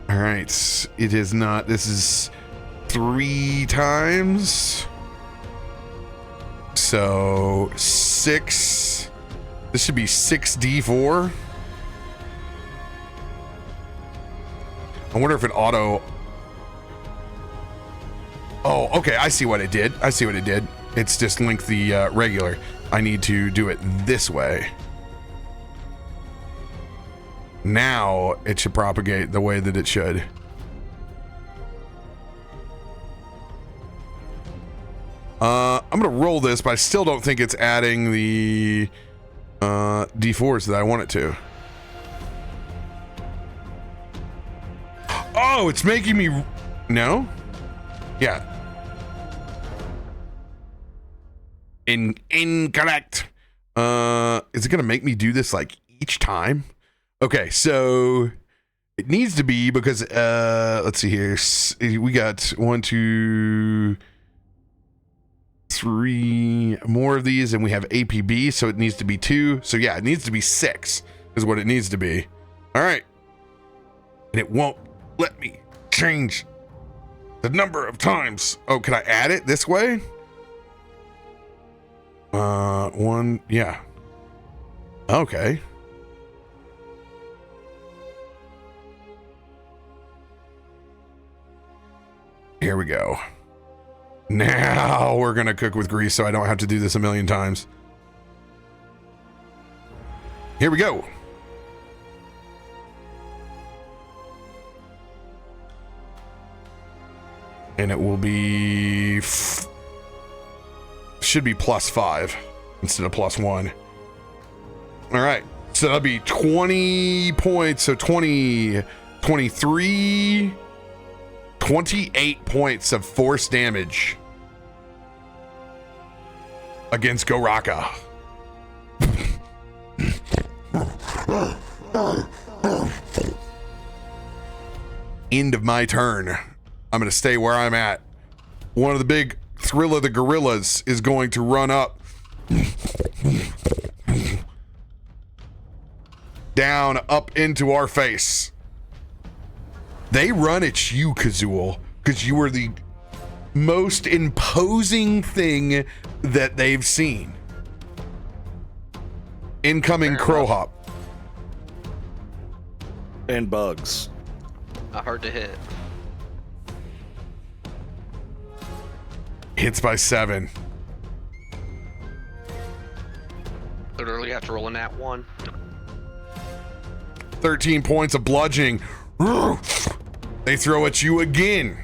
All right, it is not, this is 3 times. So 6, this should be 6d4. I wonder if it auto. Oh, okay, I see what it did. It's just linked the regular. I need to do it this way. Now it should propagate the way that it should. I'm gonna roll this, but I still don't think it's adding the D4s that I want it to. Oh, it's making me. No? Yeah. Incorrect. Is it gonna make me do this like each time? Okay, so it needs to be because let's see here. We got 1, 2, 3 more of these, and we have APB, so it needs to be 2. So yeah, it needs to be 6 is what it needs to be. All right. And it won't let me change the number of times. Oh, can I add it this way? 1, yeah. Okay. Here we go. Now we're gonna cook with grease so I don't have to do this a million times. Here we go. And it will be should be +5 instead of +1. All right, so that'll be 20 points. So 20, 23, 28 points of force damage against Goraka. End of my turn. I'm going to stay where I'm at. One of the big Thrill of the Gorillas is going to run up. Down, up into our face. They run at you, Kazul, because you are the most imposing thing that they've seen. Incoming Crowhop. And bugs. Not hard to hit. Hits by 7. Literally have to roll a nat 1. 13 points of bludgeoning. They throw at you again.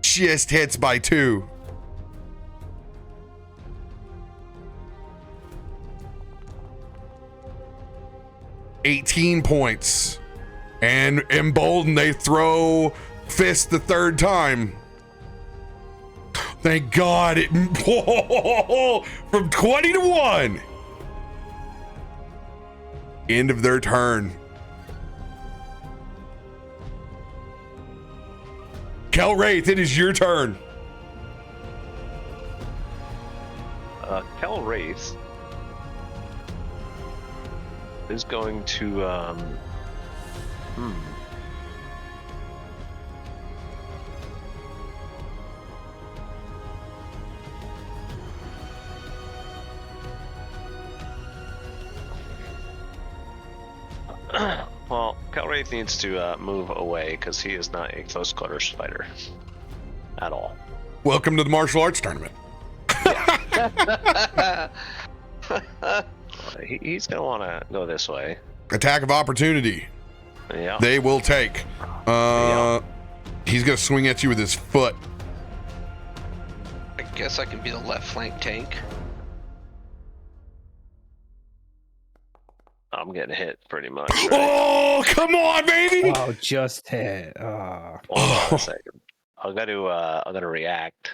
Just hits by 2. $18 points. And emboldened, they throw fist the 3rd time. Thank God it from 20 to 1. End of their turn. Kelwraith, it is your turn. Kelwraith is going to well, Kelwraith needs to move away because he is not a close quarters fighter at all. Welcome to the martial arts tournament. He's gonna want to go this way. Attack of opportunity. Yeah. They will take. He's gonna swing at you with his foot. I guess I can be the left flank tank. I'm getting hit pretty much. Right? Oh, come on, baby! Oh, just hit. Oh. Hold on a second. I gotta react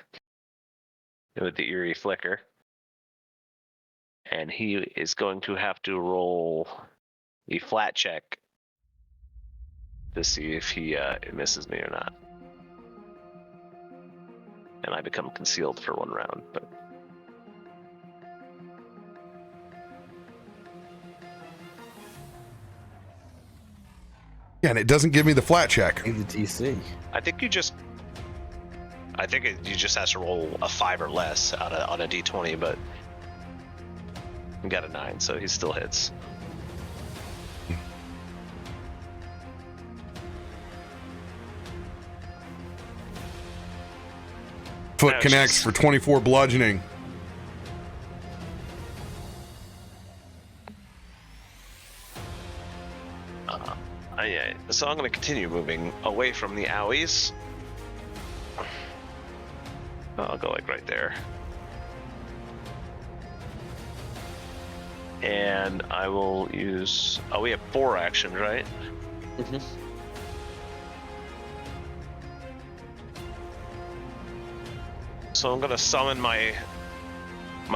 with the eerie flicker. And he is going to have to roll the flat check to see if he misses me or not. And I become concealed for 1 round, but Yeah, and it doesn't give me the flat check. Need the DC. I think you just have to roll a 5 or less on a d20, but he got a 9, so he still hits. Foot connects for 24 bludgeoning. Yeah, so I'm going to continue moving away from the owies. I'll go like right there. And I will use... Oh, we have 4 actions, right? Mm-hmm. So I'm going to summon my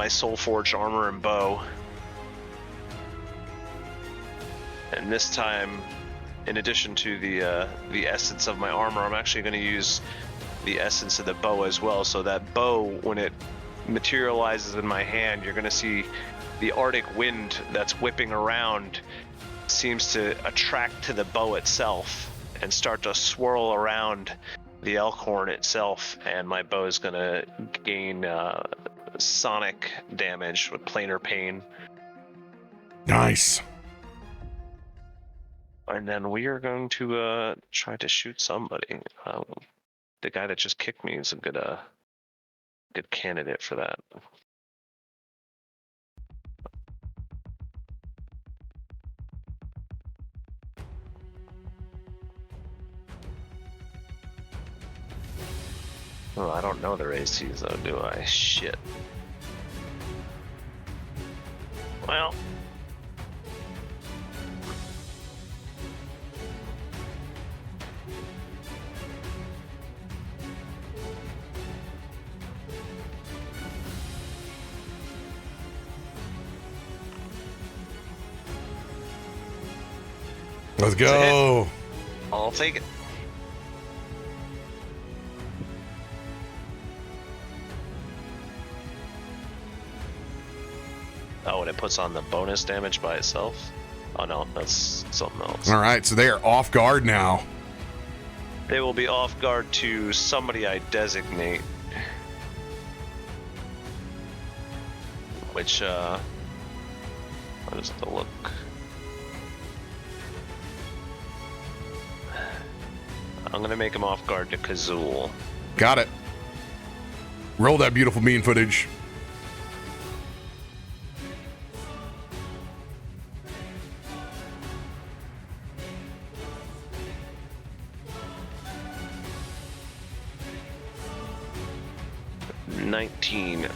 Soul Forged armor and bow. And this time, in addition to the essence of my armor, I'm actually going to use the essence of the bow as well. So that bow, when it materializes in my hand, you're going to see the Arctic wind that's whipping around seems to attract to the bow itself and start to swirl around the Elkhorn itself, and my bow is going to gain sonic damage with planar pain. Nice. And then we are going to try to shoot somebody. The guy that just kicked me is a good candidate for that. Oh, I don't know their ACs though, do I? Shit. Well. Let's go. I'll take it. Oh, and it puts on the bonus damage by itself? Oh no, that's something else. All right, so they are off guard now. They will be off guard to somebody I designate. Which, what does it look? I'm gonna make him off guard to Kazul. Got it. Roll that beautiful mean footage.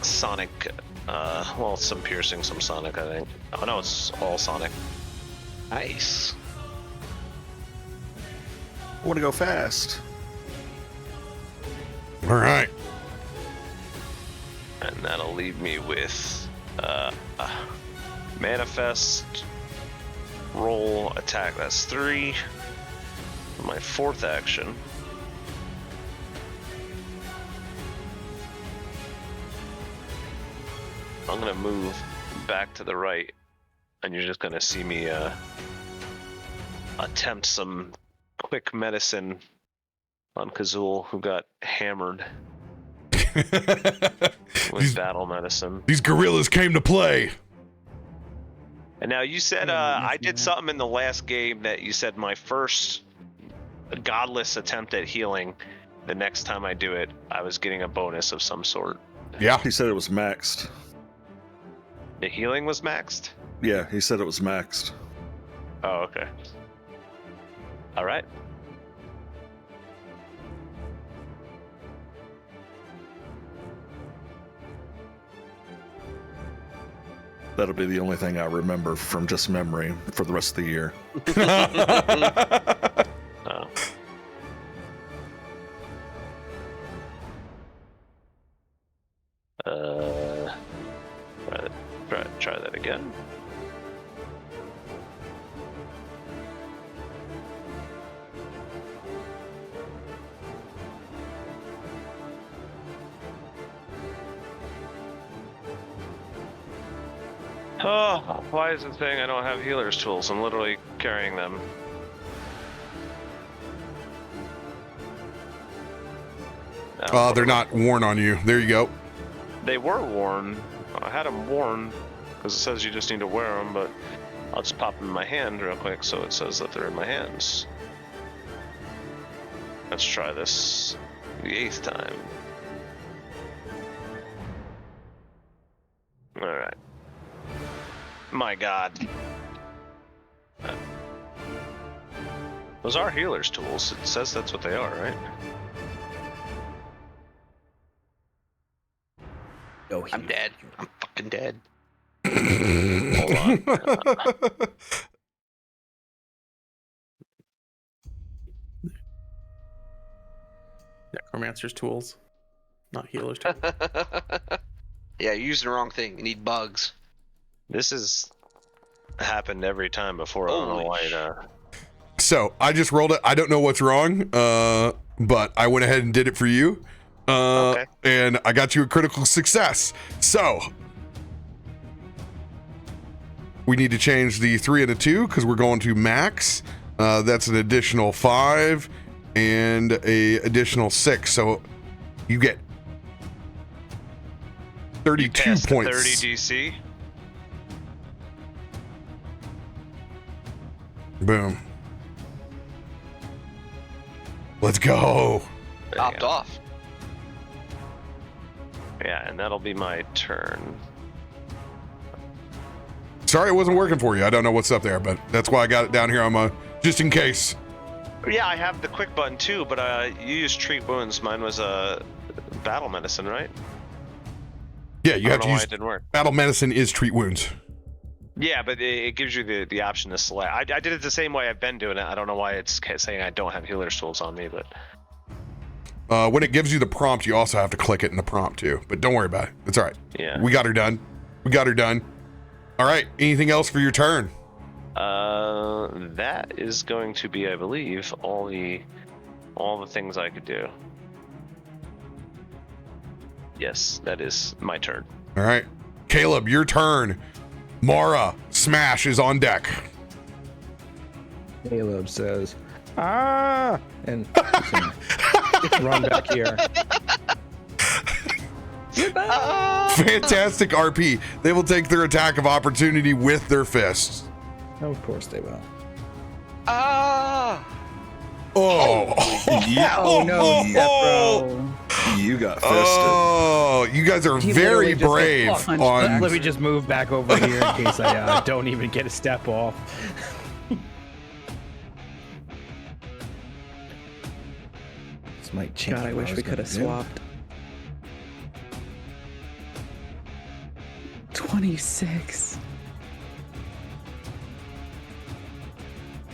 Sonic, well, some piercing, some sonic, I think. Oh no, it's all sonic. Nice. I want to go fast. All right. And that'll leave me with manifest, roll, attack. That's 3. My 4th action. I'm gonna move back to the right, and you're just gonna see me attempt some quick medicine on Kazul, who got hammered with battle medicine. These gorillas came to play. And now you said I did something in the last game that you said my first godless attempt at healing, the next time I do it, I was getting a bonus of some sort. Yeah. He said it was maxed. The healing was maxed? Yeah, he said it was maxed. Oh, okay. All right. That'll be the only thing I remember from just memory for the rest of the year. Oh. Try that again. Oh, why is it saying I don't have healer's tools? I'm literally carrying them. They're not worn on you. There you go. They were worn. I had them worn because it says you just need to wear them, but I'll just pop them in my hand real quick so it says that they're in my hands. Let's try this the 8th time. Alright. My god. Those are healer's tools. It says that's what they are, right? I'm dead. I'm fucking dead. Hold on. Necromancer's tools, not healer's tools. Yeah, you used the wrong thing. You need bugs. This has happened every time before. I don't know why it, So I just rolled it. I don't know what's wrong, but I went ahead and did it for you. Okay. And I got you a critical success. So we need to change the 3 and a 2 because we're going to max. That's an additional 5 and a additional 6. So you get 32 passed the points. 30 DC. Boom. Let's go. There you Popped go. off. Yeah, and that'll be my turn. Sorry it wasn't working for you. I don't know what's up there, but that's why I got it down here on my, just in case. Yeah, I have the quick button too, but you used treat wounds. Mine was battle medicine, right? Yeah, you I have don't to know why use it didn't work. battle medicine is treat wounds. Yeah, but it gives you the option to select. I did it the same way I've been doing it. I don't know why it's saying I don't have healer's tools on me, but When it gives you the prompt, you also have to click it in the prompt too. But don't worry about it. It's all right. yeah. We got her done. All right. Anything else for your turn? That is going to be, I believe, all the things I could do. Yes, that is my turn. All right. Caleb, your turn. Mara, Smash is on deck. Caleb says, "Ah!" and run back here. Fantastic RP. They will take their attack of opportunity with their fists. Of course they will. Ah! Oh. Oh no, bro. You got fisted. Oh, you guys are He very literally just, like, brave punched on. back. Let me just move back over here in case I don't even get a step off. This might change. God, I what wish was we could have gonna do. swapped. 26.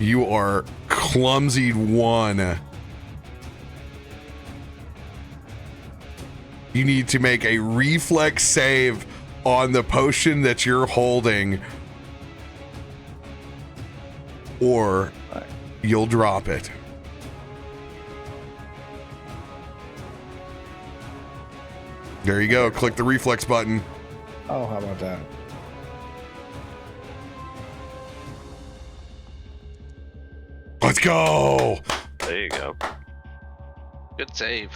You are clumsy one. You need to make a reflex save on the potion that you're holding, or you'll drop it. There you go. Click the reflex button. Oh, how about that? Let's go. There you go. Good save.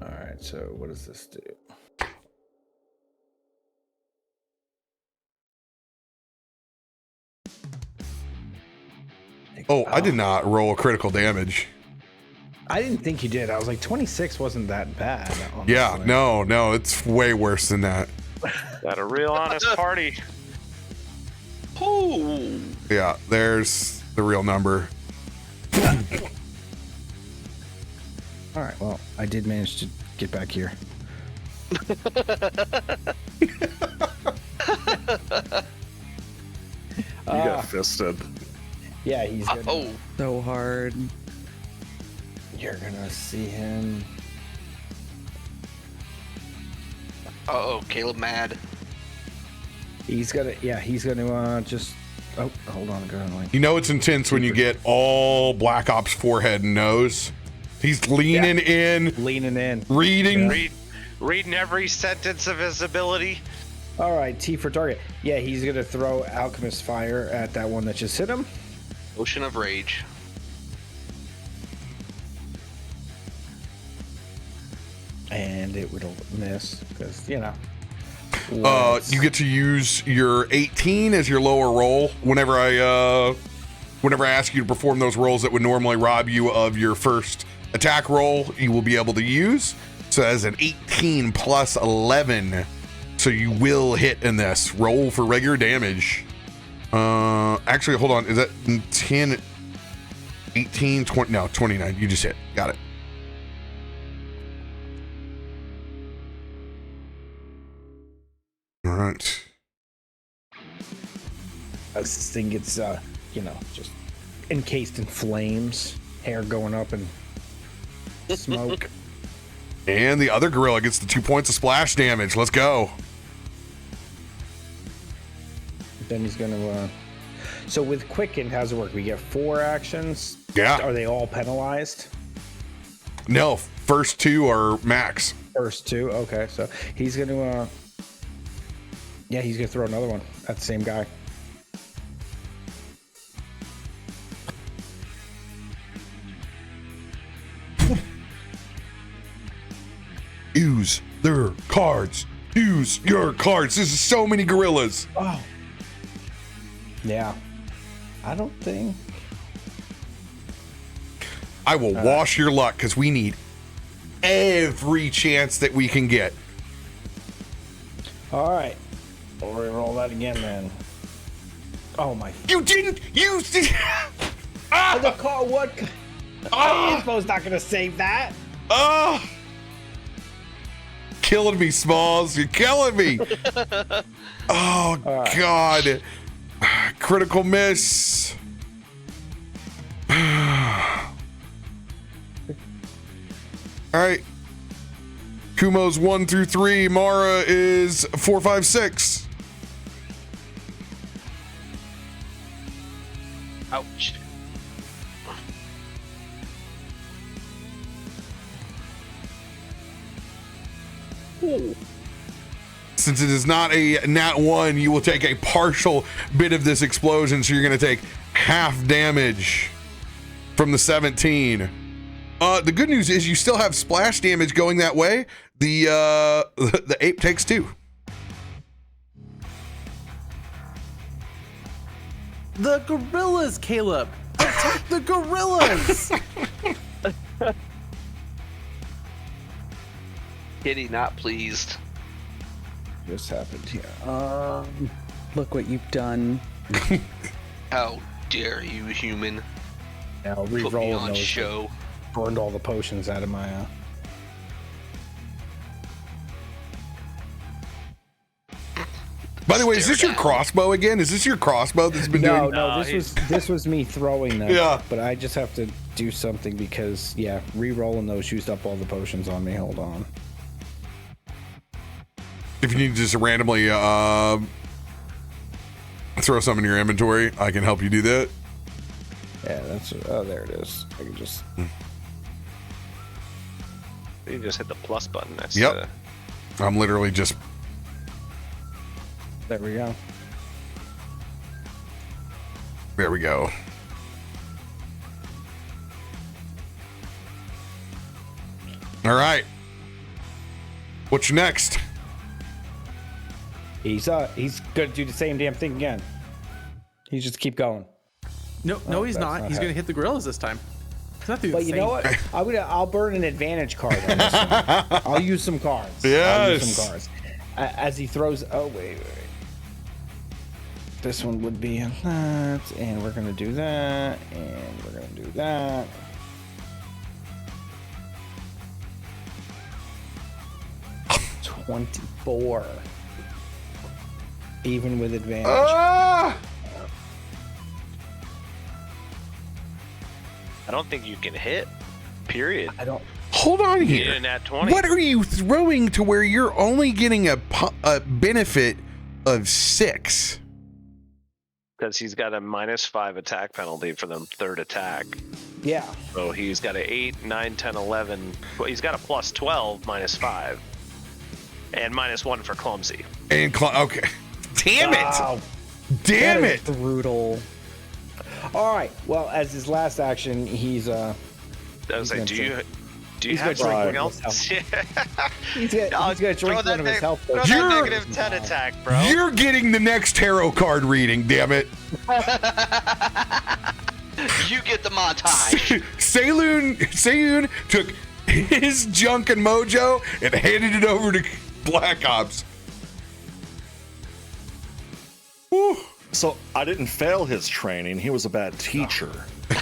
All right, so what does this do? Oh, I did not roll a critical damage. I didn't think you did. I was like, 26 wasn't that bad. Honestly. Yeah, no, it's way worse than that. Got a real honest party. Ooh. Yeah, there's the real number. All right, well, I did manage to get back here. You got fisted. Yeah, he's gonna. Oh. So hard. You're gonna see him. Uh-oh, Caleb mad. He's gonna. Yeah, he's gonna just. Oh, hold on, go on. You know it's intense when you get all Black Ops forehead and nose. He's leaning in, Leaning in. reading. Reading every sentence of his ability. All right, T for target. Yeah, he's gonna throw Alchemist Fire at that one that just hit him. Ocean of Rage. And it will miss because you know. You get to use your 18 as your lower roll whenever I ask you to perform those rolls that would normally rob you of your first attack roll. You will be able to use. So as an 18 plus 11, so you will hit in this. Roll for regular damage. Actually, hold on. Is that 10, 18, 20? No, 29. You just hit. Got it. All right. As this thing gets, just encased in flames, hair going up and smoke. And the other gorilla gets the 2 points of splash damage. Let's go. Then he's gonna. So with Quicken, how's it work? We get 4 actions. Yeah. Are they all penalized? No, first 2 are max. First 2. Okay, so he's gonna. Yeah, he's gonna throw another one at the same guy. Use their cards. Use your cards. This is so many gorillas. Oh. Yeah. I don't think. I will wash your luck because we need every chance that we can get. All right. We'll roll that again then. Oh my. You didn't use the. The call. What? Oh, Info's not gonna save that. Oh! Killing me, Smalls. You're killing me. Oh, right. God. Critical miss. All right. Kumo's 1 through 3. Mara is 4, 5, 6. Ouch. Since it is not a nat 1, you will take a partial bit of this explosion, so you're going to take half damage from the 17. The good news is you still have splash damage going that way. The ape takes 2. The gorillas, Caleb. Attack the gorillas. Kitty not pleased. This happened here. Look what you've done. How dare you, human? Now Put me re-roll on those. show. Burned all the potions out of my. By the way, is Stare this your down. crossbow again? Is this your crossbow that's been doing? No, this was me throwing them. Yeah. But I just have to do something because re-rolling those used up all the potions on me. Hold on. If you need to just randomly throw some in your inventory, I can help you do that. Yeah, that's there it is. I can just. You just hit the plus button next Yep. to I'm literally just. There we go. There we go. All right. What's next? He's gonna do the same damn thing again. He's just keep going. No, he's that's not. not He's how- gonna hit the gorillas this time. He's not doing But the you same. know what? I'll burn an advantage card on this one. I'll use some cards. I'll Yes. use some cards. As he throws. Oh wait. This one would be that, and we're gonna do that, and we're gonna do that. $24. Even with advantage. Ah! I don't think you can hit. Period. I don't. Hold on You need here. a nat 20. What are you throwing to where you're only getting a benefit of 6? Because he's got a -5 attack penalty for the third attack. Yeah. So he's got an 8, 9, 10, 11. Well, he's got a plus 12, -5. And -1 for clumsy. And okay. Damn it! Wow. Damn That it! is brutal. All right. Well, as his last action, he's I was like, gonna do drink. you He's have gonna drink something one of else? he's gonna drink Throw one that of his neg- health throw potions. that You're- -10 attack, bro. You're getting the next tarot card reading, damn it. You get the montage. Seyun took his junk and mojo and handed it over to Black Ops. Whew. So I didn't fail his training. He was a bad teacher. They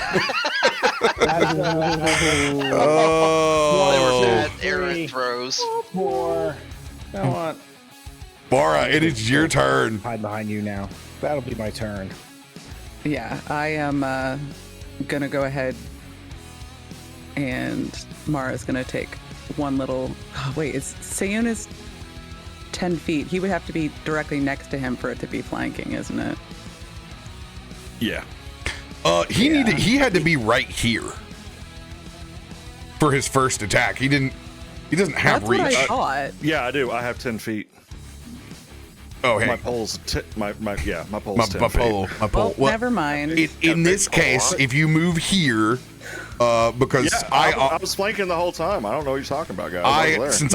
were Oh, bad errant throws. More. You know what? Mara, it is your turn. Hide behind you now. That'll be my turn. Yeah, I am gonna go ahead and Mara's gonna take one little. Oh, wait, Seyun is 10 feet. He would have to be directly next to him for it to be flanking, isn't it? Yeah. He had to be right here for his first attack. He doesn't have That's reach. what I thought. Yeah, I do. I have 10 feet. Oh, hey. My pole's my pole's My 10 feet. pole. Well, never mind. In this case, if you move here, because Yeah, I was flanking the whole time. I don't know what you're talking about, guys. I was there.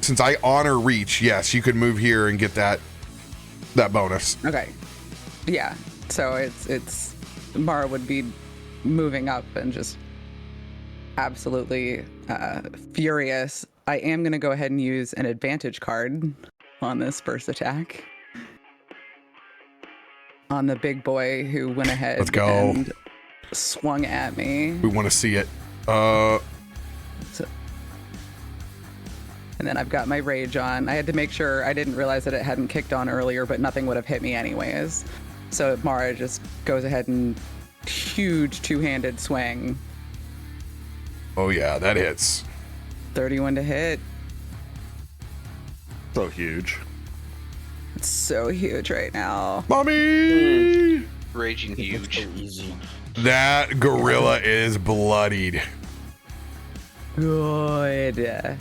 Since I honor reach, yes, you could move here and get that bonus. Okay. Yeah. So it's Mara would be moving up and just absolutely furious. I am going to go ahead and use an advantage card on this first attack on the big boy who went ahead Let's go. and swung at me. We want to see it. And then I've got my rage on. I had to make sure, I didn't realize that it hadn't kicked on earlier, but nothing would have hit me anyways. So Mara just goes ahead and huge two-handed swing. Oh yeah, that hits. 31 to hit. So huge. It's so huge right now. Mommy! Raging huge. Easy. That gorilla is bloodied. Good.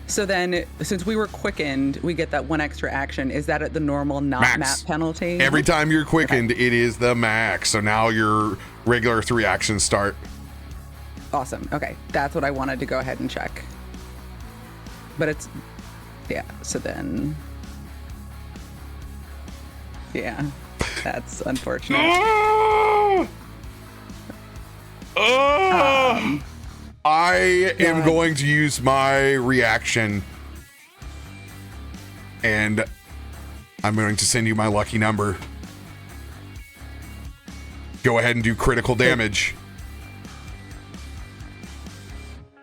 So then, since we were quickened, we get that one extra action. Is that at the normal not Max. map penalty? Every time you're quickened, it is the max. So now your regular 3 actions start. Awesome. Okay, that's what I wanted to go ahead and check. But it's, yeah. So then, yeah, that's unfortunate. I am going to use my reaction, and I'm going to send you my lucky number. Go ahead and do critical damage.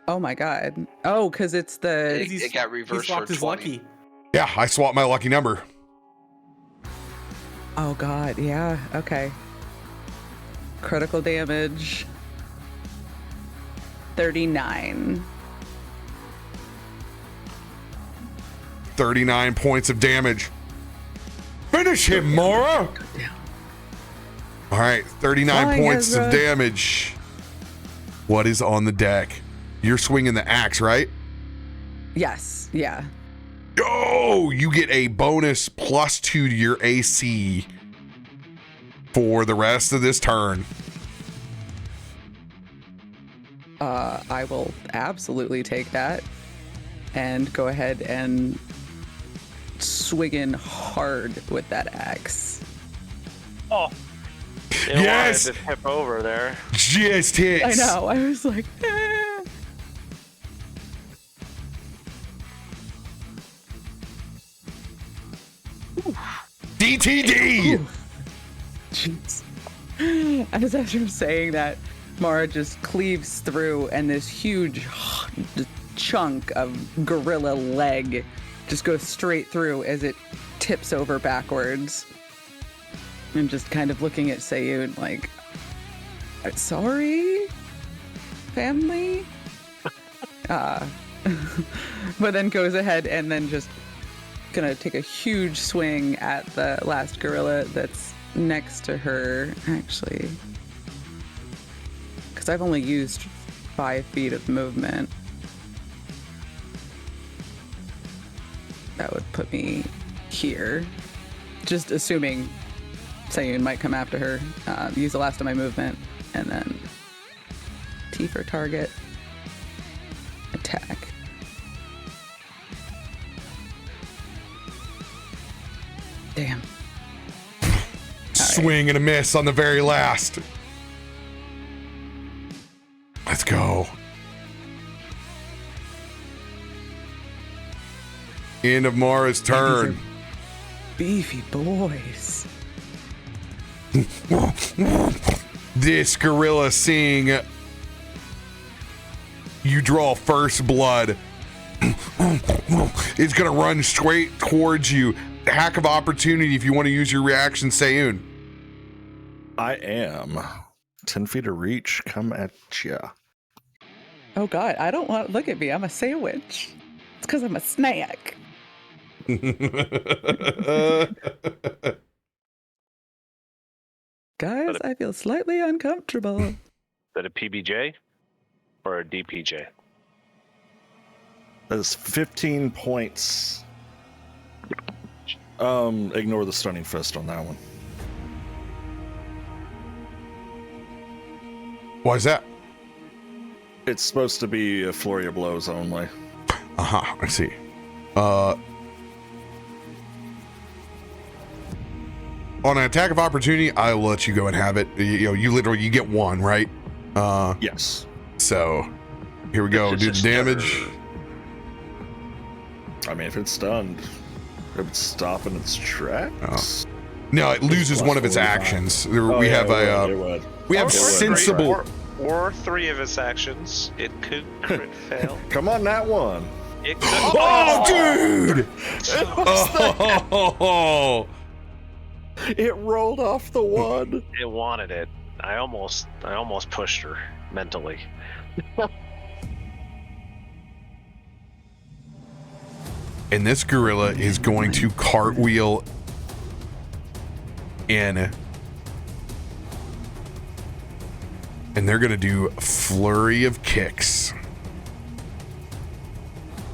Oh my god. Oh, because it's the. It got He reversed for swapped his 20. lucky. Yeah, I swapped my lucky number. Oh god. Yeah. Okay. Critical damage. 39. 39 points of damage. Finish him, Mara! All right, 39 Flying points Ezra. of damage. What is on the deck? You're swinging the axe, right? Yes. Yeah. Oh, you get a bonus +2 to your AC for the rest of this turn. I will absolutely take that and go ahead and swing in hard with that axe. Oh. Didn't Yes! want it to tip over there. Just hits. I know. I was like, eh. DTD! Jeez. As Ezra was saying that, Mara just cleaves through, and this huge chunk of gorilla leg just goes straight through as it tips over backwards. I'm just kind of looking at Sayun like, sorry, family? But then goes ahead and then just gonna take a huge swing at the last gorilla that's next to her, actually. Because I've only used 5 feet of movement. That would put me here. Just assuming Sayun might come after her. Use the last of my movement, and then T for target. Attack. Damn. Swing and a miss on the very last. Let's go. End of Mara's turn. Beefy boys. This gorilla, seeing you draw first blood, it's gonna run straight towards you. Hack of opportunity if you want to use your reaction, Sayun. I am 10 feet of reach. Come at ya. Oh god, I don't want. Look at me. I'm a sandwich. It's because I'm a snack. Guys, I feel slightly uncomfortable. Is that a PBJ or a DPJ? That is 15 points. Ignore the stunning fist on that one. Why is that? It's supposed to be a flurry of blows only. Uh-huh, I see. On an attack of opportunity, I'll let you go and have it. You get one, right? Yes. So, here we go. Do the damage. I mean, if it's stunned, it would stop in its tracks. No, it loses one of its actions. We have sensible. Or 3 of its actions. It could crit fail. Come on, that one. It could. Oh, dude! Oh, It rolled off the one. It wanted it. I almost pushed her mentally. and this gorilla is going to cartwheel in. And they're going to do flurry of kicks.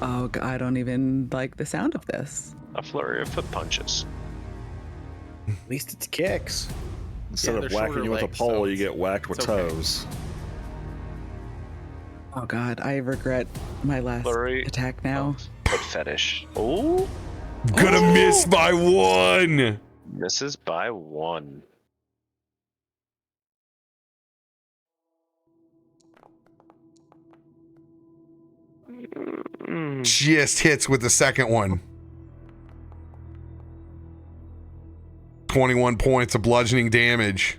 Oh, God, I don't even like the sound of this. A flurry of foot punches. At least it's kicks. Instead Yeah, of they're whacking shorter you with a legs, pole, so you get whacked with it's okay. toes. Oh, God, I regret my last Flurry attack now. Foot fetish. Oh, Gonna miss by 1. misses by 1. Just hits with the second one. 21 points of bludgeoning damage.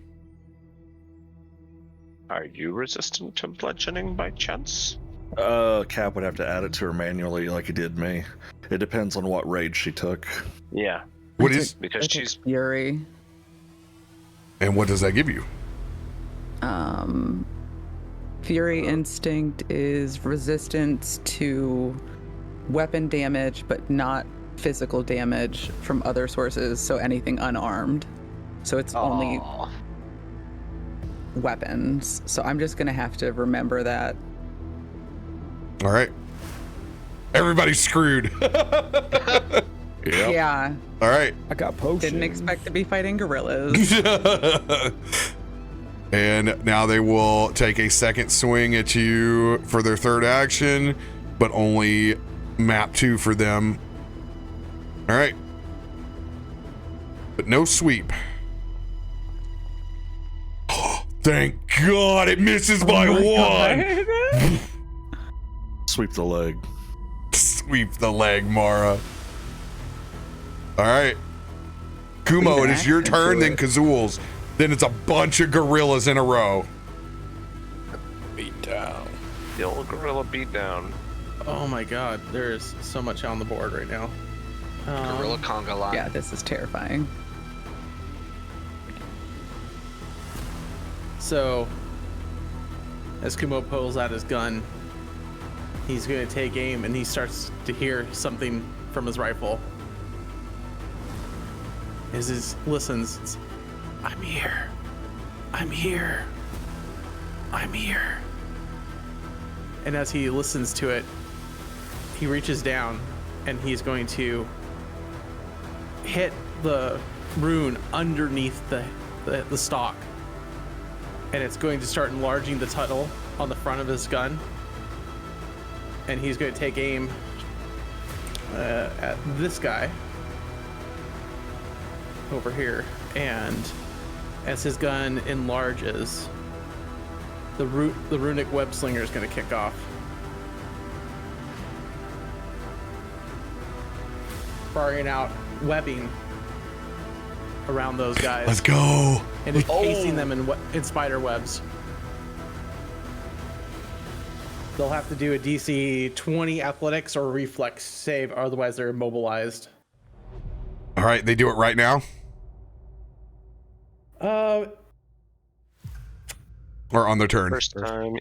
Are you resistant to bludgeoning by chance? Cap would have to add it to her manually like he did me. It depends on what raid she took. Yeah, What I is, took- because I took she's Fury. and what does that give you? Fury Instinct is resistance to weapon damage, but not physical damage from other sources, so anything unarmed. So it's only Aw. weapons. So I'm just gonna have to remember that. All right. Everybody's screwed. Yep. Yeah, All right. I got potions. didn't expect to be fighting gorillas. And now they will take a second swing at you for their third action, but only map 2 for them. All right. But no sweep. Thank God it misses by 1. Sweep the leg. Sweep the leg, Mara. All right. Kumo, it is your turn, then Kazul's. Then it's a bunch of gorillas in a row. Beat down. the old gorilla beatdown. Oh my god, there is so much on the board right now. Gorilla conga line. Yeah, this is terrifying. So, as Kumo pulls out his gun, he's going to take aim and he starts to hear something from his rifle. As he listens, it's, I'm here. I'm here. I'm here. And as he listens to it, he reaches down and he's going to hit the rune underneath the stock. And it's going to start enlarging the tunnel on the front of his gun. And he's going to take aim at this guy over here. And as his gun enlarges, the runic web slinger is going to kick off. Firing out webbing around those guys. Let's go. And encasing them in spider webs. They'll have to do a DC 20 athletics or reflex save, otherwise they're immobilized. All right, they do it right now? Or on their turn? First time.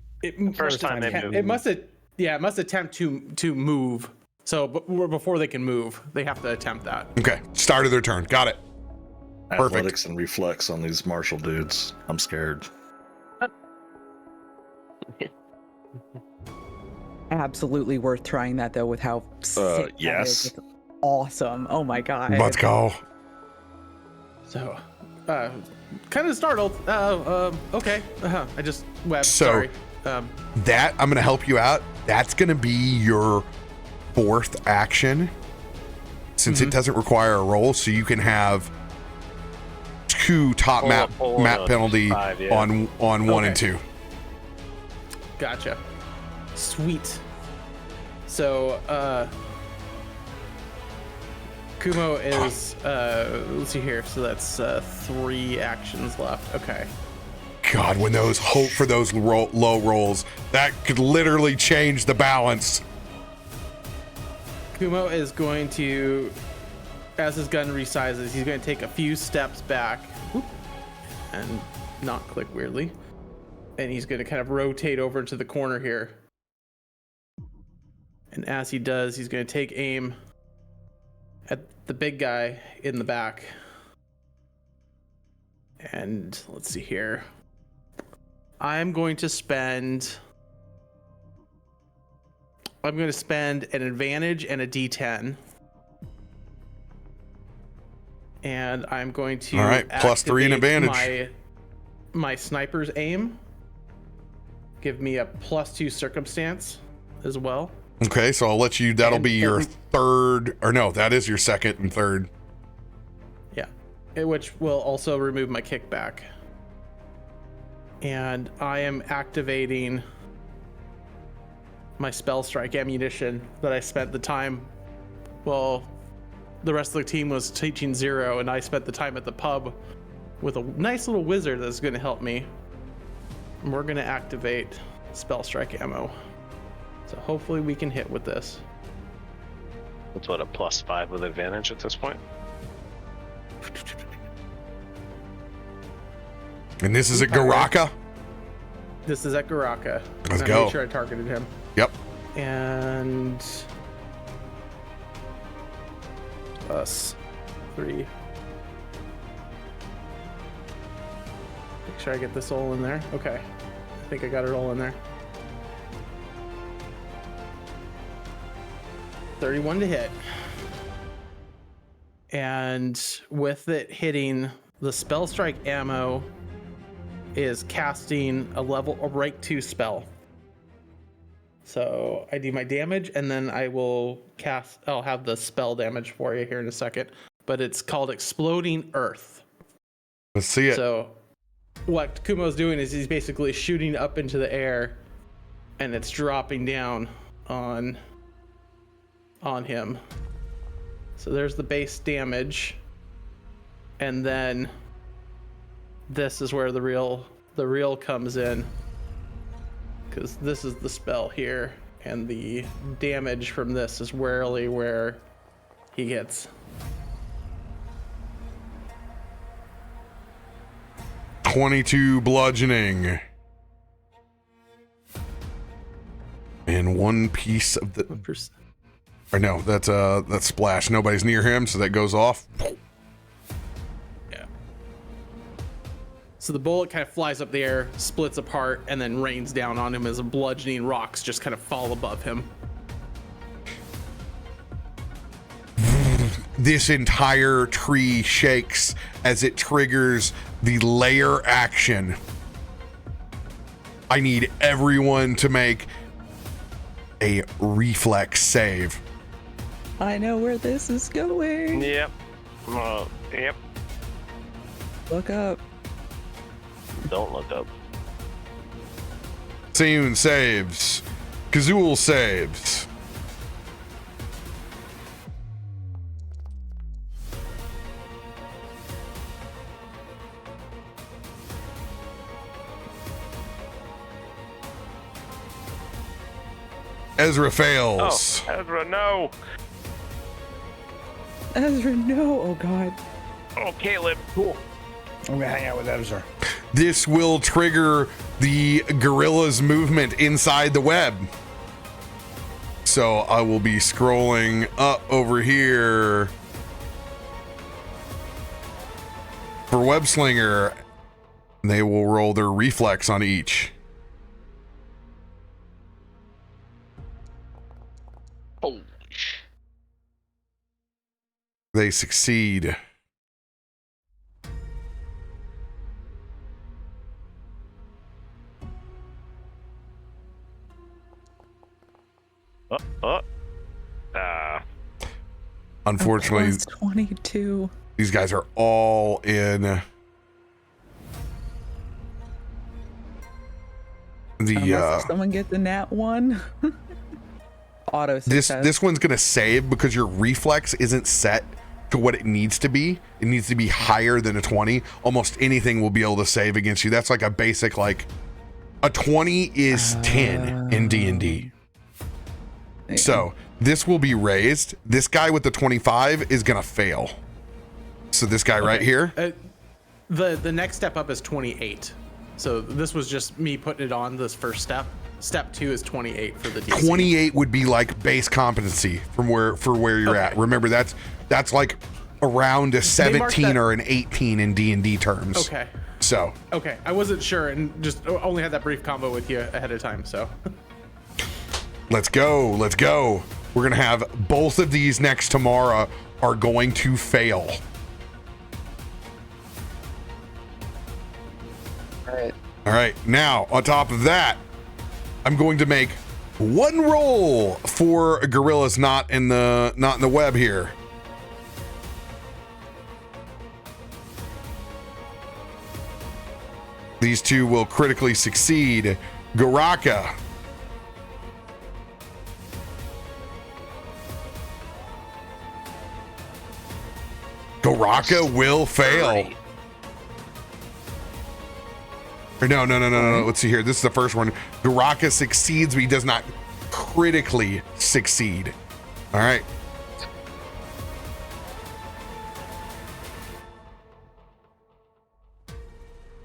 First time they move. It must attempt to move. So before they can move, they have to attempt that. Okay, start of their turn. Got it. Perfect. Athletics and reflex on these martial dudes. I'm scared. Absolutely worth trying that though, with how sick that yes. is. It's awesome. Oh my god. Let's go. So, kind of startled. Okay. I just webbed. So- Sorry. That, I'm going to help you out. That's going to be your fourth action. Since it doesn't require a roll, so you can have 2 top map penalty 5, yeah. on 1 and 2. Gotcha. Sweet. So, Kumo is, let's see here. So that's 3 actions left. Okay. God, when those hope for those low rolls, that could literally change the balance. Kumo is going to, as his gun resizes, he's going to take a few steps back and not click weirdly. And he's going to kind of rotate over into the corner here. And as he does, he's going to take aim at the big guy in the back. And let's see here. I'm going to spend I'm going to spend an advantage and a D10. And I'm going to All right, +3 and activate advantage. my sniper's aim. Give me a +2 circumstance as well. Okay, so I'll let you. That'll be your and- third, or no, that is your second and third. Yeah, which will also remove my kickback. And I am activating my spell strike ammunition that I spent the time. Well, the rest of the team was teaching Zero, and I spent the time at the pub with a nice little wizard that's going to help me. And we're going to activate spell strike ammo. So hopefully we can hit with this. That's what, a +5 with advantage at this point? And this is a Garaka. This is at Garaka. Let's I go. made sure I targeted him. Yep. And +3. Make sure I get this all in there. Okay. I think I got it all in there. 31 to hit. And with it hitting, the spell strike ammo is casting a rank 2 spell. So I do my damage, and then I will cast. I'll have the spell damage for you here in a second. But it's called Exploding Earth. Let's see it. So what Kumo's doing is he's basically shooting up into the air, and it's dropping down on him. So there's the base damage, and then this is where the real comes in, because this is the spell here, and the damage from this is rarely where he gets. $22 bludgeoning. And one piece of the. Or no, that's splash. Nobody's near him, so that goes off. Yeah. So the bullet kind of flies up the air, splits apart, and then rains down on him as bludgeoning rocks just kind of fall above him. This entire tree shakes as it triggers the layer action. I need everyone to make a reflex save. I know where this is going. Yep. Yep. Look up. Don't look up. Seun saves. Kazul saves. Ezra fails. Oh, Ezra, no. Ezra, no. Oh, God. Oh, Caleb. Cool. I'm gonna hang out with Ezra. This will trigger the gorilla's movement inside the web. So I will be scrolling up over here for Web Slinger. They will roll their reflex on each. Holy sh! They succeed. Unfortunately, Plus 22. these guys are all in the Unless someone gets the nat 1. Auto success. this one's gonna save because your reflex isn't set to what it needs to be. It needs to be higher than a 20. Almost anything will be able to save against you. That's like a basic, like a 20 is 10 in D&D. So this will be raised. This guy with the 25 is gonna fail. So this guy right here. The next step up is 28. So this was just me putting it on this first step. Step 2 is 28 for the DC. 28 would be like base competency from where you're at. Remember, that's like around a 17 or an 18 in D&D terms. Okay. So. Okay, I wasn't sure and just only had that brief combo with you ahead of time. So. Let's go. Let's go. We're going to have both of these next tomorrow are going to fail. All right. Now, on top of that, I'm going to make one roll for gorillas not in the web here. These two will critically succeed. Garaka. Garaka will fail. Or no. Let's see here. This is the first one. Garaka succeeds, but he does not critically succeed. All right.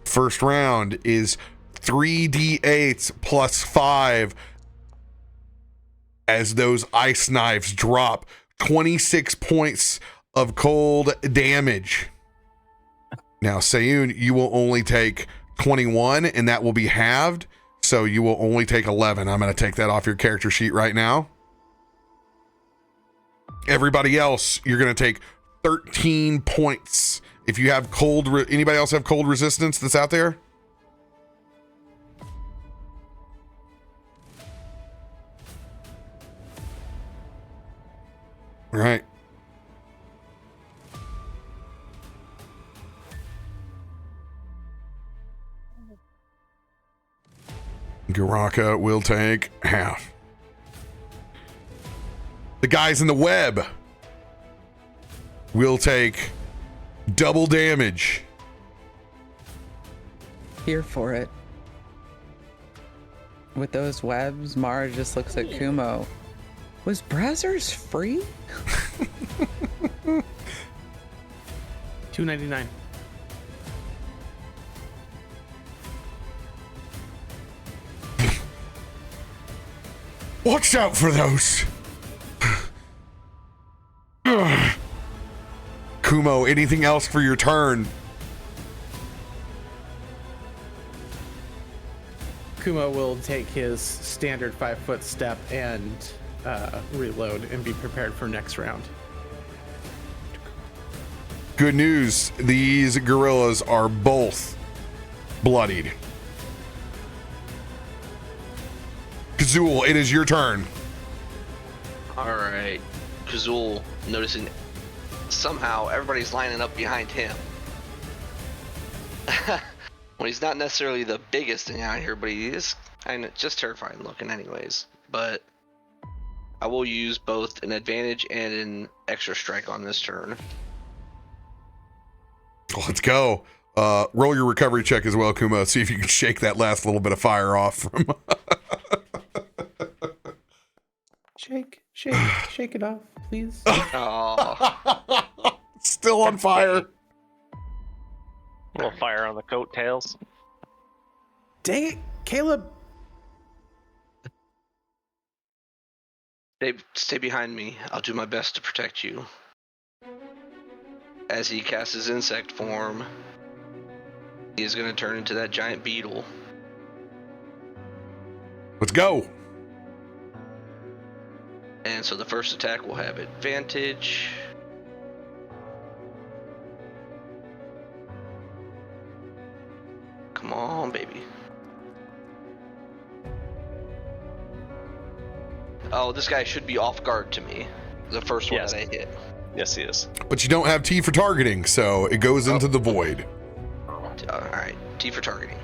First round is 3d8 plus 5 as those ice knives drop. 26 points of cold damage. Now, Sayun, you will only take 21, and that will be halved, so you will only take 11. I'm going to take that off your character sheet right now. Everybody else, you're going to take 13 points. If you have cold, anybody else have cold resistance that's out there? All right. Garaka will take half. The guys in the web will take double damage. Here for it. With those webs, Mara just looks at Kumo. Was Brazzers free? $2.99. Watch out for those. Kumo, anything else for your turn? Kumo will take his standard 5-foot step and reload and be prepared for next round. Good news. These gorillas are both bloodied. Kazul, it is your turn. All right. Kazul, noticing somehow everybody's lining up behind him. Well, he's not necessarily the biggest thing out here, but he is kind of just terrifying looking anyways. But I will use both an advantage and an extra strike on this turn. Let's go. Roll your recovery check as well, Kumo. See if you can shake that last little bit of fire off from... Shake it off, please. Oh, Still on fire. A little fire on the coattails. Dang it, Caleb. stay behind me. I'll do my best to protect you. As he casts his insect form, he is going to turn into that giant beetle. Let's go. And so the first attack will have advantage. Come on, baby. Oh, this guy should be off guard to me. The first one Yes. that I hit. Yes, he is. But you don't have T for targeting, so it goes into the void. Alright, T for targeting.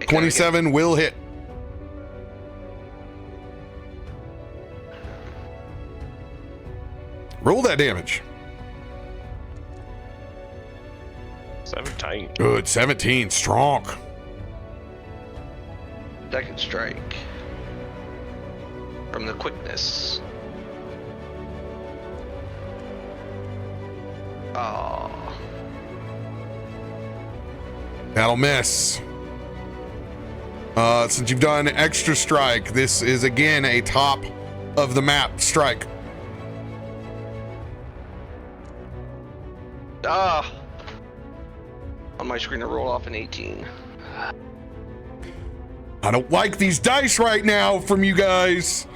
27 will hit. Roll that damage. 17. Good. 17. Strong. Second strike. From the quickness. Oh. That'll miss. Since you've done extra strike, this is again a top of the map strike. Ah! On my screen, I rolled off an 18. I don't like these dice right now from you guys.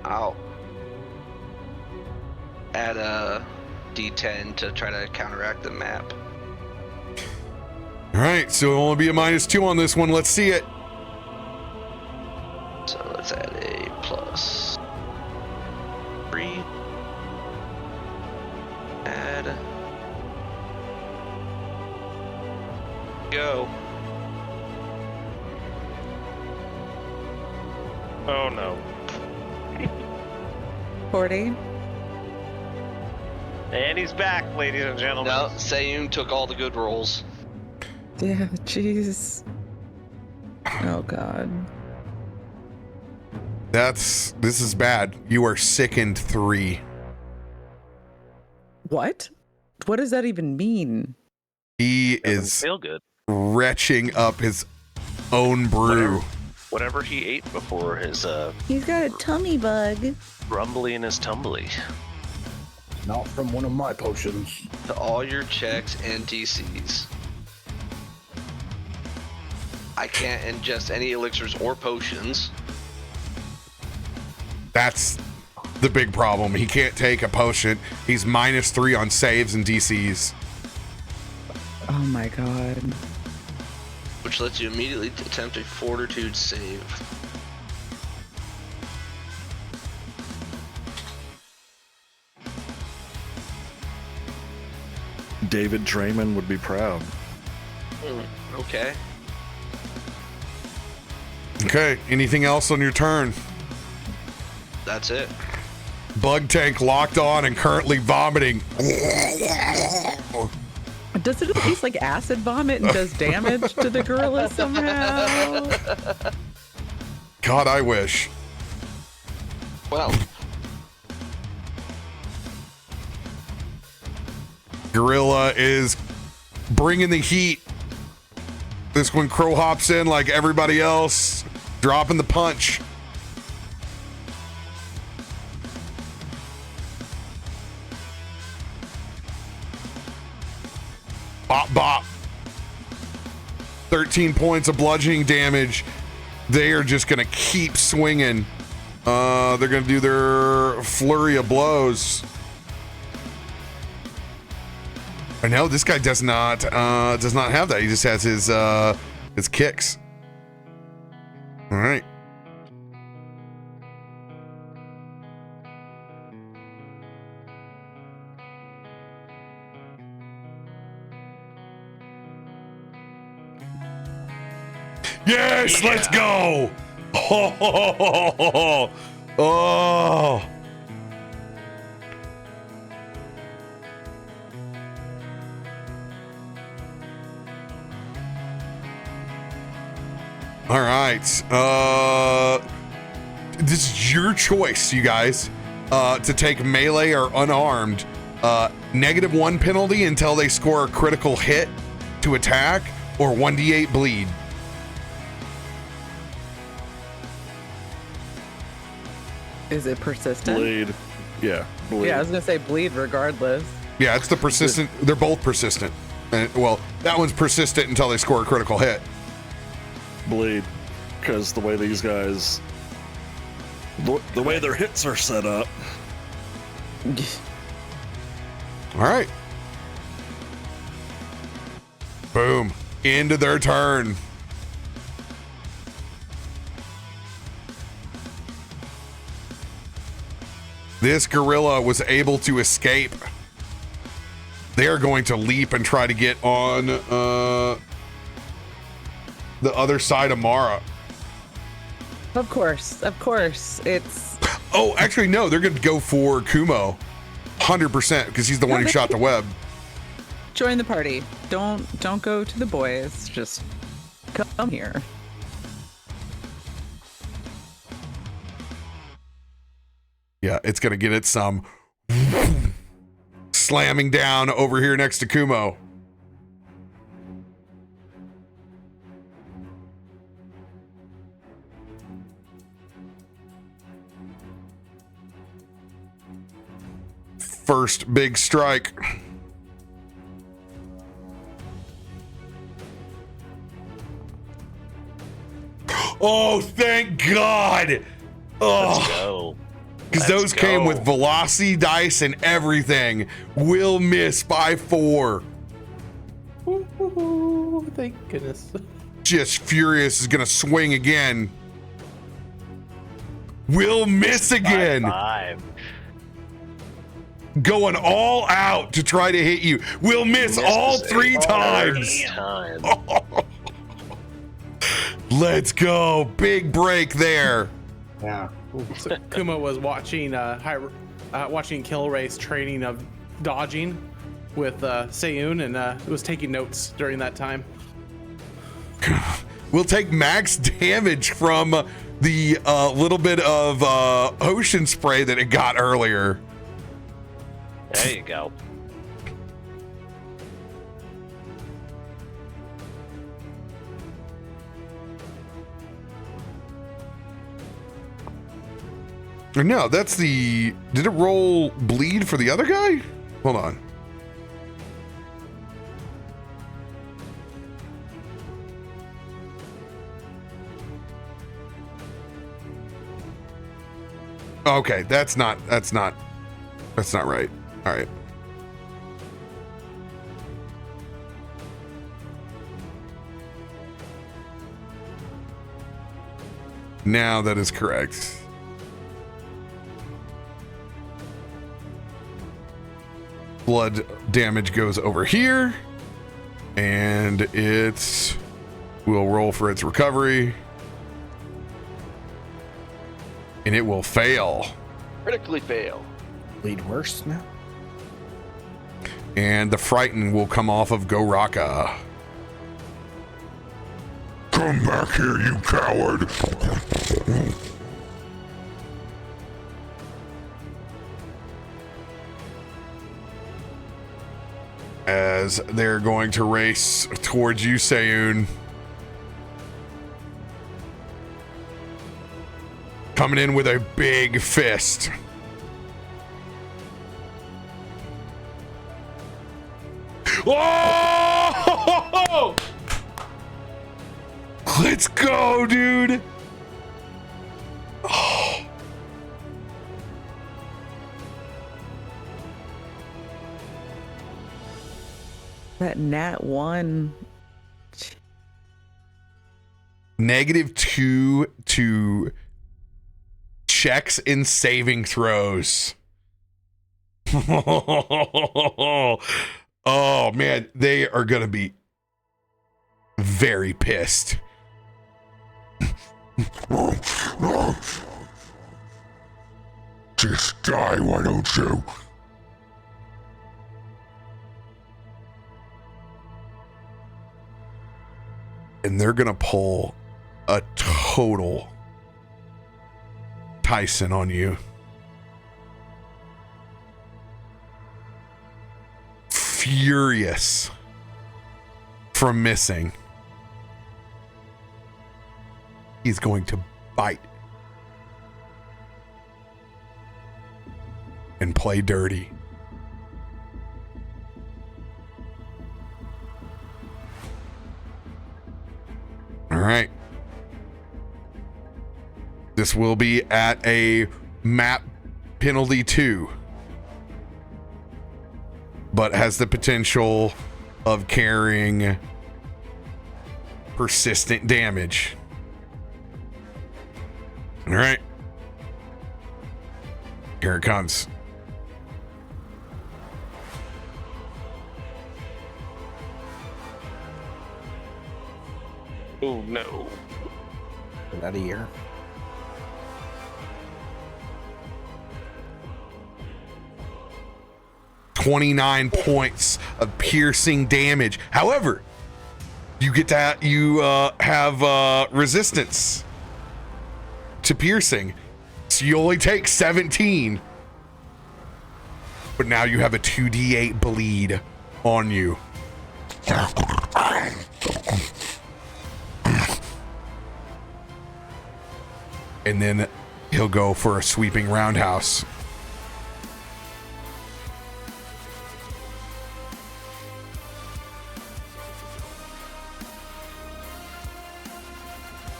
I'll add a D10 to try to counteract the map. All right, so it'll only be a -2 on this one. Let's see it. So let's add a +3. Add. Go. Oh no. 40. And he's back, ladies and gentlemen. No, Sayun took all the good rolls. Yeah, jeez. Oh, God. This is bad. You are sickened 3. What? What does that even mean? He Doesn't is feel good. retching up his own brew. Whatever he ate before his He's got a tummy bug. rumbly and his tumbly. Not from one of my potions. To all your checks and DCs. I can't ingest any elixirs or potions. That's the big problem. He can't take a potion. He's -3 on saves and DCs. Oh my God. Which lets you immediately attempt a fortitude save. David Draymond would be proud. Okay. Okay, anything else on your turn? That's it. Bug tank locked on and currently vomiting. Does it taste like acid vomit and does damage to the gorilla somehow? God, I wish. Well, Gorilla is bringing the heat. This one Crow hops in like everybody else, dropping the punch. Bop, bop. 13 points of bludgeoning damage. They are just going to keep swinging. They're going to do their flurry of blows. I know this guy does not have that. He just has his kicks. All right. Yes, yeah. Let's go. Oh. All right. This is your choice, you guys, to take melee or unarmed. -1 penalty until they score a critical hit to attack, or 1d8 bleed. Is it persistent? Bleed. Yeah, bleed. Yeah, I was gonna say bleed regardless. Yeah, it's the persistent. They're both persistent. And, well, that one's persistent until they score a critical hit. Bleed, because the way these guys, the way their hits are set up. All right. Boom. Into their turn. This gorilla was able to escape. They are going to leap and try to get on the other side of Mara. Of course. It's. Oh, actually, no. They're going to go for Kumo, 100%, because he's the one who shot the web. Join the party. Don't go to the boys. Just come here. Yeah, it's going to get it some slamming down over here next to Kumo. First big strike. Oh, thank God. Oh. Let's go. Because those came with velocity dice and everything. Will miss by 4. Ooh, thank goodness. Just Furious is going to swing again. Will miss again. 5. Going all out to try to hit you. Will miss all 3 times. Let's go. Big break there. Yeah. So Kuma was watching watching Kill Race training of dodging with Seiyun and was taking notes during that time. We'll take max damage from the little bit of ocean spray that it got earlier. There you go. No, that's the... Did it roll bleed for the other guy? Hold on. Okay, that's not right. All right. Now that is correct. Blood damage goes over here, and it will roll for its recovery, and it will fail. Critically fail. Bleed worse now. And the Frighten will come off of Goraka. Come back here, you coward! As they're going to race towards you, Seiyun. Coming in with a big fist. Oh! Let's go, dude. Oh. That nat 1. -2 to checks and saving throws. Oh man, they are gonna be very pissed. Just die, why don't you? And they're gonna pull a total Tyson on you. Furious from missing. He's going to bite and play dirty. All right. This will be at a map penalty 2, but has the potential of carrying persistent damage. All right. Here it comes. Oh no. Get out of here. $29 points of piercing damage. However, you get to have resistance to piercing, so you only take 17. But now you have a 2d8 bleed on you. And then he'll go for a sweeping roundhouse.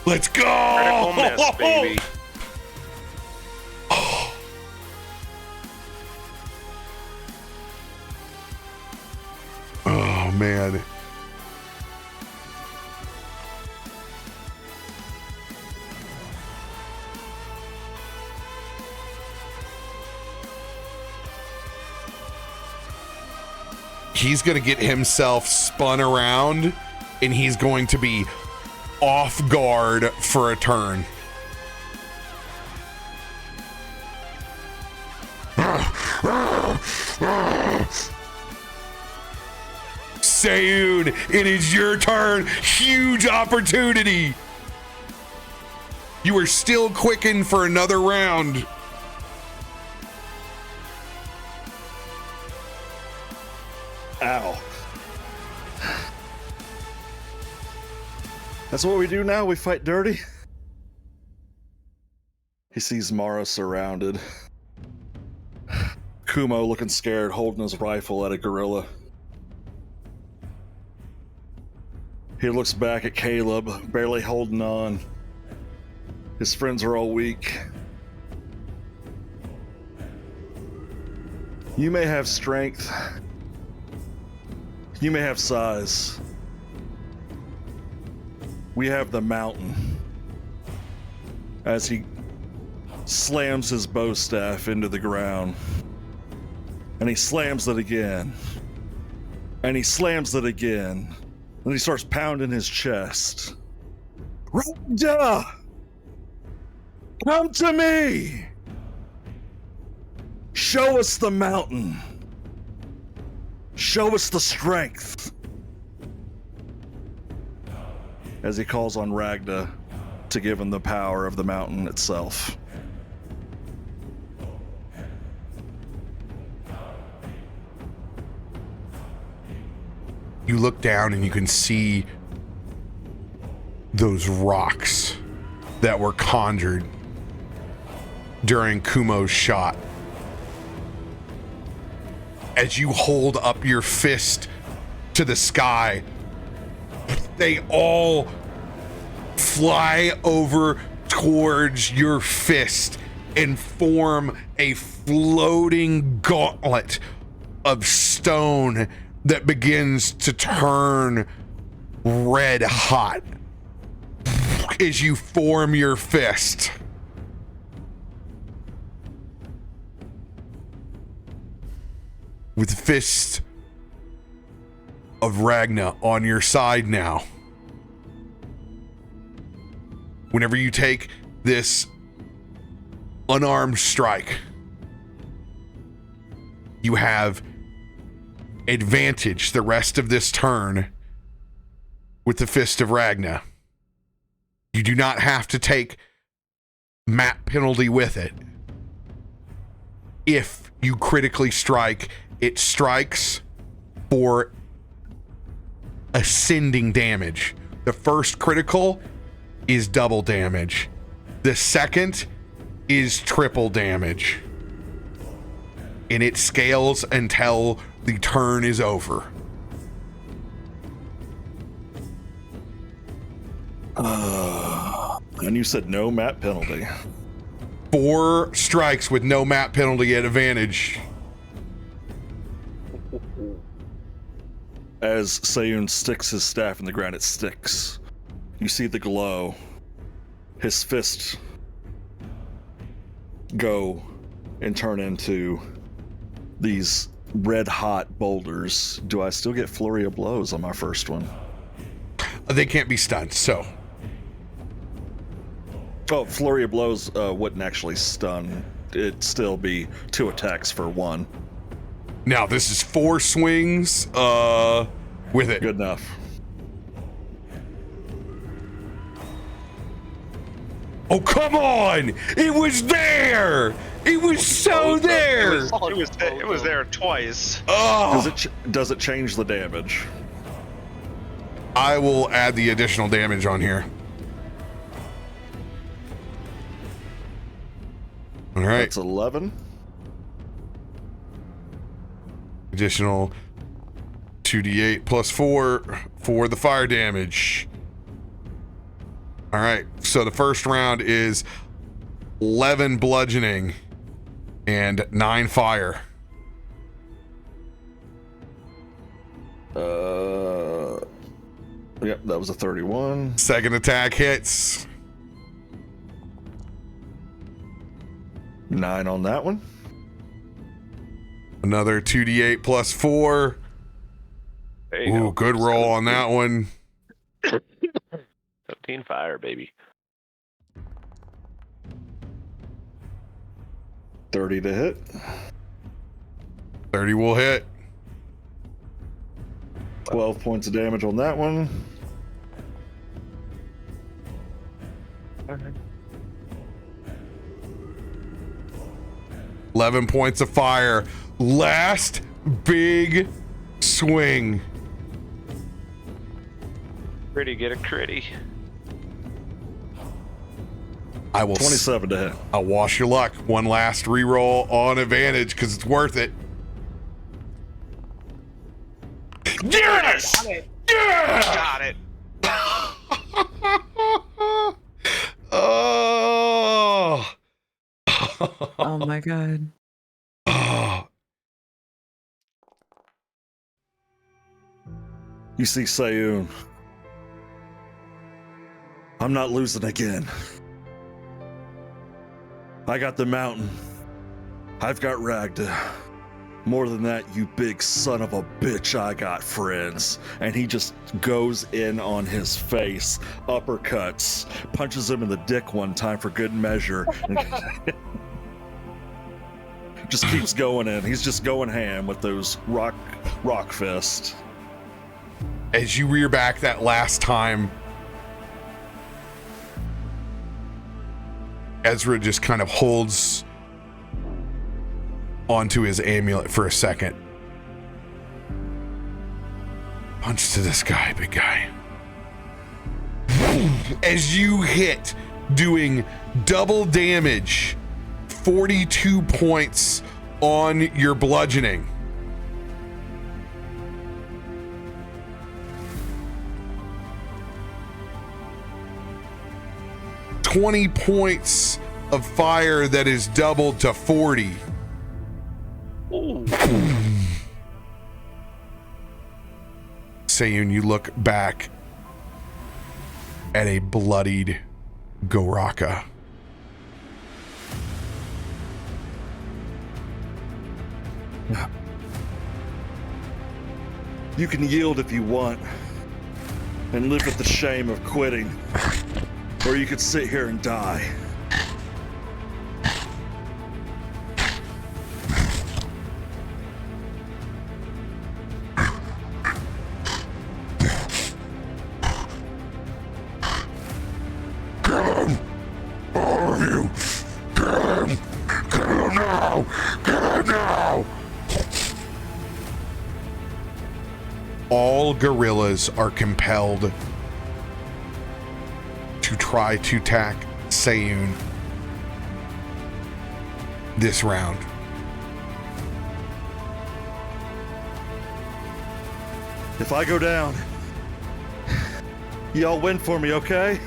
Let's go! Critical miss, baby. Oh, man. He's going to get himself spun around, and he's going to be off guard for a turn. Sayun, it is your turn. Huge opportunity. You are still quickened for another round. Ow. That's what we do now? We fight dirty? He sees Mara surrounded. Kumo looking scared, holding his rifle at a gorilla. He looks back at Caleb, barely holding on. His friends are all weak. You may have strength. You may have size. We have the mountain. As he slams his bow staff into the ground. And he slams it again. And he slams it again. And he starts pounding his chest. Ragda! Come to me! Show us the mountain. Show us the strength. As he calls on Ragda to give him the power of the mountain itself. You look down and you can see those rocks that were conjured during Kumo's shot. As you hold up your fist to the sky, they all fly over towards your fist and form a floating gauntlet of stone that begins to turn red hot as you form your fist. With the fist of Ragna on your side now. Whenever you take this unarmed strike, you have advantage the rest of this turn with the fist of Ragna. You do not have to take map penalty with it. If you critically strike, it strikes for ascending damage. The first critical is double damage. The second is triple damage. And it scales until the turn is over. And you said no map penalty. 4 strikes with no map penalty at advantage. As Sayun sticks his staff in the ground, it sticks. You see the glow. His fists go and turn into these red-hot boulders. Do I still get flurry of blows on my first one? They can't be stunned, so. Oh, flurry of blows wouldn't actually stun. It'd still be 2 attacks for 1. Now, this is 4 swings with it. Good enough. Oh, come on! It was there! It was so there! It was there twice. Oh! Does it change the damage? I will add the additional damage on here. All right. That's 11. Additional 2d8 plus 4 for the fire damage. All right. So the first round is 11 bludgeoning and 9 fire. Yep, that was a 31. Second attack hits. 9 on that one. Another 2d8 plus 4. There you Ooh, go. good roll on that one. 17 fire, baby. 30 to hit. 30 will hit. 12 points of damage on that one. Alright. 11 points of fire. Last big swing. Critty, get a critty. I will 27 to hit. I'll wash your luck. One last reroll on advantage because it's worth it. Yes! Got it. Yeah! Got it. Oh. Oh my god. Oh. You see Sayun. I'm not losing again. I got the mountain. I've got Ragda. More than that, you big son of a bitch, I got friends. And he just goes in on his face, uppercuts, punches him in the dick one time for good measure. And just keeps going in. He's just going ham with those rock fists. As you rear back that last time, Ezra just kind of holds onto his amulet for a second. Punch to this guy, big guy. As you hit, doing double damage, 42 points on your bludgeoning. $20 points of fire that is doubled to 40. Sayun, you look back at a bloodied Goraka. You can yield if you want and live with the shame of quitting, or you could sit here and die. All gorillas are compelled to try to attack Sayun this round. If I go down, y'all win for me, okay?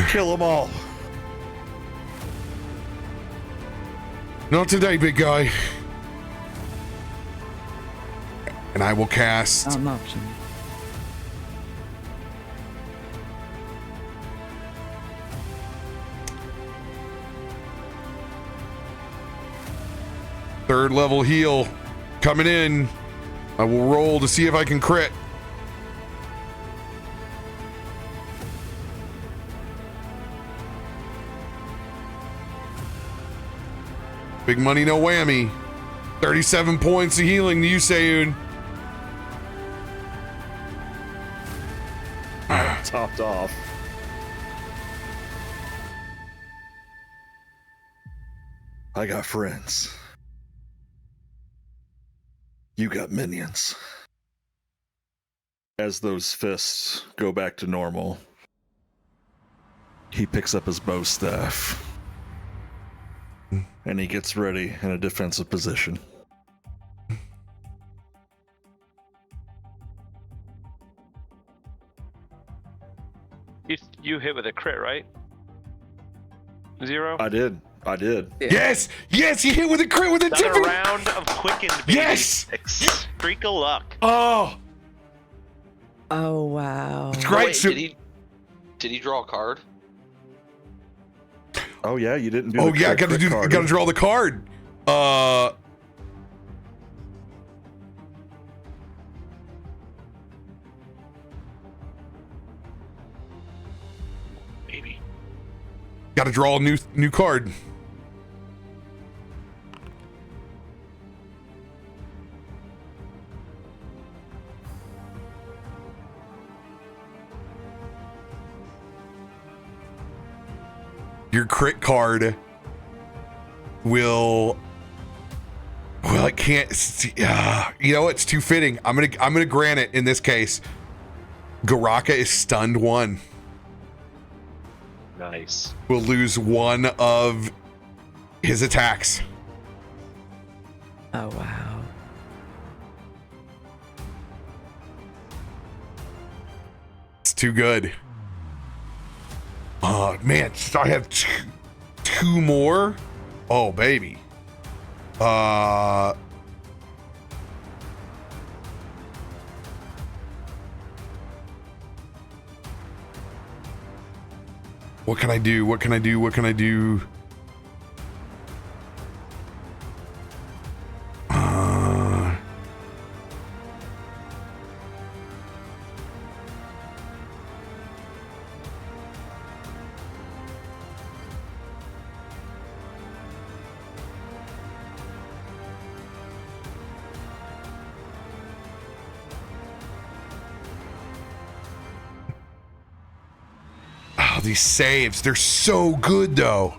Kill them all. Not today, big guy. And I will cast Not an option. third level heal coming in. I will roll to see if I can crit. Big money, no whammy. 37 points of healing to you, Sayun. Topped off. I got friends. You got minions. As those fists go back to normal, he picks up his bow staff and he gets ready in a defensive position. You hit with a crit, right? 0? I did. Yes, he hit with a crit with a Another tipping. round of quickened, baby. Yes! Streak of luck. Oh, Oh wow. it's Oh, great. wait, So- did he draw a card? Oh yeah, you didn't do. oh the yeah, crit card. gotta draw the card. Maybe. Gotta draw a new card. Your crit card will. Well, it can't. You know, it's too fitting. I'm gonna grant it in this case. Garaka is stunned 1. Nice. Will lose 1 of his attacks. Oh wow. It's too good. Oh man, so I have two more. Oh baby. What can I do? What can I do? What can I do? Oh, these saves, they're so good though.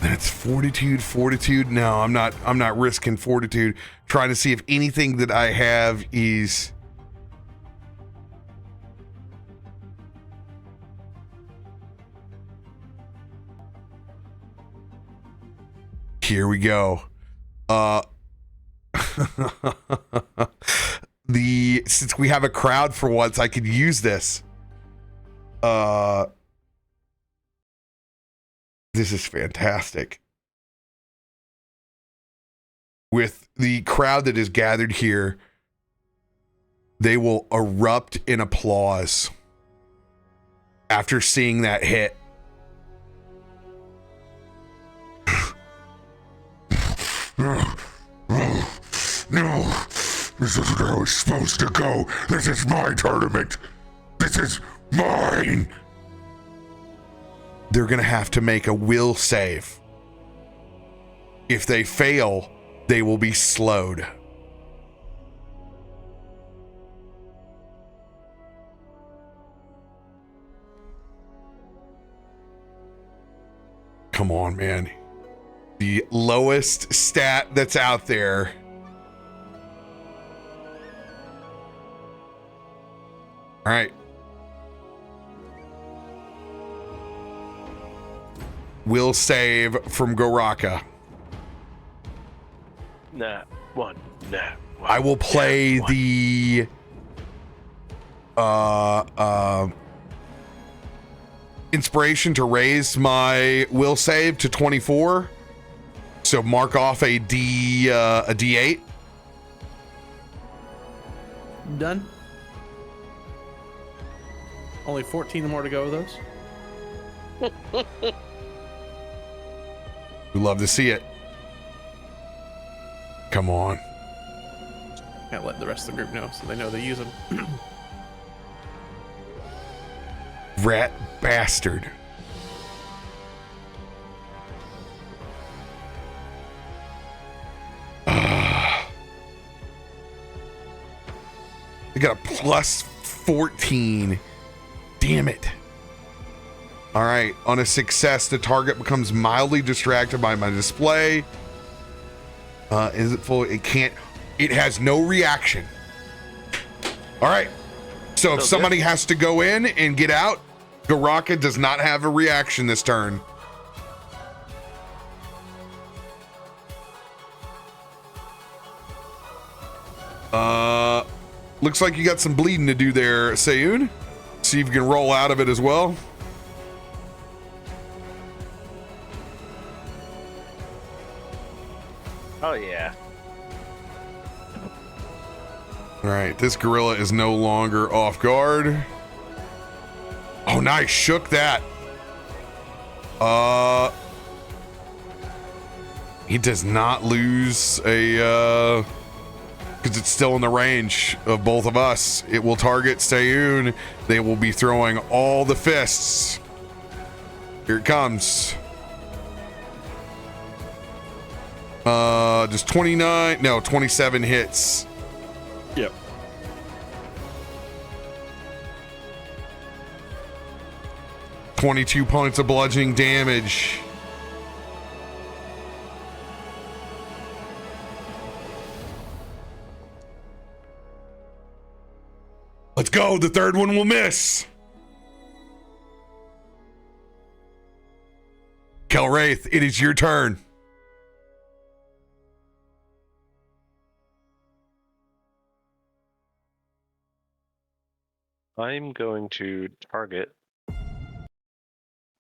That's fortitude. No, I'm not risking fortitude. Trying to see if anything that I have is. Here we go. Since we have a crowd for once, I could use this. This is fantastic. With the crowd that is gathered here, they will erupt in applause after seeing that hit. No, this isn't how it's supposed to go. This is my tournament. This is mine. They're going to have to make a will save. If they fail, they will be slowed. Come on, man. The lowest stat that's out there. All right. Will save from Goraka. Nah, one. I will play the inspiration to raise my will save to 24. So mark off a D8. Done. Only 14 more to go with those. We love to see it. Come on. Can't let the rest of the group know so they know they use them. Rat bastard. They got a plus 14. Damn it. All right. On a success, the target becomes mildly distracted by my display. Is it full? It can't. It has no reaction. All right. So if somebody has to go in and get out, Goraka does not have a reaction this turn. Looks like you got some bleeding to do there, Sayun. See if you can roll out of it as well. Oh, yeah. All right, this gorilla is no longer off guard. Oh, nice. Shook that. He does not lose a, because it's still in the range of both of us. It will target Sayun. They will be throwing all the fists. Here it comes. Just 29, no, 27 hits. Yep. $22 points of bludgeoning damage. Let's go. The third one will miss. Kelwraith, it is your turn. I'm going to target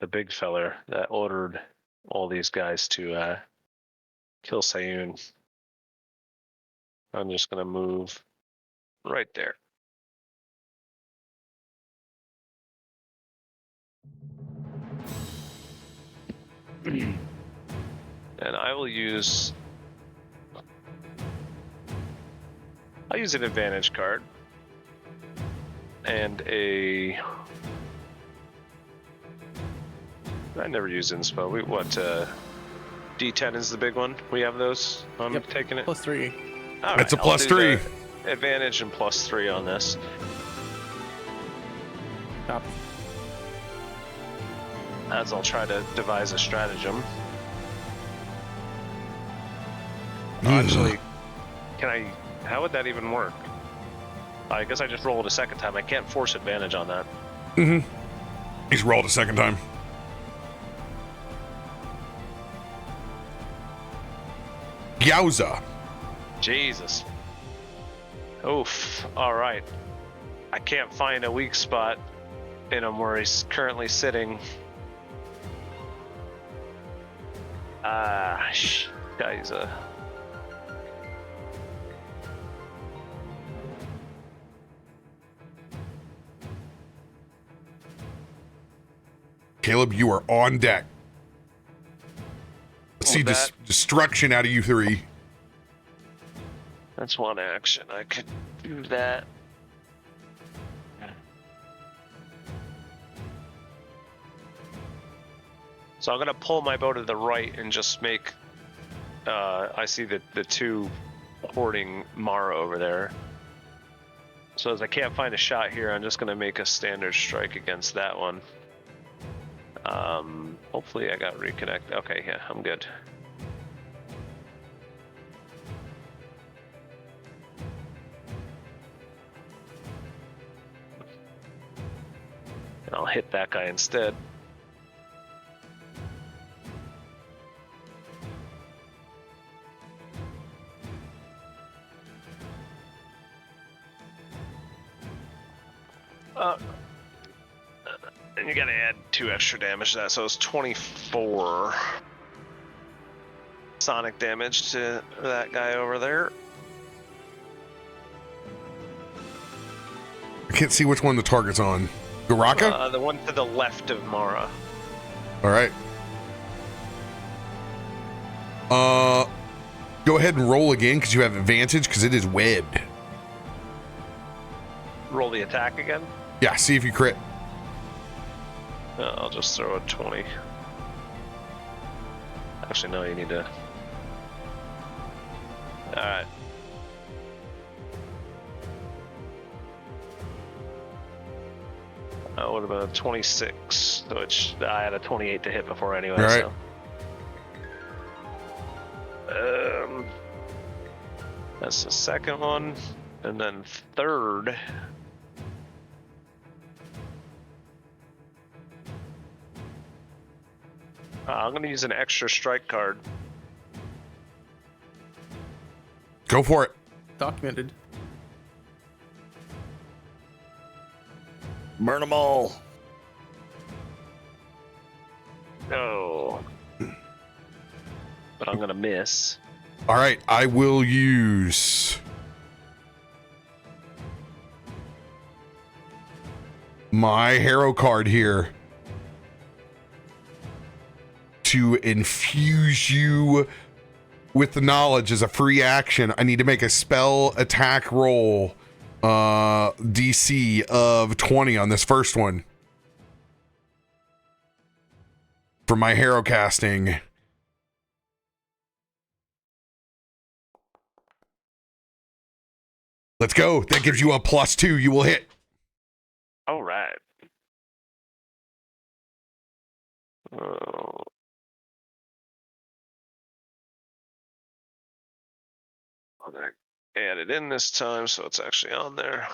the big feller that ordered all these guys to kill Sayun. I'm just going to move right there. And I will use... I'll use an advantage card. And a... I never use inspo. D10 is the big one. We have those. I'm taking it. +3. All It's right, a +3. Advantage and +3 on this. Copy. As I'll try to devise a stratagem. Actually, how would that even work? I guess I just roll it a second time. I can't force advantage on that. Mm-hmm. He's rolled a second time. Yowza. Jesus. Oof. All right. I can't find a weak spot in him where he's currently sitting. Guy's a... Caleb, you are on deck. Let's see destruction out of you three. That's one action. I could do that. So I'm gonna pull my bow to the right and just make. I see the two hoarding Mara over there. So as I can't find a shot here, I'm just gonna make a standard strike against that one. Hopefully I got reconnect. Okay, yeah, I'm good. And I'll hit that guy instead. And you gotta add 2 extra damage to that, so it's 24 sonic damage to that guy over there. I can't see which one the target's on. Garaka? The one to the left of Mara. All right. Go ahead and roll again because you have advantage because it is webbed. Roll the attack again? Yeah, see if you crit. I'll just throw a 20. Actually, no, you need to... Alright. That would have been a 26, which I had a 28 to hit before anyway, all right. So... that's the second one. And then third... I'm going to use an extra strike card. Go for it. Documented. Burn them all. No. But I'm gonna miss. All right, I will use my hero card here to infuse you with the knowledge as a free action. I need to make a spell attack roll DC of 20 on this first one for my hero casting. Let's go. That gives you a +2. You will hit. All right. Oh. I'm gonna add it in this time, so it's actually on there.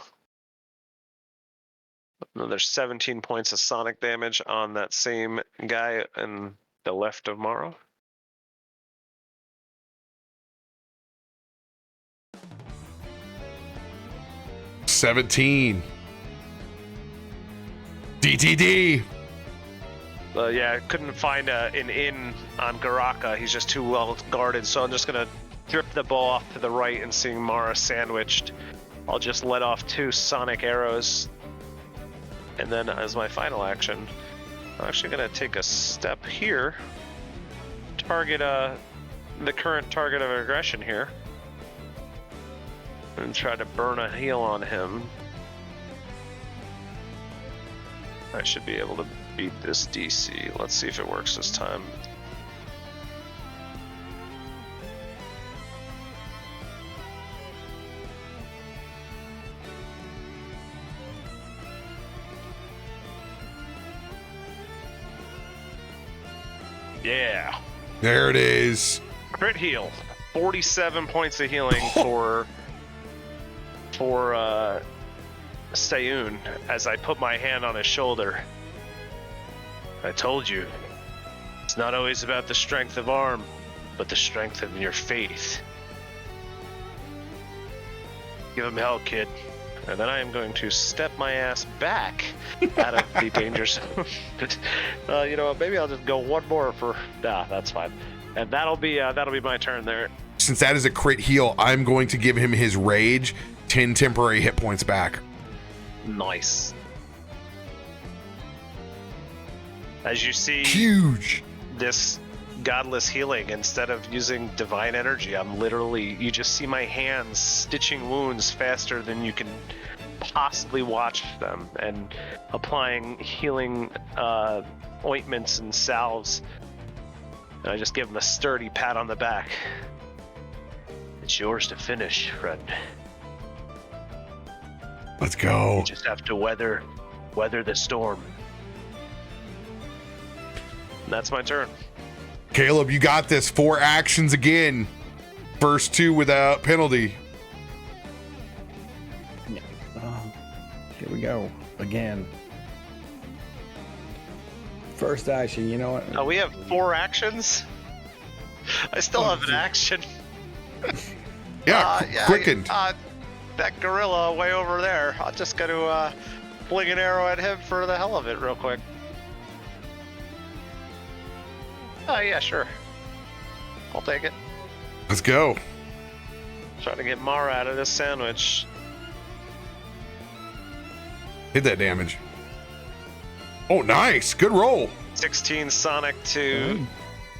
Another 17 points of sonic damage on that same guy in the left of Morrow. $17. DTD. Yeah, I couldn't find an inn on Garaka. He's just too well guarded, so I'm just gonna drip the ball off to the right, and seeing Mara sandwiched, I'll just let off 2 sonic arrows. And then as my final action, I'm actually gonna take a step here, target the current target of aggression here, and try to burn a heal on him. I should be able to beat this DC. Let's see if it works this time. Yeah. There it is. Crit heal. 47 points of healing for Sayun as I put my hand on his shoulder. I told you, it's not always about the strength of arm, but the strength of your faith. Give him hell, kid. And then I am going to step my ass back out of the danger zone. You know what? Maybe I'll just go one more for. Nah, that's fine. And that'll be my turn there. Since that is a crit heal, I'm going to give him his rage, 10 temporary hit points back. Nice. As you see, huge. This godless healing, instead of using divine energy, I'm literally, you just see my hands stitching wounds faster than you can possibly watch them, and applying healing ointments and salves. And I just give him a sturdy pat on the back. It's yours to finish, friend. Let's go. You just have to weather the storm. And that's my turn. Caleb, you got this. 4 actions again. First 2 without penalty. Yeah. Here we go again. First action. You know what? Oh, we have 4 actions. I still have an action. Yeah, quickened. That gorilla way over there. I'm just going to fling an arrow at him for the hell of it, real quick. Oh, yeah, sure. I'll take it. Let's go. Trying to get Mara out of this sandwich. Hit that damage. Oh, nice. Good roll. 16 Sonic to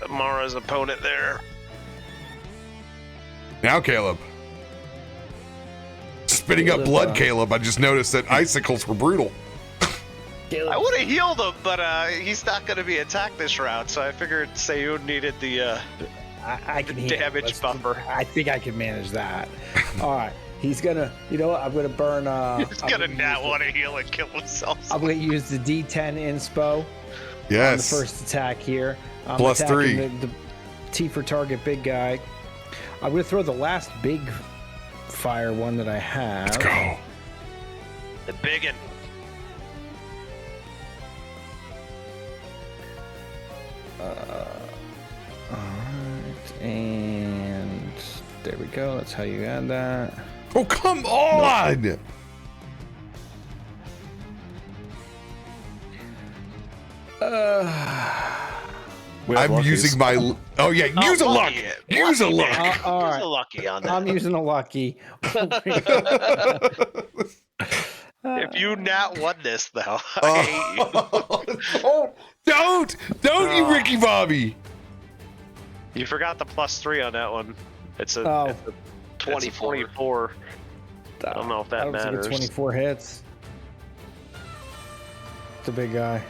Mara's opponent there. Now, Caleb. Spitting up blood, Caleb. I just noticed that icicles were brutal. I would have healed him, but he's not going to be attacked this round, so I figured Sayun needed the I can heal. damage buffer. I think I can manage that. All right. He's gonna, you know what? I'm gonna burn. He's gonna not want to heal and kill himself. I'm gonna use the D10 inspo. Yes. On the first attack here. I'm +3. The T for target big guy. I'm gonna throw the last big fire one that I have. Let's go. The biggin. Alright, and there we go. That's how you add that. Oh, come on! We have I'm luckies. using my. Oh yeah, use a luck. lucky. Use a luck. All Use right. a lucky on that. I'm using a lucky. If you not won this, though, I hate you. don't, you Ricky Bobby. You forgot the +3 on that one. It's a, Oh. it's a 24. 24. I don't know if that I don't think matters. it's 24 hits. It's a big guy.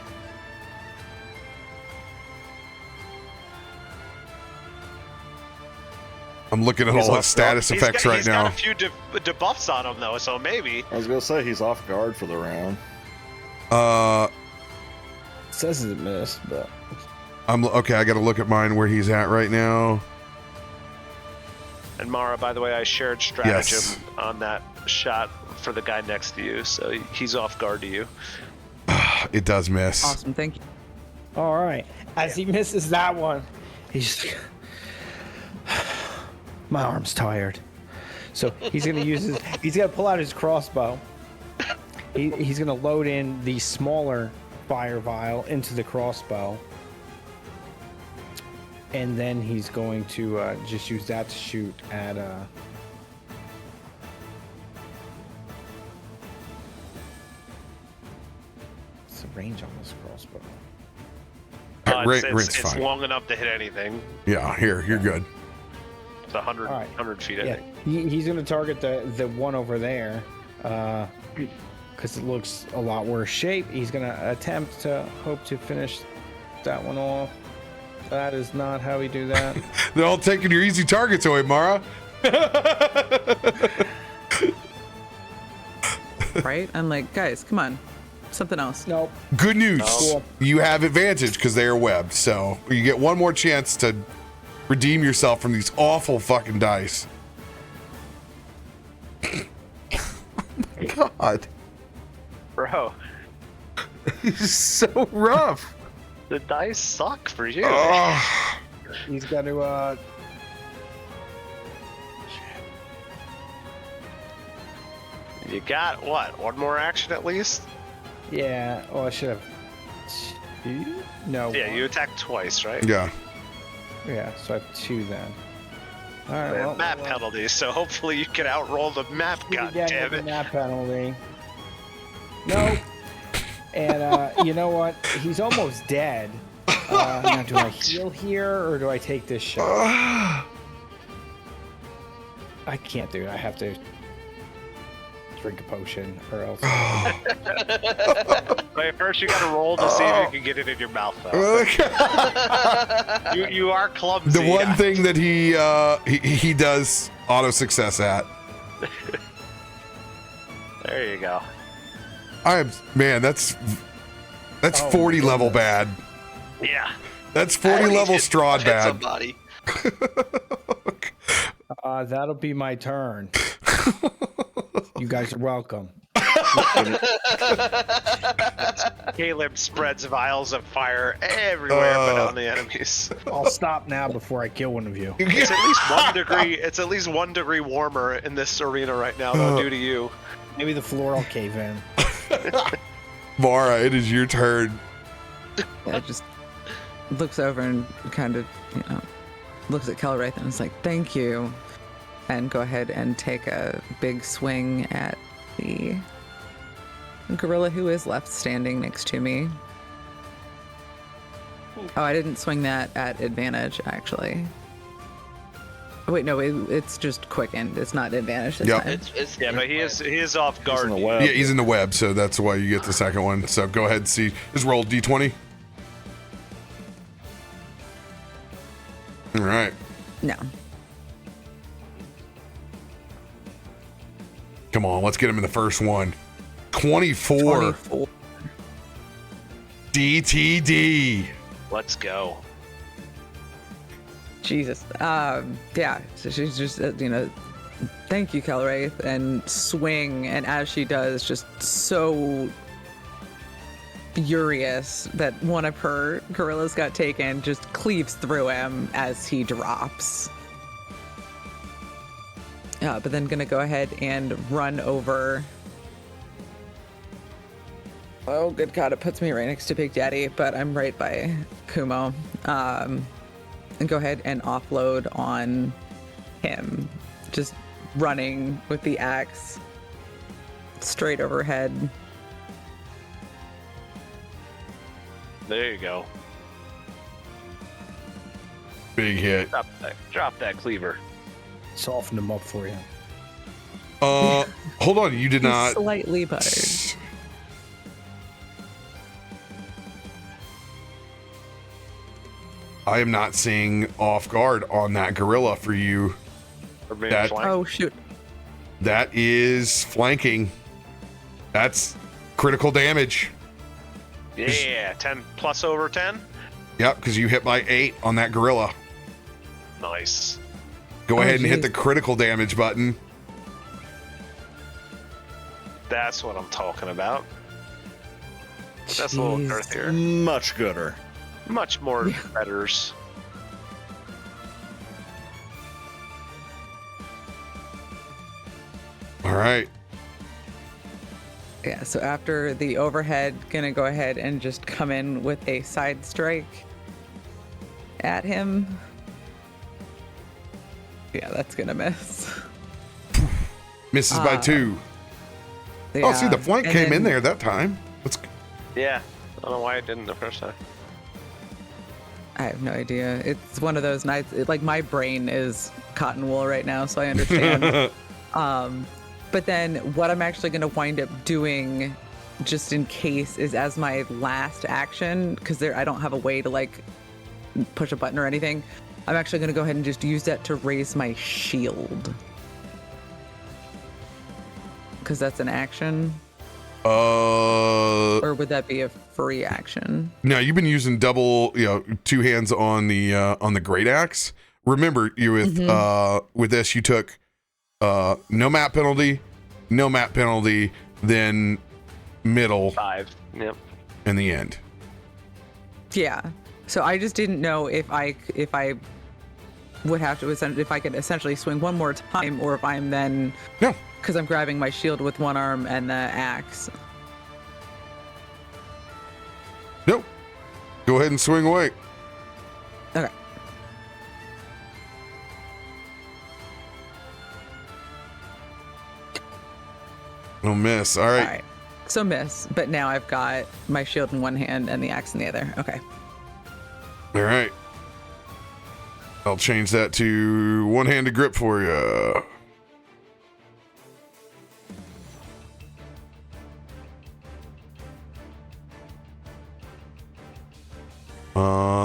I'm looking at He's all off his status He's effects got, right he's now. got a few debuffs on him, though, so maybe. I was gonna say he's off guard for the round. It says it missed, but I'm okay. I got to look at mine where he's at right now. And Mara, by the way, I shared stratagem Yes. on that shot for the guy next to you, so he's off guard to you. It does miss. Awesome, thank you. all right. As he misses that one, he's my arm's tired. So he's gonna use his. He's gonna pull out his crossbow. He's gonna load in the smaller fire vial into the crossbow, and then he's going to just use that to shoot at. What's the range on this crossbow? It's fine. long enough to hit anything. Yeah, here, you're good. It's 100, All right. 100 feet, I Yeah, think. he's going to target the one over there because it looks a lot worse shape. He's going to attempt to hope to finish that one off. That is not how we do that. They're all taking your easy targets away, Mara. Right? I'm like, guys, come on. Something else. Nope. Good news. Cool. You have advantage because they are webbed. So you get one more chance to redeem yourself from these awful fucking dice. God. Bro, He's so rough. the dice suck for you. Oh, He's got to. You got, what, one more action at least? Yeah. Oh, I should have. Two? No. Yeah, one. you attacked twice, right? yeah. Yeah. So I have two then. All right. They have Well, map penalty, so hopefully you can outroll the map, Yeah, goddammit. the map penalty. Nope. And you know what? He's almost dead. Now, do I heal here or do I take this shot? I can't do it. I have to drink a potion or else. Wait, first you gotta roll to see if you can get it in your mouth, though. You are clumsy. The one thing that he does auto success at. There you go. That's Oh, 40 my level goodness. bad. Yeah. That's 40 level Strahd Hit bad. somebody. That'll be my turn. You guys are welcome. Caleb spreads vials of fire everywhere but on the enemies. I'll stop now before I kill one of you. It's at least 1 degree. It's at least 1 degree warmer in this arena right now, though, due to you. Maybe the floor will cave in. Mara, it is your turn. Yeah, just looks over and kind of, looks at Kelraith and is like, thank you. And go ahead and take a big swing at the gorilla who is left standing next to me. Oh, I didn't swing that at advantage, actually. Oh, wait, no, it's just quickened. It's not advantage this Yep. time. It's Yeah, but he is off He's guard. in the web. Yeah, he's in the web, so that's why you get the second one. So go ahead and see. Just roll D20. All right. No. Come on, let's get him in the first one. 24. 24. DTD. Let's go. Jesus. Yeah. So she's just, thank you, Kelraith, and swing. And as she does, just so furious that one of her gorillas got taken, just cleaves through him as he drops. But then gonna go ahead and run over Oh, good God, it puts me right next to Big Daddy, but I'm right by Kumo. And go ahead and offload on him. Just running with the axe straight overhead. There you go. Big hit. Drop that cleaver. Soften them up for you. Hold on. You did He's not. slightly buttered. I am not seeing off guard on that gorilla for you. Or being That- flanked. Oh, shoot. That is flanking. That's critical damage. Yeah, 10 plus over 10. Yep, because you hit by 8 on that gorilla. Nice. Go Oh, ahead and hit geez. the critical damage button. That's what I'm talking about. That's a little Jeez. earthier. Much gooder. Much more betters. All right. Yeah, so after the overhead, gonna go ahead and just come in with a side strike at him. Yeah, that's gonna miss. Misses by 2. Oh, see, the flank and came in then- there that time. Let's. Yeah. I don't know why it didn't the first time. I have no idea. It's one of those nights. Like my brain is cotton wool right now, so I understand. But then what I'm actually going to wind up doing, just in case, is as my last action, because I don't have a way to like push a button or anything. I'm actually going to go ahead and just use that to raise my shield, because that's an action. Or would that be a free action? No, you've been using double, 2 hands on the great axe. Remember, you with this, you took no map penalty, then middle, 5. Yep. and the end. Yeah. So I just didn't know if I would have to, if I could essentially swing one more time, or if I'm then, No. because I'm grabbing my shield with one arm and the axe. Nope. Go ahead and swing away. Okay. No miss. All right. All right. So miss, but now I've got my shield in one hand and the axe in the other. Okay. All right. I'll change that to one-handed grip for you.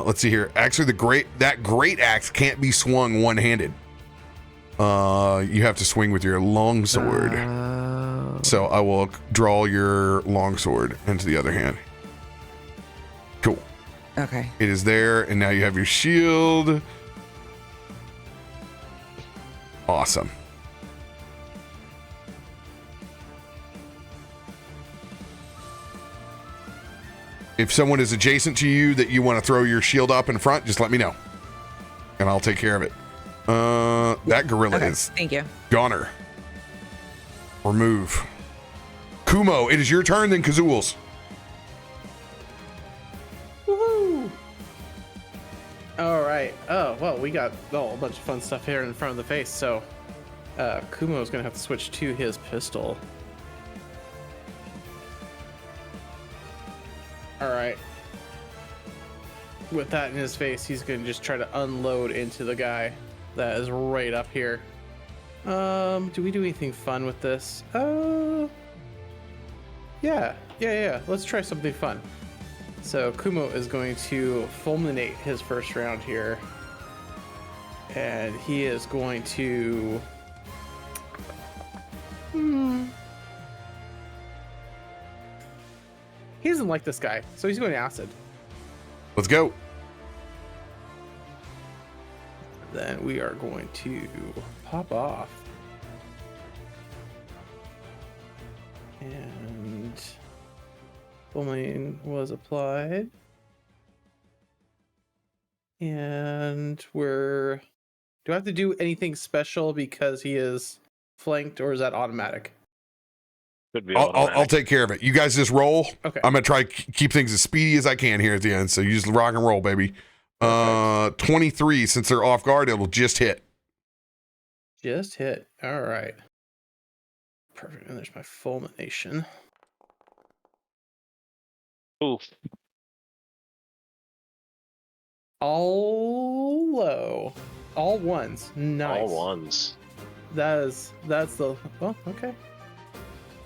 Let's see here. Actually, that great axe can't be swung one-handed. You have to swing with your longsword. So I will draw your longsword into the other hand. Cool. Okay. It is there, and now you have your shield. Awesome. If someone is adjacent to you that you want to throw your shield up in front, just let me know, and I'll take care of it. That gorilla Okay. is Thank you. goner. Remove. Kumo, it is your turn, then Kazool's. Woohoo! All right. Oh, well, we got a bunch of fun stuff here in front of the face. So, Kumo is going to have to switch to his pistol. All right. With that in his face, he's going to just try to unload into the guy that is right up here. Do we do anything fun with this? Yeah. Let's try something fun. So Kumo is going to fulminate his first round here. And he is going to... He doesn't like this guy, so he's going acid. Let's go. Then we are going to pop off. And fulminate was applied. And do I have to do anything special because he is flanked, or is that automatic? Could be I'll automatic. take care of it. You guys just roll. Okay. I'm gonna try keep things as speedy as I can here at the end. So you just rock and roll, baby. 23. Since they're off guard, it'll just hit. Just hit. All right. Perfect. And there's my fulmination. Oof. All low. All ones. Nice. All ones. That's the well, okay.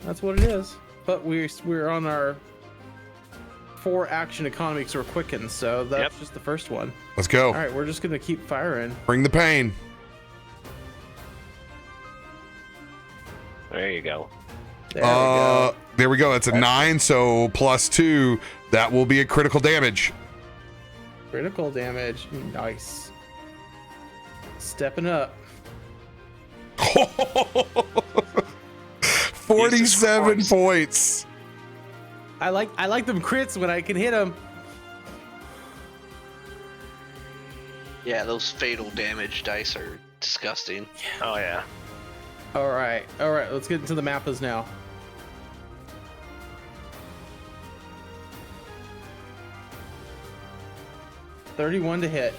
That's what it is. But we're on our 4 action economy because we're quickened, so that's just the first one. Let's go. All right, we're just gonna keep firing. Bring the pain. There you go. There we go. There we go. It's a 9, so +2. That will be a critical damage. Critical damage. Nice. Stepping up. 47 points. I like them crits when I can hit them. Yeah, those fatal damage dice are disgusting. Oh yeah. All right. Let's get into the mappas now. $31 to hit.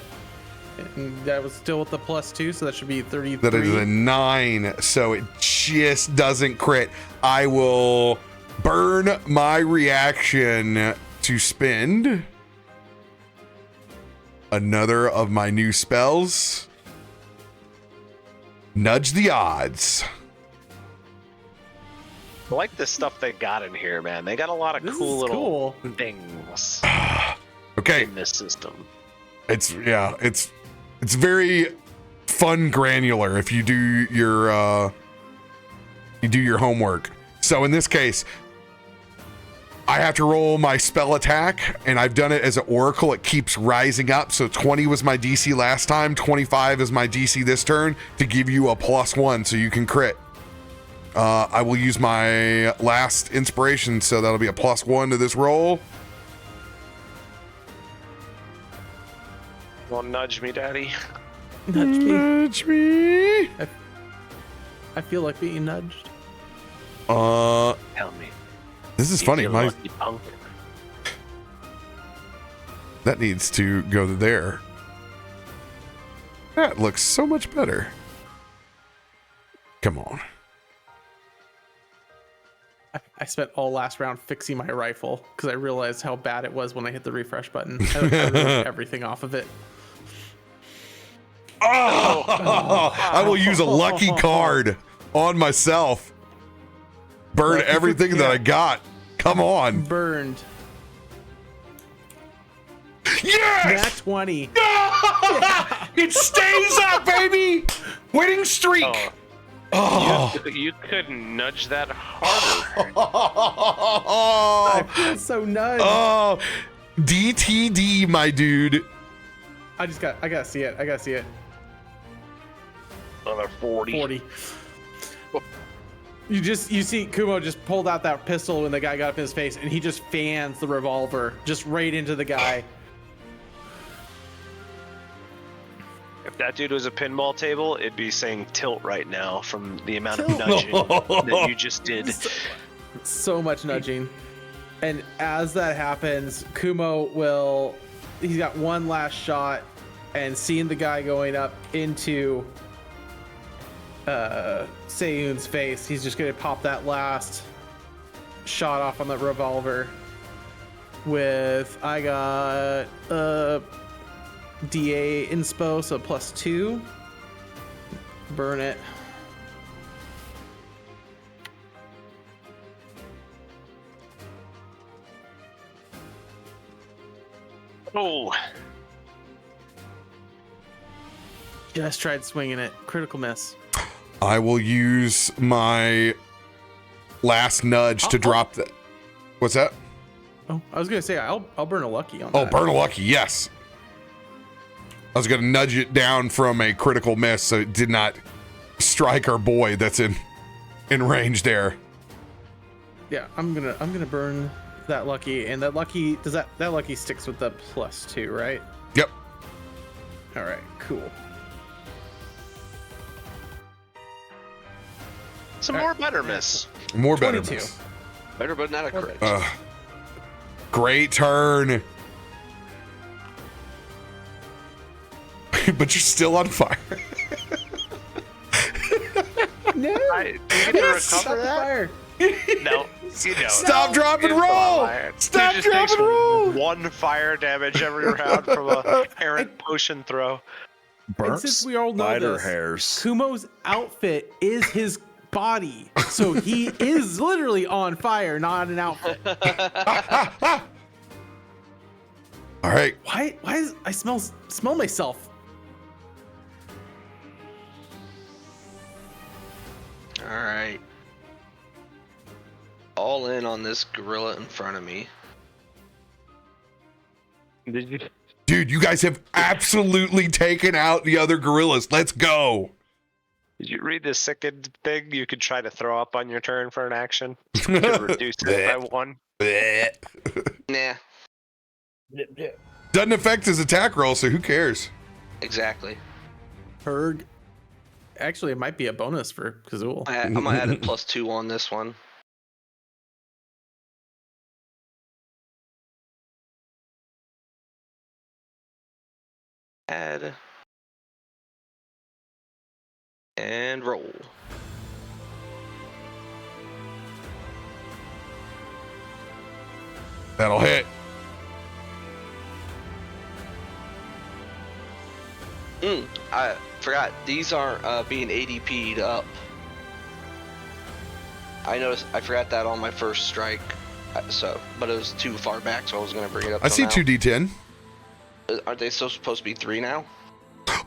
And that was still with the +2, so that should be 33. That is a 9, so it just doesn't crit. I will burn my reaction to spend another of my new spells. Nudge the odds. I like the stuff they got in here, man. They got a lot of This cool is little cool. things Okay, in this system. it's very fun granular if you do your homework. So in this case, I have to roll my spell attack, and I've done it as an oracle. It keeps rising up. So 20 was my DC last time. 25 is my DC this turn to give you a +1 so you can crit. I will use my last inspiration, so that'll be a +1 to this roll. Well, nudge me, daddy. Nudge me. Nudge me. I feel like being nudged. Tell me. This is You funny. feel My lucky, punk. that needs to go there. That looks so much better. Come on. I spent all last round fixing my rifle because I realized how bad it was when I hit the refresh button. I removed everything off of it. I will use a lucky card on myself. Burn Lucky everything for- that yeah. I got. Come on. Burned. Yes! Nat 20. It stays up, baby. Winning streak. Oh. You couldn't nudge that harder. I feel so nudged. Oh, DTD, my dude. I gotta see it. Another 40. 40. You see Kumo just pulled out that pistol when the guy got up in his face, and he just fans the revolver just right into the guy. If that dude was a pinball table, it'd be saying tilt right now from the amount of nudging that you just did. So much nudging. And as that happens, Kumo he's got one last shot, and seeing the guy going up into Seiyun's face, he's just gonna pop that last shot off on the revolver with, I got DA inspo, so +2. Burn it. Oh, Just tried swinging it. Critical miss. I will use my last nudge to drop the. What's that? Oh, I was gonna say I'll burn a lucky on Oh, that. burn a lucky, yes. I was gonna nudge it down from a critical miss, so it did not strike our boy that's in range there. Yeah, I'm gonna burn that lucky, and that lucky that lucky sticks with the +2, right? Yep. All right, cool. some more better miss. More 22. better. Better, but not a crit. Great turn. But you're still on fire. No. Do you get to recover that? Fire. No, you don't. Stop, drop, and You're still on roll. fire. Stop, He just drop, takes and roll. 1 fire damage every round from a errant potion throw. Burnt since we all know spider this, hairs. Kumo's outfit is his body, so he is literally on fire, not an outfit. All right. Why is I smell myself? All right. All in on this gorilla in front of me. Did you? Dude, you guys have absolutely taken out the other gorillas. Let's go. Did you read the second thing? You could try to throw up on your turn for an action to reduce it by 1. Nah, Doesn't affect his attack roll, so who cares? exactly. Herg. Actually, it might be a bonus for Kazul. I'm gonna add a +2 on this one. Add and roll. That'll hit. I forgot these aren't being ADP'd up. I forgot that on my first strike, but it was too far back, so I was gonna bring it up. I see now. 2d10. Aren't they still supposed to be 3 now?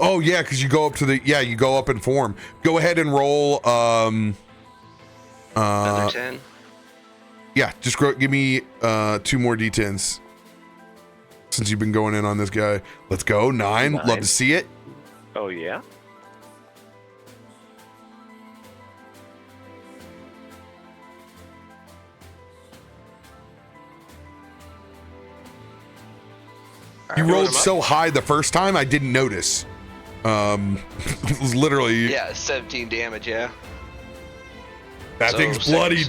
Oh yeah, because you go up to you go up in form. Go ahead and roll. Another 10. Yeah, just give me 2 more d10s. Since you've been going in on this guy, let's go 9. Love to see it. Oh yeah. You rolled so high the first time, I didn't notice. It was literally. Yeah, 17 damage. Yeah. That thing's bloodied.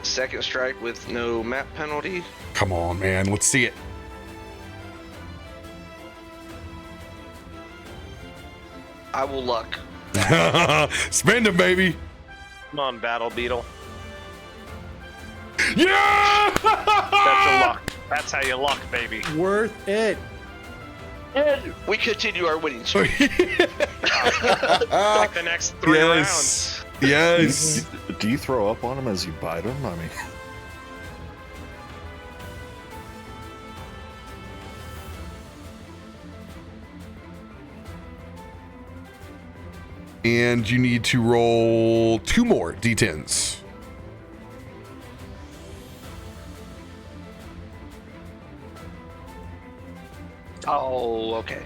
Second strike with no map penalty. Come on, man. Let's see it. I will luck. Spend him, baby. Come on, Battle Beetle. Yeah! That's your luck. That's how you luck, baby. Worth it. And we continue our winning streak. Like the next 3 rounds. Yes. Do you throw up on him as you bite him? I mean, And you need to roll 2 more d10s. Oh, okay.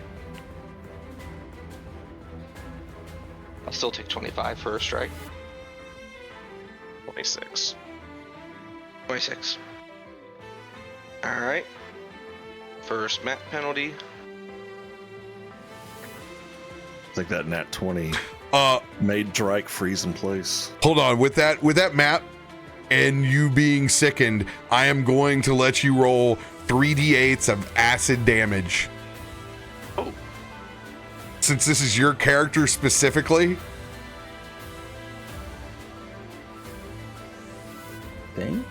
I'll still take 25 for a strike. 26. 26. Alright. First map penalty. I think that nat 20 made Drake freeze in place. Hold on, with that map and you being sickened, I am going to let you roll 3d8s of acid damage. Oh. Since this is your character specifically. Thing?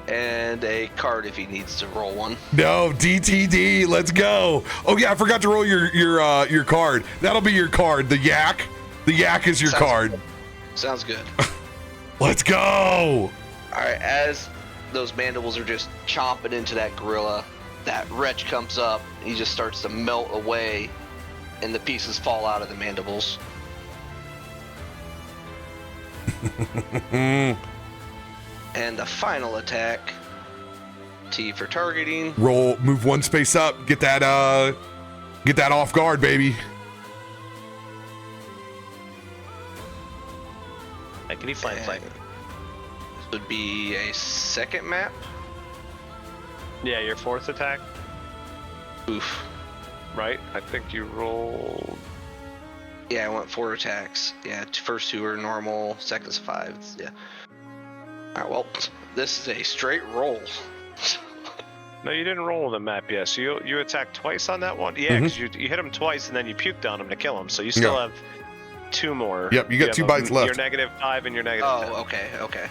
And a card if he needs to roll one. No, DTD, let's go. Oh yeah, I forgot to roll your card. That'll be your card, the yak. The yak is your card. Good. Sounds good. Let's go. Alright, as those mandibles are just chomping into that gorilla, that wretch comes up, and he just starts to melt away, and the pieces fall out of the mandibles. And the final attack, T for targeting. Roll, move 1 space up, get that off guard, baby. Can you flank? This would be a second map. Yeah, your 4th attack, Oof. right? I think you rolled. Yeah, I went 4 attacks. Yeah, first 2 are normal, second's 5. Yeah. Alright, well, this is a straight roll. No, you didn't roll the map yet. So you attacked twice on that one? Yeah, because you hit him twice and then you puked on him to kill him. So you still have 2 more. Yep, you got 2 bites left. You're -5 and you're -10. Oh, okay.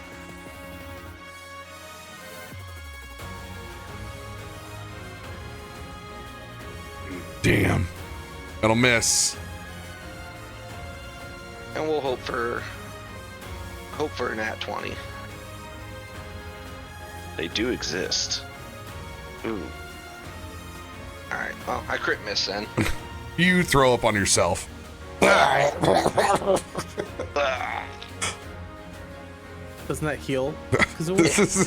Damn. That'll miss. And we'll hope for a nat 20. They do exist. Ooh. Alright, well, I crit miss then. You throw up on yourself. Doesn't that heal?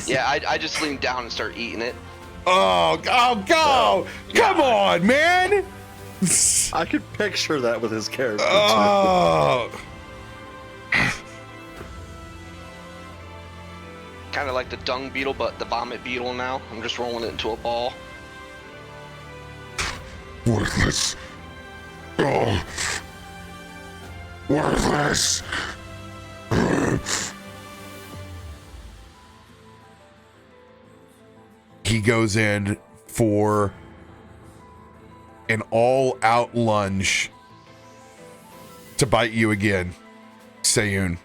Yeah, I just lean down and start eating it. Go! Come on, man! I could picture that with his character. Oh. Kind of like the dung beetle, but the vomit beetle now. I'm just rolling it into a ball. Worthless. Oh. Worthless. He goes in for an all-out lunge to bite you again, Sayun.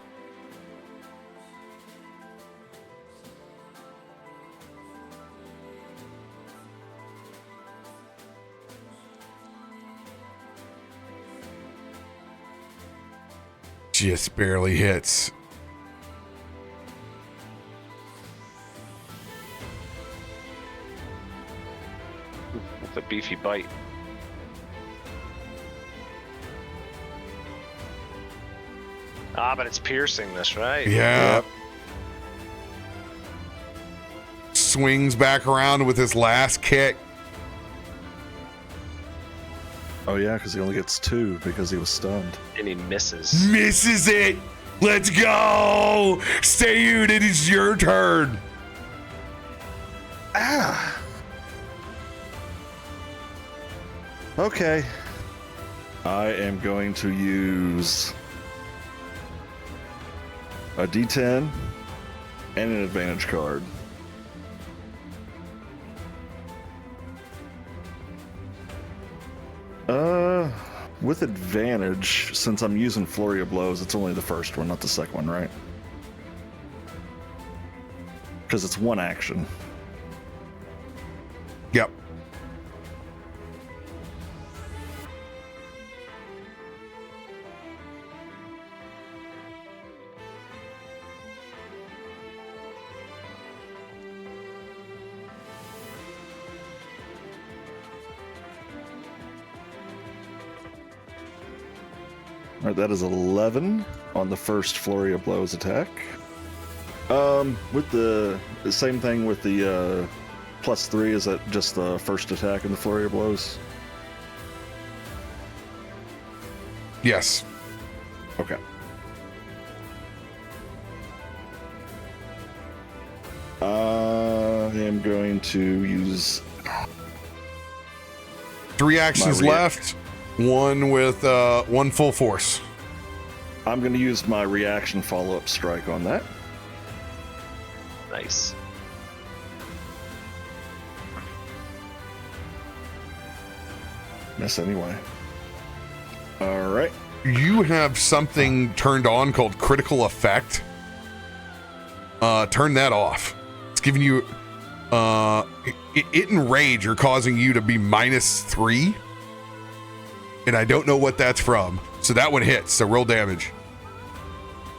Just barely hits. That's a beefy bite. But it's piercing this, right? Yeah. Yep. Swings back around with his last kick. Oh yeah, because he only gets 2 because he was stunned. And he misses. Misses it. Let's go. Sayun, it is your turn. Okay. I am going to use a D10 and an advantage card. With advantage, since I'm using Flurry of Blows, it's only the first one, not the second one, right? Because it's 1 action. Yep. All right, that is 11 on the first Flurry of Blows attack. With the same thing with the +3, is that just the first attack in the Flurry of Blows? Yes. Okay. I am going to use 3 actions left. 1 with 1 full force. I'm going to use my reaction follow-up strike on that. Nice. Miss anyway. All right. You have something turned on called critical effect. Turn that off. It's giving you it and rage are causing you to be -3. And I don't know what that's from. So that one hits, so roll damage.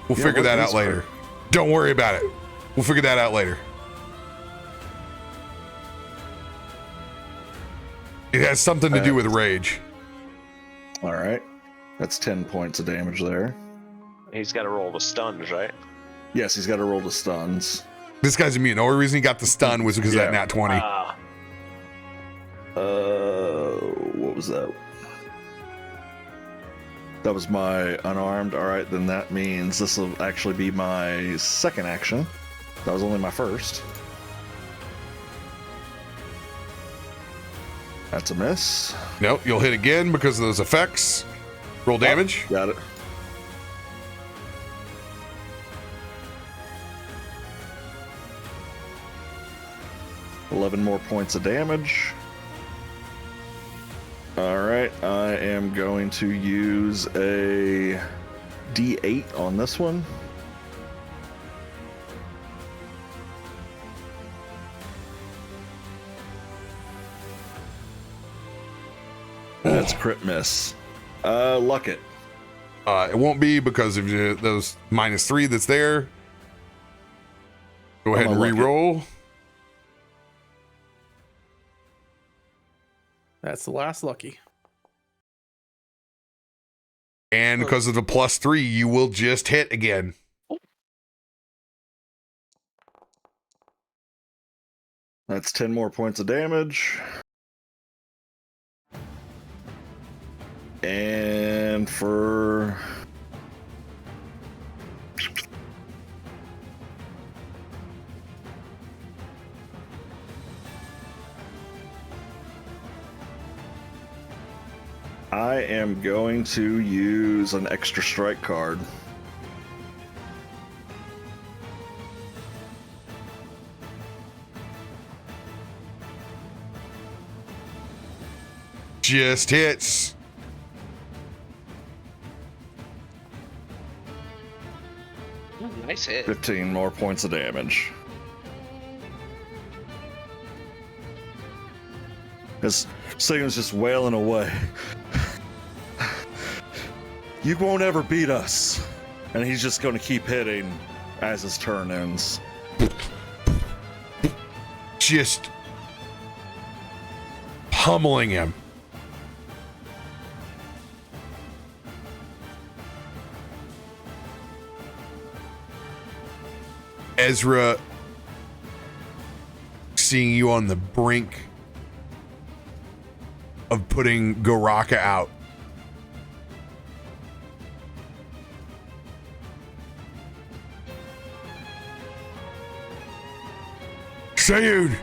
We'll figure that out later. Don't worry about it. We'll figure that out later. It has something to do with rage. All right. That's 10 points of damage there. He's got to roll the stuns, right? Yes, he's got to roll the stuns. This guy's immune. The only reason he got the stun was because of that nat 20. What was that? That was my unarmed. All right, then that means this will actually be my second action. That was only my first. That's a miss. Nope, you'll hit again because of those effects. Roll damage. Got it. $11 more points of damage. All right, I am going to use a D8 on this one. That's crit miss. Luck it. It won't be because of those -3 that's there. Go ahead and gonna luck it. re-roll. That's the last lucky. And because of the +3, you will just hit again. That's 10 more points of damage. And for... I am going to use an extra strike card. Just hits. Nice hit. 15 more points of damage. As Sagan's just wailing away. You won't ever beat us. And he's just going to keep hitting as his turn ends. Just pummeling him. Ezra, seeing you on the brink of putting Goraka out, Sayud,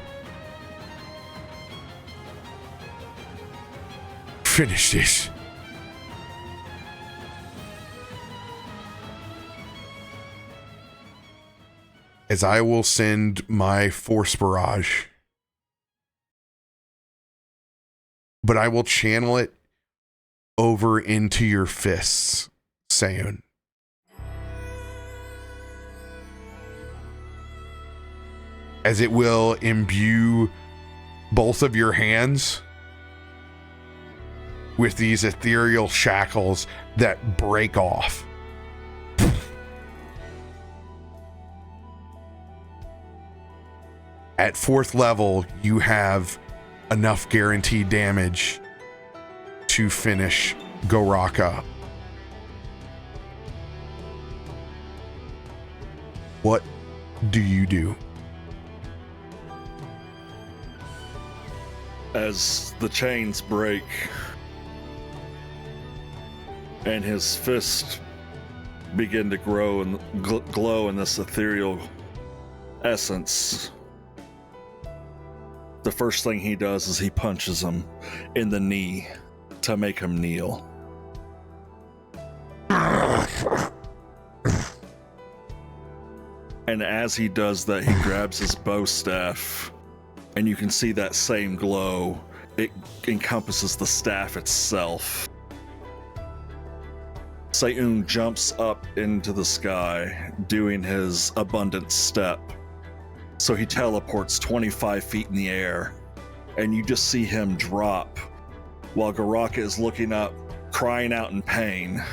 finish this. As I will send my force barrage, but I will channel it over into your fists, Sayun. As it will imbue both of your hands with these ethereal shackles that break off. At 4th level, you have enough guaranteed damage to finish Goraka. What do you do? As the chains break and his fist begin to grow and glow in this ethereal essence, the first thing he does is he punches him in the knee to make him kneel. And as he does that, he grabs his bow staff, and you can see that same glow. It encompasses the staff itself. Sayun jumps up into the sky, doing his abundant step. So he teleports 25 feet in the air, and you just see him drop while Goraka is looking up, crying out in pain.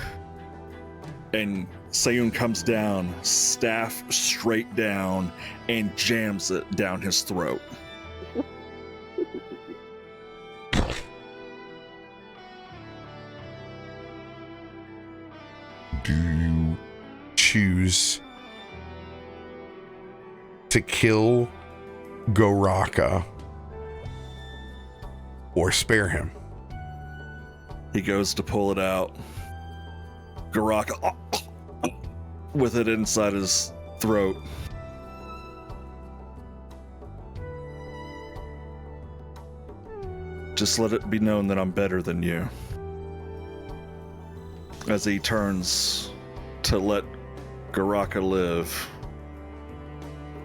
And Sayun comes down, staff straight down, and jams it down his throat. Do you choose to kill Goraka or spare him? He goes to pull it out. Goraka with it inside his throat. Just let it be known that I'm better than you. as he turns to let Garaka live.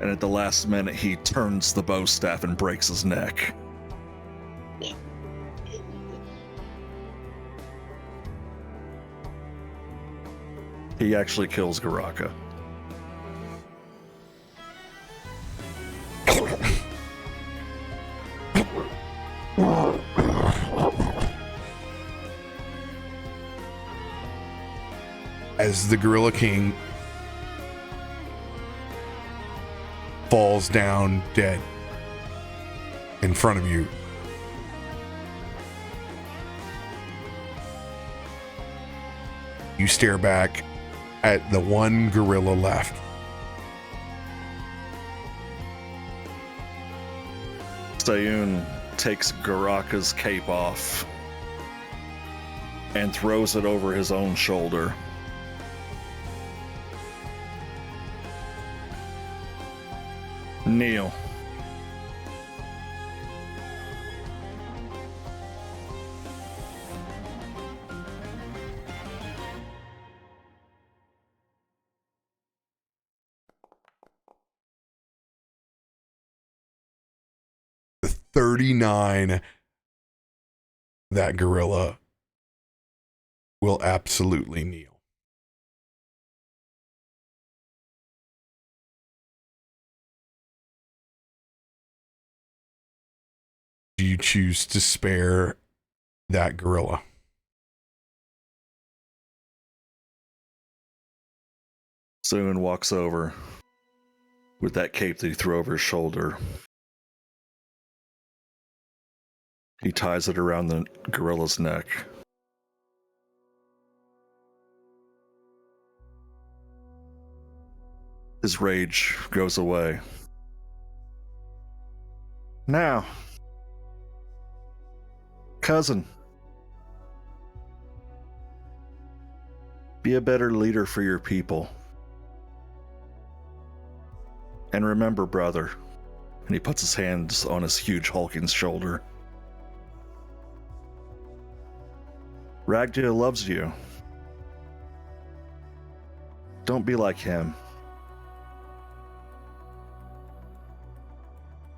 And at the last minute, he turns the bow staff and breaks his neck. He actually kills Garaka. As the Gorilla King falls down dead in front of you, you stare back at the one gorilla left. Sayun takes Garaka's cape off and throws it over his own shoulder. Kneel. The 39, that gorilla will absolutely kneel. Do you choose to spare that gorilla? Sayun walks over with that cape that he threw over his shoulder. He ties it around the gorilla's neck. His rage goes away. Now, cousin, be a better leader for your people. And remember, brother, and he puts his hands on his huge hulking shoulder. Ragdia loves you. Don't be like him.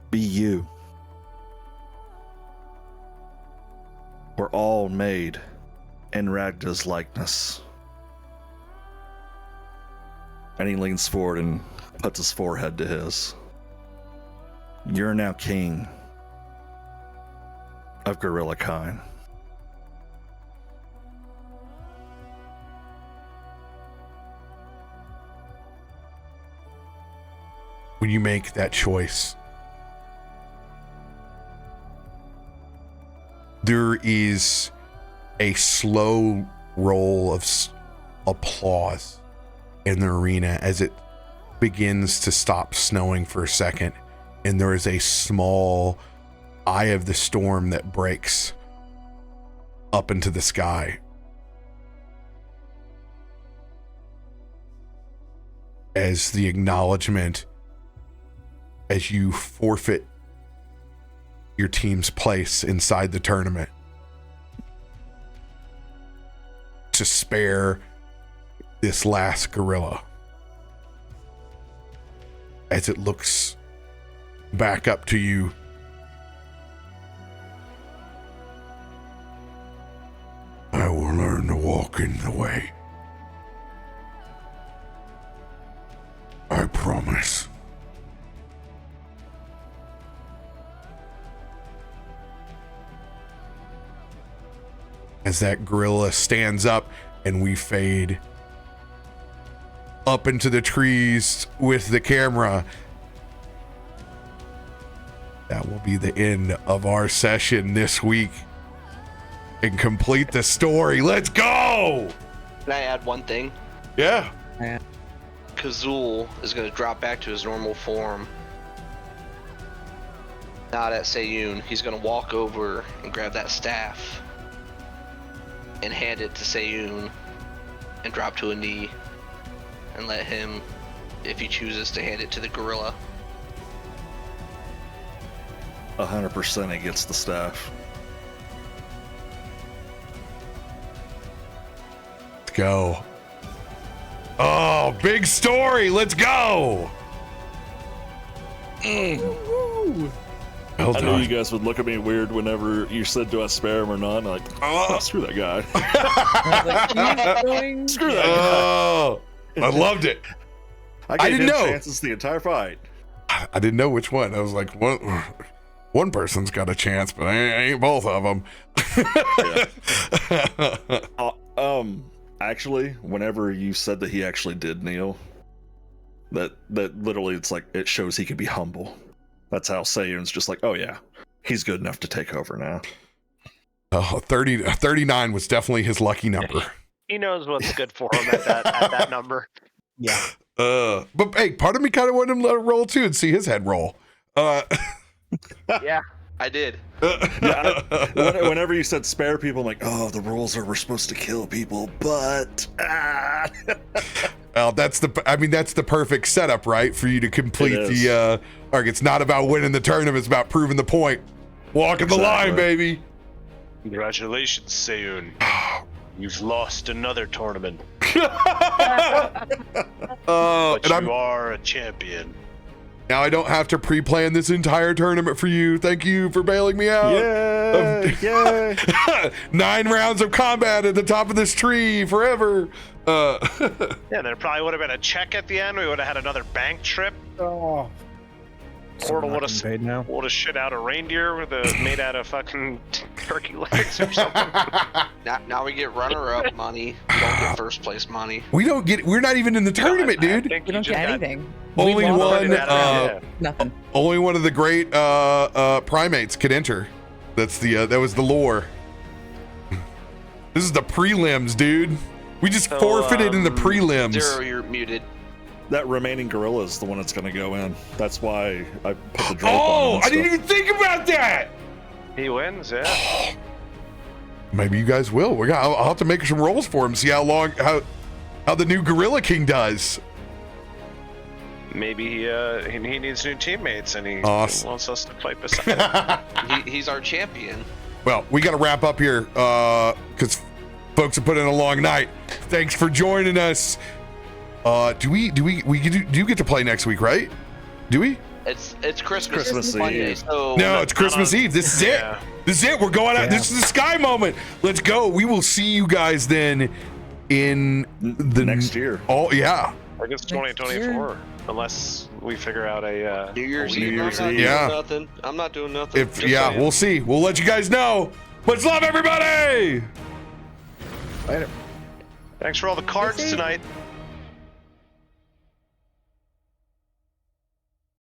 Be you. We're all made in Ragda's likeness. And he leans forward and puts his forehead to his. You're now king of Gorilla Kind. When you make that choice, there is a slow roll of applause in the arena as it begins to stop snowing for a second, and there is a small eye of the storm that breaks up into the sky. As the acknowledgement, as you forfeit your team's place inside the tournament to spare this last gorilla, as it looks back up to you, I will learn to walk in the way. I promise. As that gorilla stands up and we fade up into the trees with the camera, that will be the end of our session this week and complete the story. Let's go! Can I add one thing? Yeah. Kazul is going to drop back to his normal form. Not at Sayun. He's going to walk over and grab that staff and hand it to Sayun and drop to a knee and let him, if he chooses, to hand it to the gorilla. 100% he gets the staff. go. Oh, big story. Let's go. Well I knew you done. guys would look at me weird whenever you said, do I spare him or not? And I'm like, oh, screw that guy. Screw that guy. Oh, I loved it. I gave didn't him know. chances the entire fight. I didn't know which one. I was like, one person's got a chance, but I ain't both of them. Actually, whenever you said that he actually did kneel, that literally, it's like, it shows he could be humble. That's how Sayun's just like, oh yeah, he's good enough to take over now. 39 was definitely his lucky number. He knows what's good for him at that number. Yeah. But hey, part of me kind of wanted him to roll too and see his head roll. Yeah. I did. Whenever you said spare people, I'm like, oh, the rules are we're supposed to kill people, but Well, that's the perfect setup, right? For you to complete It is. the arc. It's not about winning the tournament, it's about proving the point. Walking the line, baby. Congratulations, Sayun. You've lost another tournament, And but I'm you are a champion. now I don't have to pre-plan this entire tournament for you. Thank you for bailing me out. yay! 9 rounds of combat at the top of this tree forever. Yeah, there probably would have been a check at the end. We would have had another bank trip. Oh. Portal would paid now. have shit out a reindeer made out of fucking turkey legs or something. Now we get runner-up money. We don't get first place money. We're not even in the tournament, I dude. think We don't get anything. Only one, Yeah. Nothing. only one of the great primates could enter. That's that was the lore. This is the prelims, dude. We just So, forfeited in the prelims. Zero, you're muted. That remaining gorilla is the one that's going to go in. That's why I put the drop Oh, on. I didn't even think about that. He wins, yeah. Maybe you guys will. I'll have to make some rolls for him. See how the new Gorilla King does. Maybe he needs new teammates and he Awesome. wants us to fight beside him. He's our champion. Well, we got to wrap up here because folks have put in a long night. Thanks for joining us. Do you get to play next week, right? Do we? It's Christmas. Christmas Monday, Eve. so No, it's Christmas Eve. This is Yeah. it. This is it. We're going out. Yeah. This is the sky moment. Let's go. We will see you guys then in the next year. Oh yeah. I guess 2024, unless we figure out a New Year's New Eve. Year's I'm not Eve. doing Yeah. nothing. I'm not doing nothing. Just saying. We'll see. We'll let you guys know. Much love, everybody. Later. Thanks for all the cards tonight.